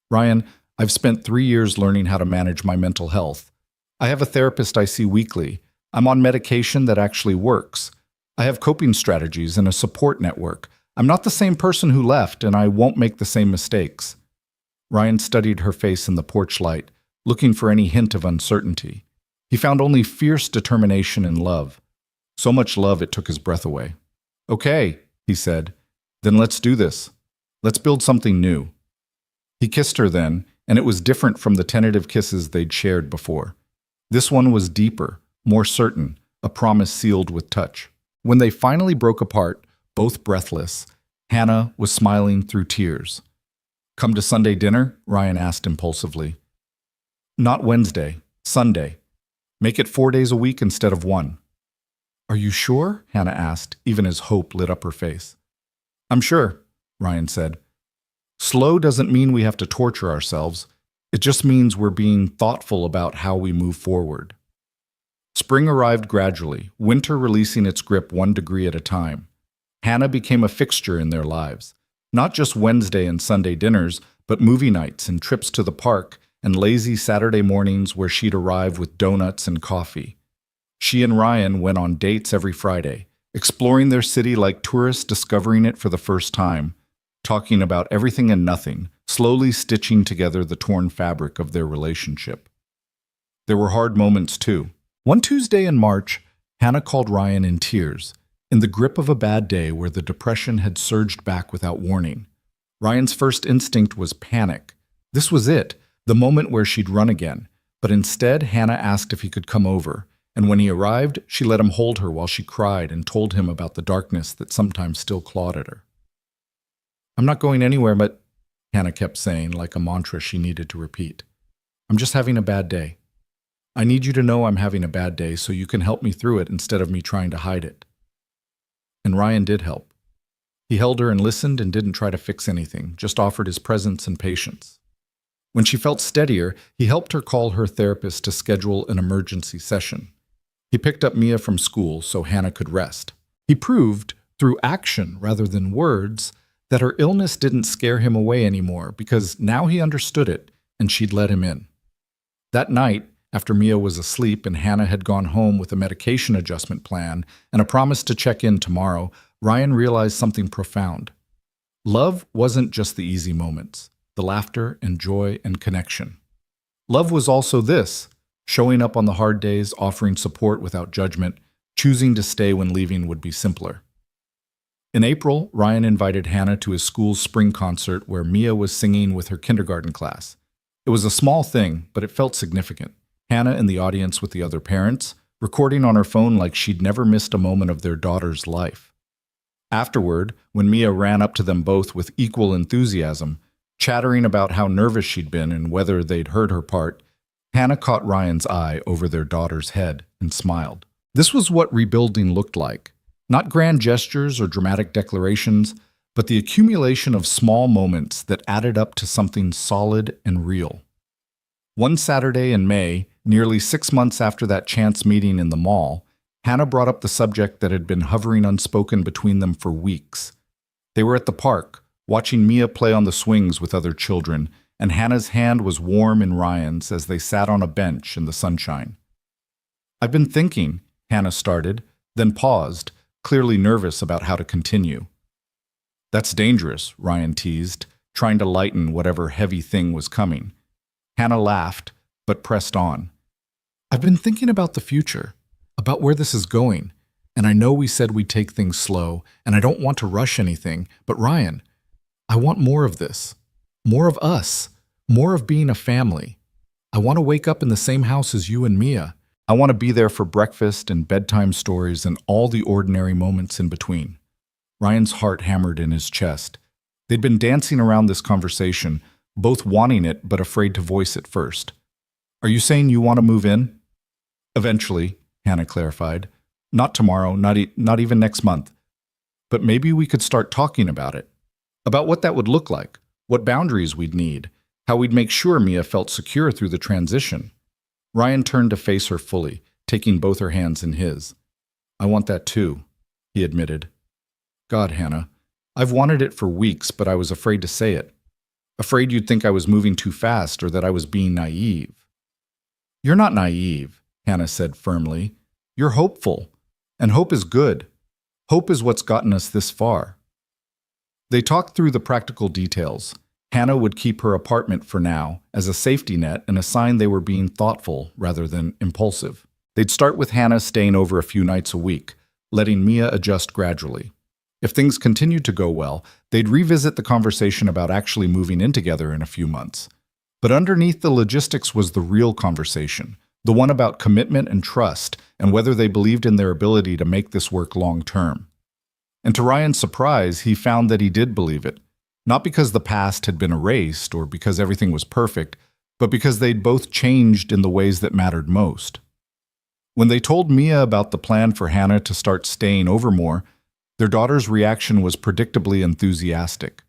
Speaker 1: Ryan, I've spent 3 years learning how to manage my mental health. I have a therapist I see weekly. I'm on medication that actually works. I have coping strategies and a support network. I'm not the same person who left, and I won't make the same mistakes. Ryan studied her face in the porch light, looking for any hint of uncertainty. He found only fierce determination and love. So much love it took his breath away. Okay, he said, then let's do this. Let's build something new. He kissed her then, and it was different from the tentative kisses they'd shared before. This one was deeper, more certain, a promise sealed with touch. When they finally broke apart, both breathless, Hannah was smiling through tears. Come to Sunday dinner? Ryan asked impulsively. Not Wednesday, Sunday. Make it 4 days a week instead of 1. Are you sure? Hannah asked, even as hope lit up her face. I'm sure, Ryan said. Slow doesn't mean we have to torture ourselves. It just means we're being thoughtful about how we move forward. Spring arrived gradually, winter releasing its grip 1 degree at a time. Hannah became a fixture in their lives. Not just Wednesday and Sunday dinners, but movie nights and trips to the park and lazy Saturday mornings where she'd arrive with donuts and coffee. She and Ryan went on dates every Friday, exploring their city like tourists discovering it for the first time. talking about everything and nothing, slowly stitching together the torn fabric of their relationship. There were hard moments, too. One Tuesday in March, Hannah called Ryan in tears, in the grip of a bad day where the depression had surged back without warning. Ryan's first instinct was panic. This was it, the moment where she'd run again. But instead, Hannah asked if he could come over, and when he arrived, she let him hold her while she cried and told him about the darkness that sometimes still clawed at her. "I'm not going anywhere, but," Hannah kept saying, like a mantra she needed to repeat. "I'm just having a bad day. I need you to know I'm having a bad day so you can help me through it instead of me trying to hide it." And Ryan did help. He held her and listened and didn't try to fix anything, just offered his presence and patience. When she felt steadier, he helped her call her therapist to schedule an emergency session. He picked up Mia from school so Hannah could rest. He proved, through action rather than words, that her illness didn't scare him away anymore because now he understood it and she'd let him in. That night, after Mia was asleep and Hannah had gone home with a medication adjustment plan and a promise to check in tomorrow, Ryan realized something profound. Love wasn't just the easy moments, the laughter and joy and connection. Love was also this, showing up on the hard days, offering support without judgment, choosing to stay when leaving would be simpler. In April, Ryan invited Hannah to his school's spring concert where Mia was singing with her kindergarten class. It was a small thing, but it felt significant. Hannah in the audience with the other parents, recording on her phone like she'd never missed a moment of their daughter's life. Afterward, when Mia ran up to them both with equal enthusiasm, chattering about how nervous she'd been and whether they'd heard her part, Hannah caught Ryan's eye over their daughter's head and smiled. This was what rebuilding looked like. Not grand gestures or dramatic declarations, but the accumulation of small moments that added up to something solid and real. One Saturday in May, nearly 6 months after that chance meeting in the mall, Hannah brought up the subject that had been hovering unspoken between them for weeks. They were at the park, watching Mia play on the swings with other children, and Hannah's hand was warm in Ryan's as they sat on a bench in the sunshine. "I've been thinking," Hannah started, then paused, clearly nervous about how to continue. "That's dangerous," Ryan teased, trying to lighten whatever heavy thing was coming. Hannah laughed, but pressed on. "I've been thinking about the future, about where this is going, and I know we said we'd take things slow, and I don't want to rush anything, but Ryan, I want more of this, more of us, more of being a family. I want to wake up in the same house as you and Mia. I want to be there for breakfast and bedtime stories and all the ordinary moments in between." Ryan's heart hammered in his chest. They'd been dancing around this conversation, both wanting it but afraid to voice it first. "Are you saying you want to move in?" "Eventually," Hannah clarified. "Not tomorrow, not even next month. But maybe we could start talking about it. About what that would look like, what boundaries we'd need, how we'd make sure Mia felt secure through the transition." Ryan turned to face her fully, taking both her hands in his. "I want that too," he admitted. "God, Hannah, I've wanted it for weeks, but I was afraid to say it. Afraid you'd think I was moving too fast or that I was being naive." "You're not naive," Hannah said firmly. "You're hopeful, and hope is good. Hope is what's gotten us this far." They talked through the practical details. Hannah would keep her apartment for now as a safety net and a sign they were being thoughtful rather than impulsive. They'd start with Hannah staying over a few nights a week, letting Mia adjust gradually. If things continued to go well, they'd revisit the conversation about actually moving in together in a few months. But underneath the logistics was the real conversation, the one about commitment and trust and whether they believed in their ability to make this work long term. And to Ryan's surprise, he found that he did believe it. Not because the past had been erased or because everything was perfect, but because they'd both changed in the ways that mattered most. When they told Mia about the plan for Hannah to start staying over more, their daughter's reaction was predictably enthusiastic.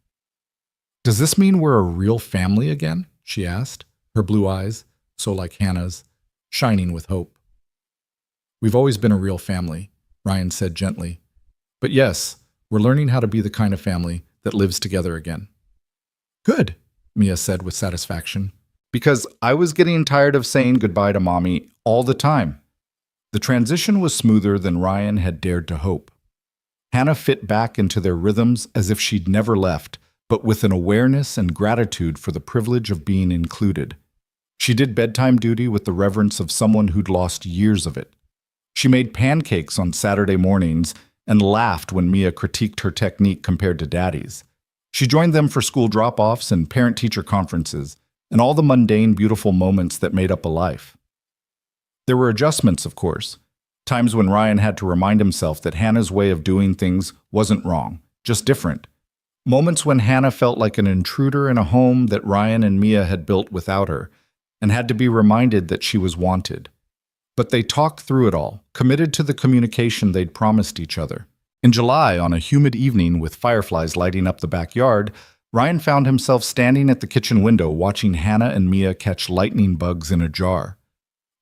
Speaker 1: "Does this mean we're a real family again?" she asked, her blue eyes, so like Hannah's, shining with hope. "We've always been a real family," Ryan said gently. "But yes, we're learning how to be the kind of family that lives together again." "Good," Mia said with satisfaction, "because I was getting tired of saying goodbye to Mommy all the time." The transition was smoother than Ryan had dared to hope. Hannah fit back into their rhythms as if she'd never left, but with an awareness and gratitude for the privilege of being included. She did bedtime duty with the reverence of someone who'd lost years of it. She made pancakes on Saturday mornings and laughed when Mia critiqued her technique compared to Daddy's. She joined them for school drop-offs and parent-teacher conferences, and all the mundane, beautiful moments that made up a life. There were adjustments, of course. Times when Ryan had to remind himself that Hannah's way of doing things wasn't wrong, just different. Moments when Hannah felt like an intruder in a home that Ryan and Mia had built without her, and had to be reminded that she was wanted. But they talked through it all, committed to the communication they'd promised each other. In July, on a humid evening with fireflies lighting up the backyard, Ryan found himself standing at the kitchen window watching Hannah and Mia catch lightning bugs in a jar.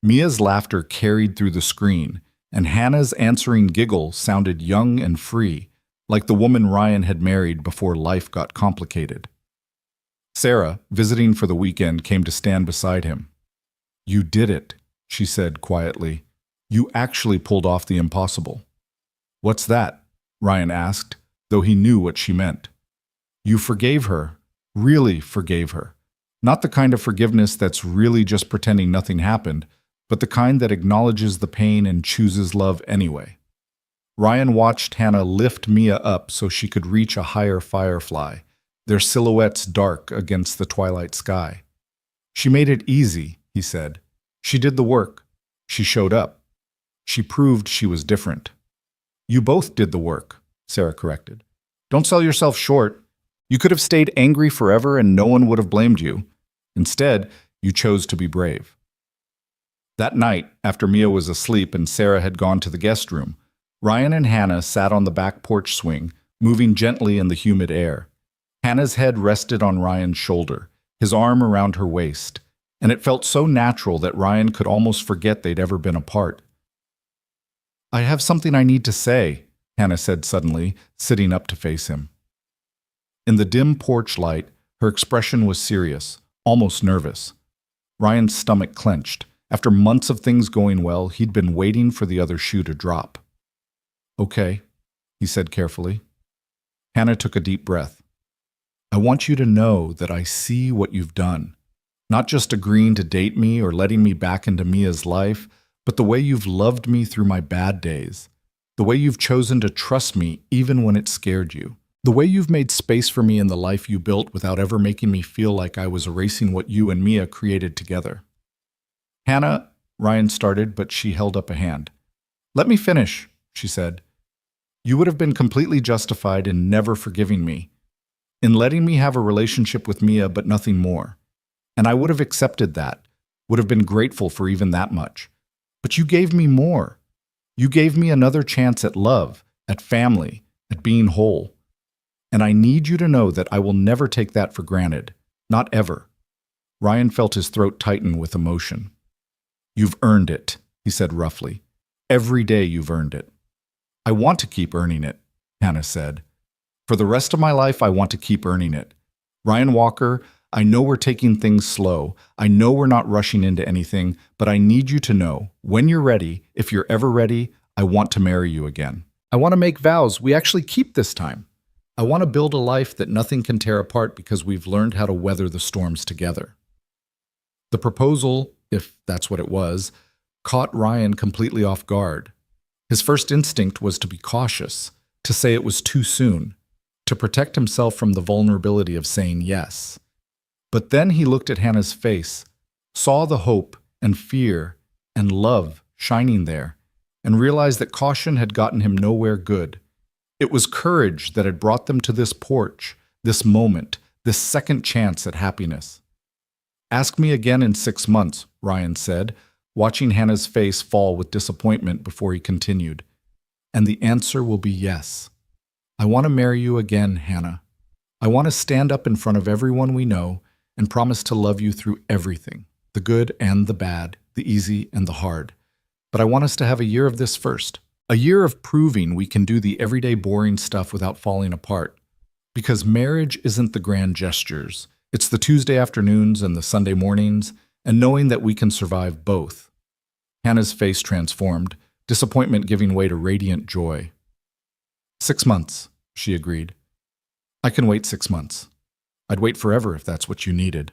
Speaker 1: Mia's laughter carried through the screen, and Hannah's answering giggle sounded young and free, like the woman Ryan had married before life got complicated. Sarah, visiting for the weekend, came to stand beside him. "You did it," she said quietly. "You actually pulled off the impossible." "What's that?" Ryan asked, though he knew what she meant. "You forgave her, really forgave her. Not the kind of forgiveness that's really just pretending nothing happened, but the kind that acknowledges the pain and chooses love anyway." Ryan watched Hannah lift Mia up so she could reach a higher firefly, their silhouettes dark against the twilight sky. "She made it easy," he said. "She did the work. She showed up. She proved she was different." "You both did the work," Sarah corrected. "Don't sell yourself short. You could have stayed angry forever and no one would have blamed you. Instead, you chose to be brave." That night, after Mia was asleep and Sarah had gone to the guest room, Ryan and Hannah sat on the back porch swing, moving gently in the humid air. Hannah's head rested on Ryan's shoulder, his arm around her waist, and it felt so natural that Ryan could almost forget they'd ever been apart. "I have something I need to say," Hannah said suddenly, sitting up to face him. In the dim porch light, her expression was serious, almost nervous. Ryan's stomach clenched. After months of things going well, he'd been waiting for the other shoe to drop. "Okay," he said carefully. Hannah took a deep breath. "I want you to know that I see what you've done. Not just agreeing to date me or letting me back into Mia's life, but the way you've loved me through my bad days. The way you've chosen to trust me even when it scared you. The way you've made space for me in the life you built without ever making me feel like I was erasing what you and Mia created together." "Hannah," Ryan started, but she held up a hand. "Let me finish," she said. "You would have been completely justified in never forgiving me, in letting me have a relationship with Mia but nothing more. And I would have accepted that, would have been grateful for even that much. But you gave me more. You gave me another chance at love, at family, at being whole. And I need you to know that I will never take that for granted, not ever." Ryan felt his throat tighten with emotion. "You've earned it," he said roughly. "Every day you've earned it." "I want to keep earning it," Hannah said. "For the rest of my life, I want to keep earning it. Ryan Walker, I know we're taking things slow. I know we're not rushing into anything, but I need you to know, when you're ready, if you're ever ready, I want to marry you again. I want to make vows we actually keep this time. I want to build a life that nothing can tear apart because we've learned how to weather the storms together." The proposal, if that's what it was, caught Ryan completely off guard. His first instinct was to be cautious, to say it was too soon, to protect himself from the vulnerability of saying yes. But then he looked at Hannah's face, saw the hope and fear and love shining there, and realized that caution had gotten him nowhere good. It was courage that had brought them to this porch, this moment, this second chance at happiness. "Ask me again in 6 months," Ryan said, watching Hannah's face fall with disappointment before he continued. "And the answer will be yes. I want to marry you again, Hannah. I want to stand up in front of everyone we know and promise to love you through everything, the good and the bad, the easy and the hard. But I want us to have a year of this first, a year of proving we can do the everyday boring stuff without falling apart. Because marriage isn't the grand gestures. It's the Tuesday afternoons and the Sunday mornings, and knowing that we can survive both." Hannah's face transformed, disappointment giving way to radiant joy. 6 months, she agreed. "I can wait 6 months." I'd wait forever if that's what you needed.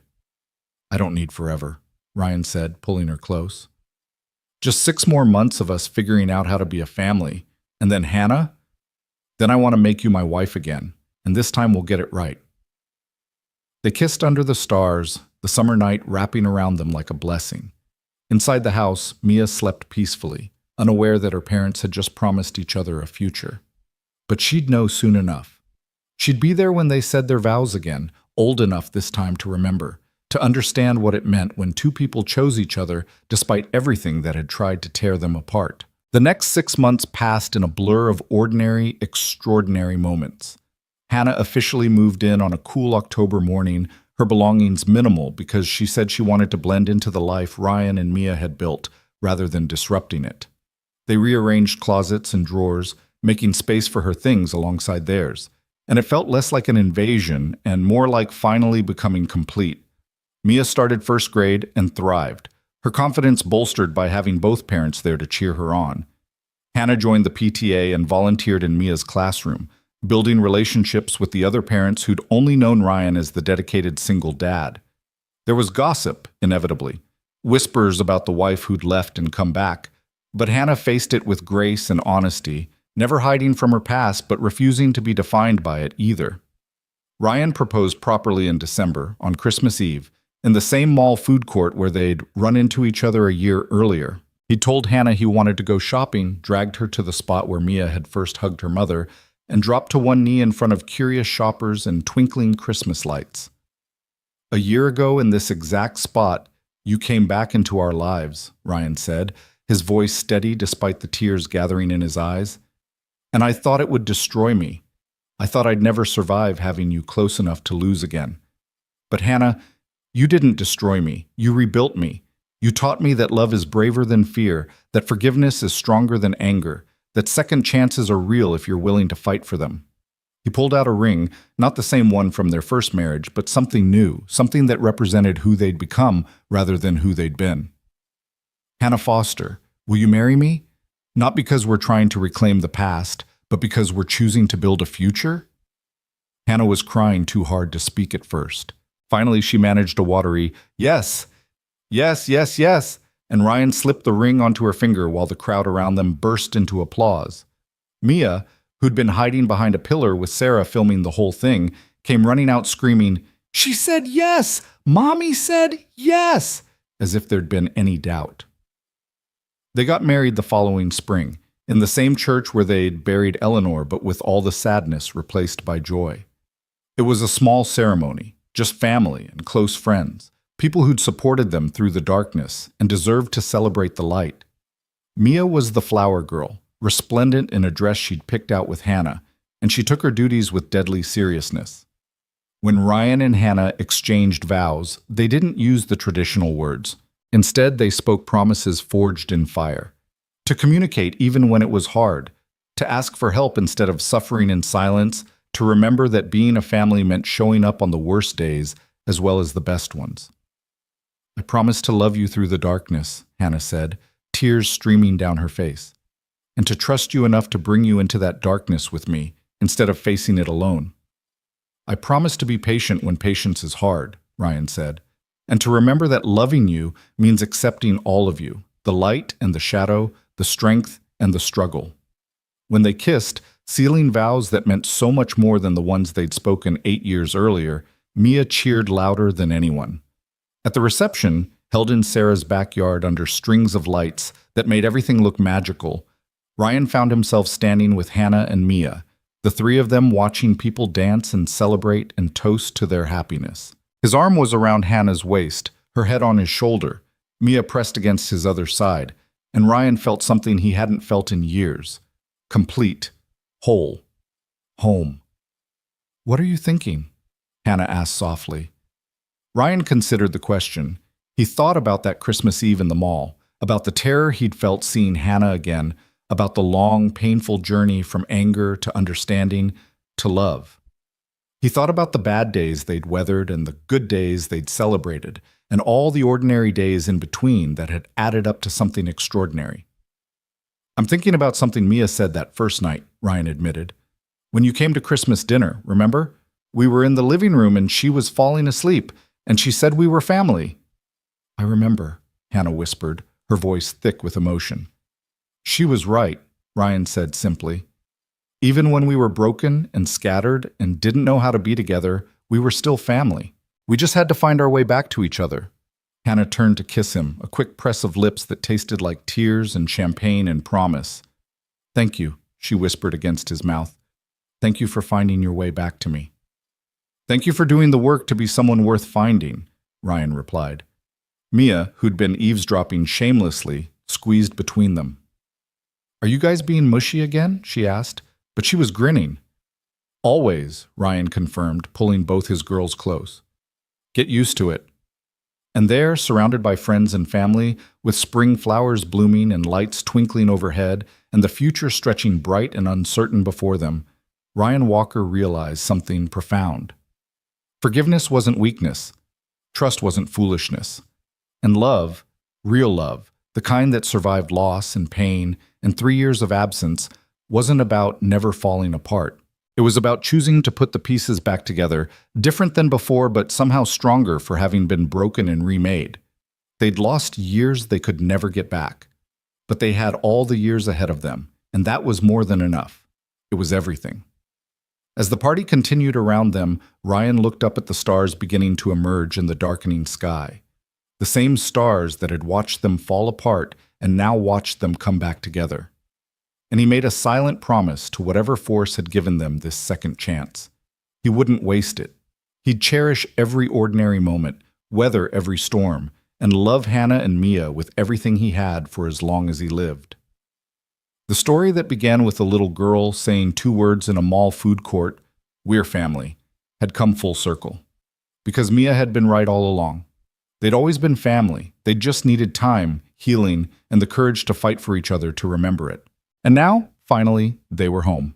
Speaker 1: I don't need forever, Ryan said, pulling her close. Just 6 more months of us figuring out how to be a family. And then Hannah? Then I want to make you my wife again, and this time we'll get it right. They kissed under the stars, the summer night wrapping around them like a blessing. Inside the house, Mia slept peacefully, unaware that her parents had just promised each other a future. But she'd know soon enough. She'd be there when they said their vows again, old enough this time to remember, to understand what it meant when two people chose each other despite everything that had tried to tear them apart. The next 6 months passed in a blur of ordinary, extraordinary moments. Hannah officially moved in on a cool October morning, her belongings minimal because she said she wanted to blend into the life Ryan and Mia had built rather than disrupting it. They rearranged closets and drawers, making space for her things alongside theirs, and it felt less like an invasion and more like finally becoming complete. Mia started first grade and thrived, her confidence bolstered by having both parents there to cheer her on. Hannah joined the PTA and volunteered in Mia's classroom, building relationships with the other parents who'd only known Ryan as the dedicated single dad. There was gossip, inevitably, whispers about the wife who'd left and come back, but Hannah faced it with grace and honesty, never hiding from her past but refusing to be defined by it either. Ryan proposed properly in December, on Christmas Eve, in the same mall food court where they'd run into each other a year earlier. He told Hannah he wanted to go shopping, dragged her to the spot where Mia had first hugged her mother, and dropped to one knee in front of curious shoppers and twinkling Christmas lights. "A year ago in this exact spot, you came back into our lives," Ryan said, his voice steady despite the tears gathering in his eyes. "And I thought it would destroy me. I thought I'd never survive having you close enough to lose again. But Hannah, you didn't destroy me. You rebuilt me. You taught me that love is braver than fear, that forgiveness is stronger than anger, that second chances are real if you're willing to fight for them." He pulled out a ring, not the same one from their first marriage, but something new, something that represented who they'd become rather than who they'd been. "Hannah Foster, will you marry me? Not because we're trying to reclaim the past, but because we're choosing to build a future?" Hannah was crying too hard to speak at first. Finally, she managed a watery, "Yes, yes, yes, yes," and Ryan slipped the ring onto her finger while the crowd around them burst into applause. Mia, who'd been hiding behind a pillar with Sarah filming the whole thing, came running out screaming, "She said yes! Mommy said yes!" as if there'd been any doubt. They got married the following spring, in the same church where they'd buried Eleanor, but with all the sadness replaced by joy. It was a small ceremony, just family and close friends, people who'd supported them through the darkness and deserved to celebrate the light. Mia was the flower girl, resplendent in a dress she'd picked out with Hannah, and she took her duties with deadly seriousness. When Ryan and Hannah exchanged vows, they didn't use the traditional words. Instead, they spoke promises forged in fire. To communicate even when it was hard, to ask for help instead of suffering in silence, to remember that being a family meant showing up on the worst days as well as the best ones. "I promise to love you through the darkness," Hannah said, tears streaming down her face, "and to trust you enough to bring you into that darkness with me instead of facing it alone. I promise to be patient when patience is hard," Ryan said, "and to remember that loving you means accepting all of you, the light and the shadow, the strength and the struggle." When they kissed, sealing vows that meant so much more than the ones they'd spoken 8 years earlier, Mia cheered louder than anyone. At the reception, held in Sarah's backyard under strings of lights that made everything look magical, Ryan found himself standing with Hannah and Mia, the three of them watching people dance and celebrate and toast to their happiness. His arm was around Hannah's waist, her head on his shoulder, Mia pressed against his other side, and Ryan felt something he hadn't felt in years. Complete. Whole. Home. "What are you thinking?" Hannah asked softly. Ryan considered the question. He thought about that Christmas Eve in the mall, about the terror he'd felt seeing Hannah again, about the long, painful journey from anger to understanding to love. He thought about the bad days they'd weathered and the good days they'd celebrated, and all the ordinary days in between that had added up to something extraordinary. "I'm thinking about something Mia said that first night," Ryan admitted. "When you came to Christmas dinner, remember? We were in the living room and she was falling asleep, and she said we were family." "I remember," Hannah whispered, her voice thick with emotion. "She was right," Ryan said simply. "Even when we were broken and scattered and didn't know how to be together, we were still family. We just had to find our way back to each other." Hannah turned to kiss him, a quick press of lips that tasted like tears and champagne and promise. "Thank you," she whispered against his mouth. "Thank you for finding your way back to me." "Thank you for doing the work to be someone worth finding," Ryan replied. Mia, who'd been eavesdropping shamelessly, squeezed between them. "Are you guys being mushy again?" she asked, but she was grinning. "Always," Ryan confirmed, pulling both his girls close. "Get used to it." And there, surrounded by friends and family, with spring flowers blooming and lights twinkling overhead, and the future stretching bright and uncertain before them, Ryan Walker realized something profound. Forgiveness wasn't weakness. Trust wasn't foolishness. And love, real love, the kind that survived loss and pain and 3 years of absence, wasn't about never falling apart. It was about choosing to put the pieces back together, different than before but somehow stronger for having been broken and remade. They'd lost years they could never get back. But they had all the years ahead of them, and that was more than enough. It was everything. As the party continued around them, Ryan looked up at the stars beginning to emerge in the darkening sky. The same stars that had watched them fall apart and now watched them come back together. And he made a silent promise to whatever force had given them this second chance. He wouldn't waste it. He'd cherish every ordinary moment, weather every storm, and love Hannah and Mia with everything he had for as long as he lived. The story that began with a little girl saying 2 words in a mall food court, "We're family," had come full circle. Because Mia had been right all along. They'd always been family. They just needed time, healing, and the courage to fight for each other to remember it. And now, finally, they were home.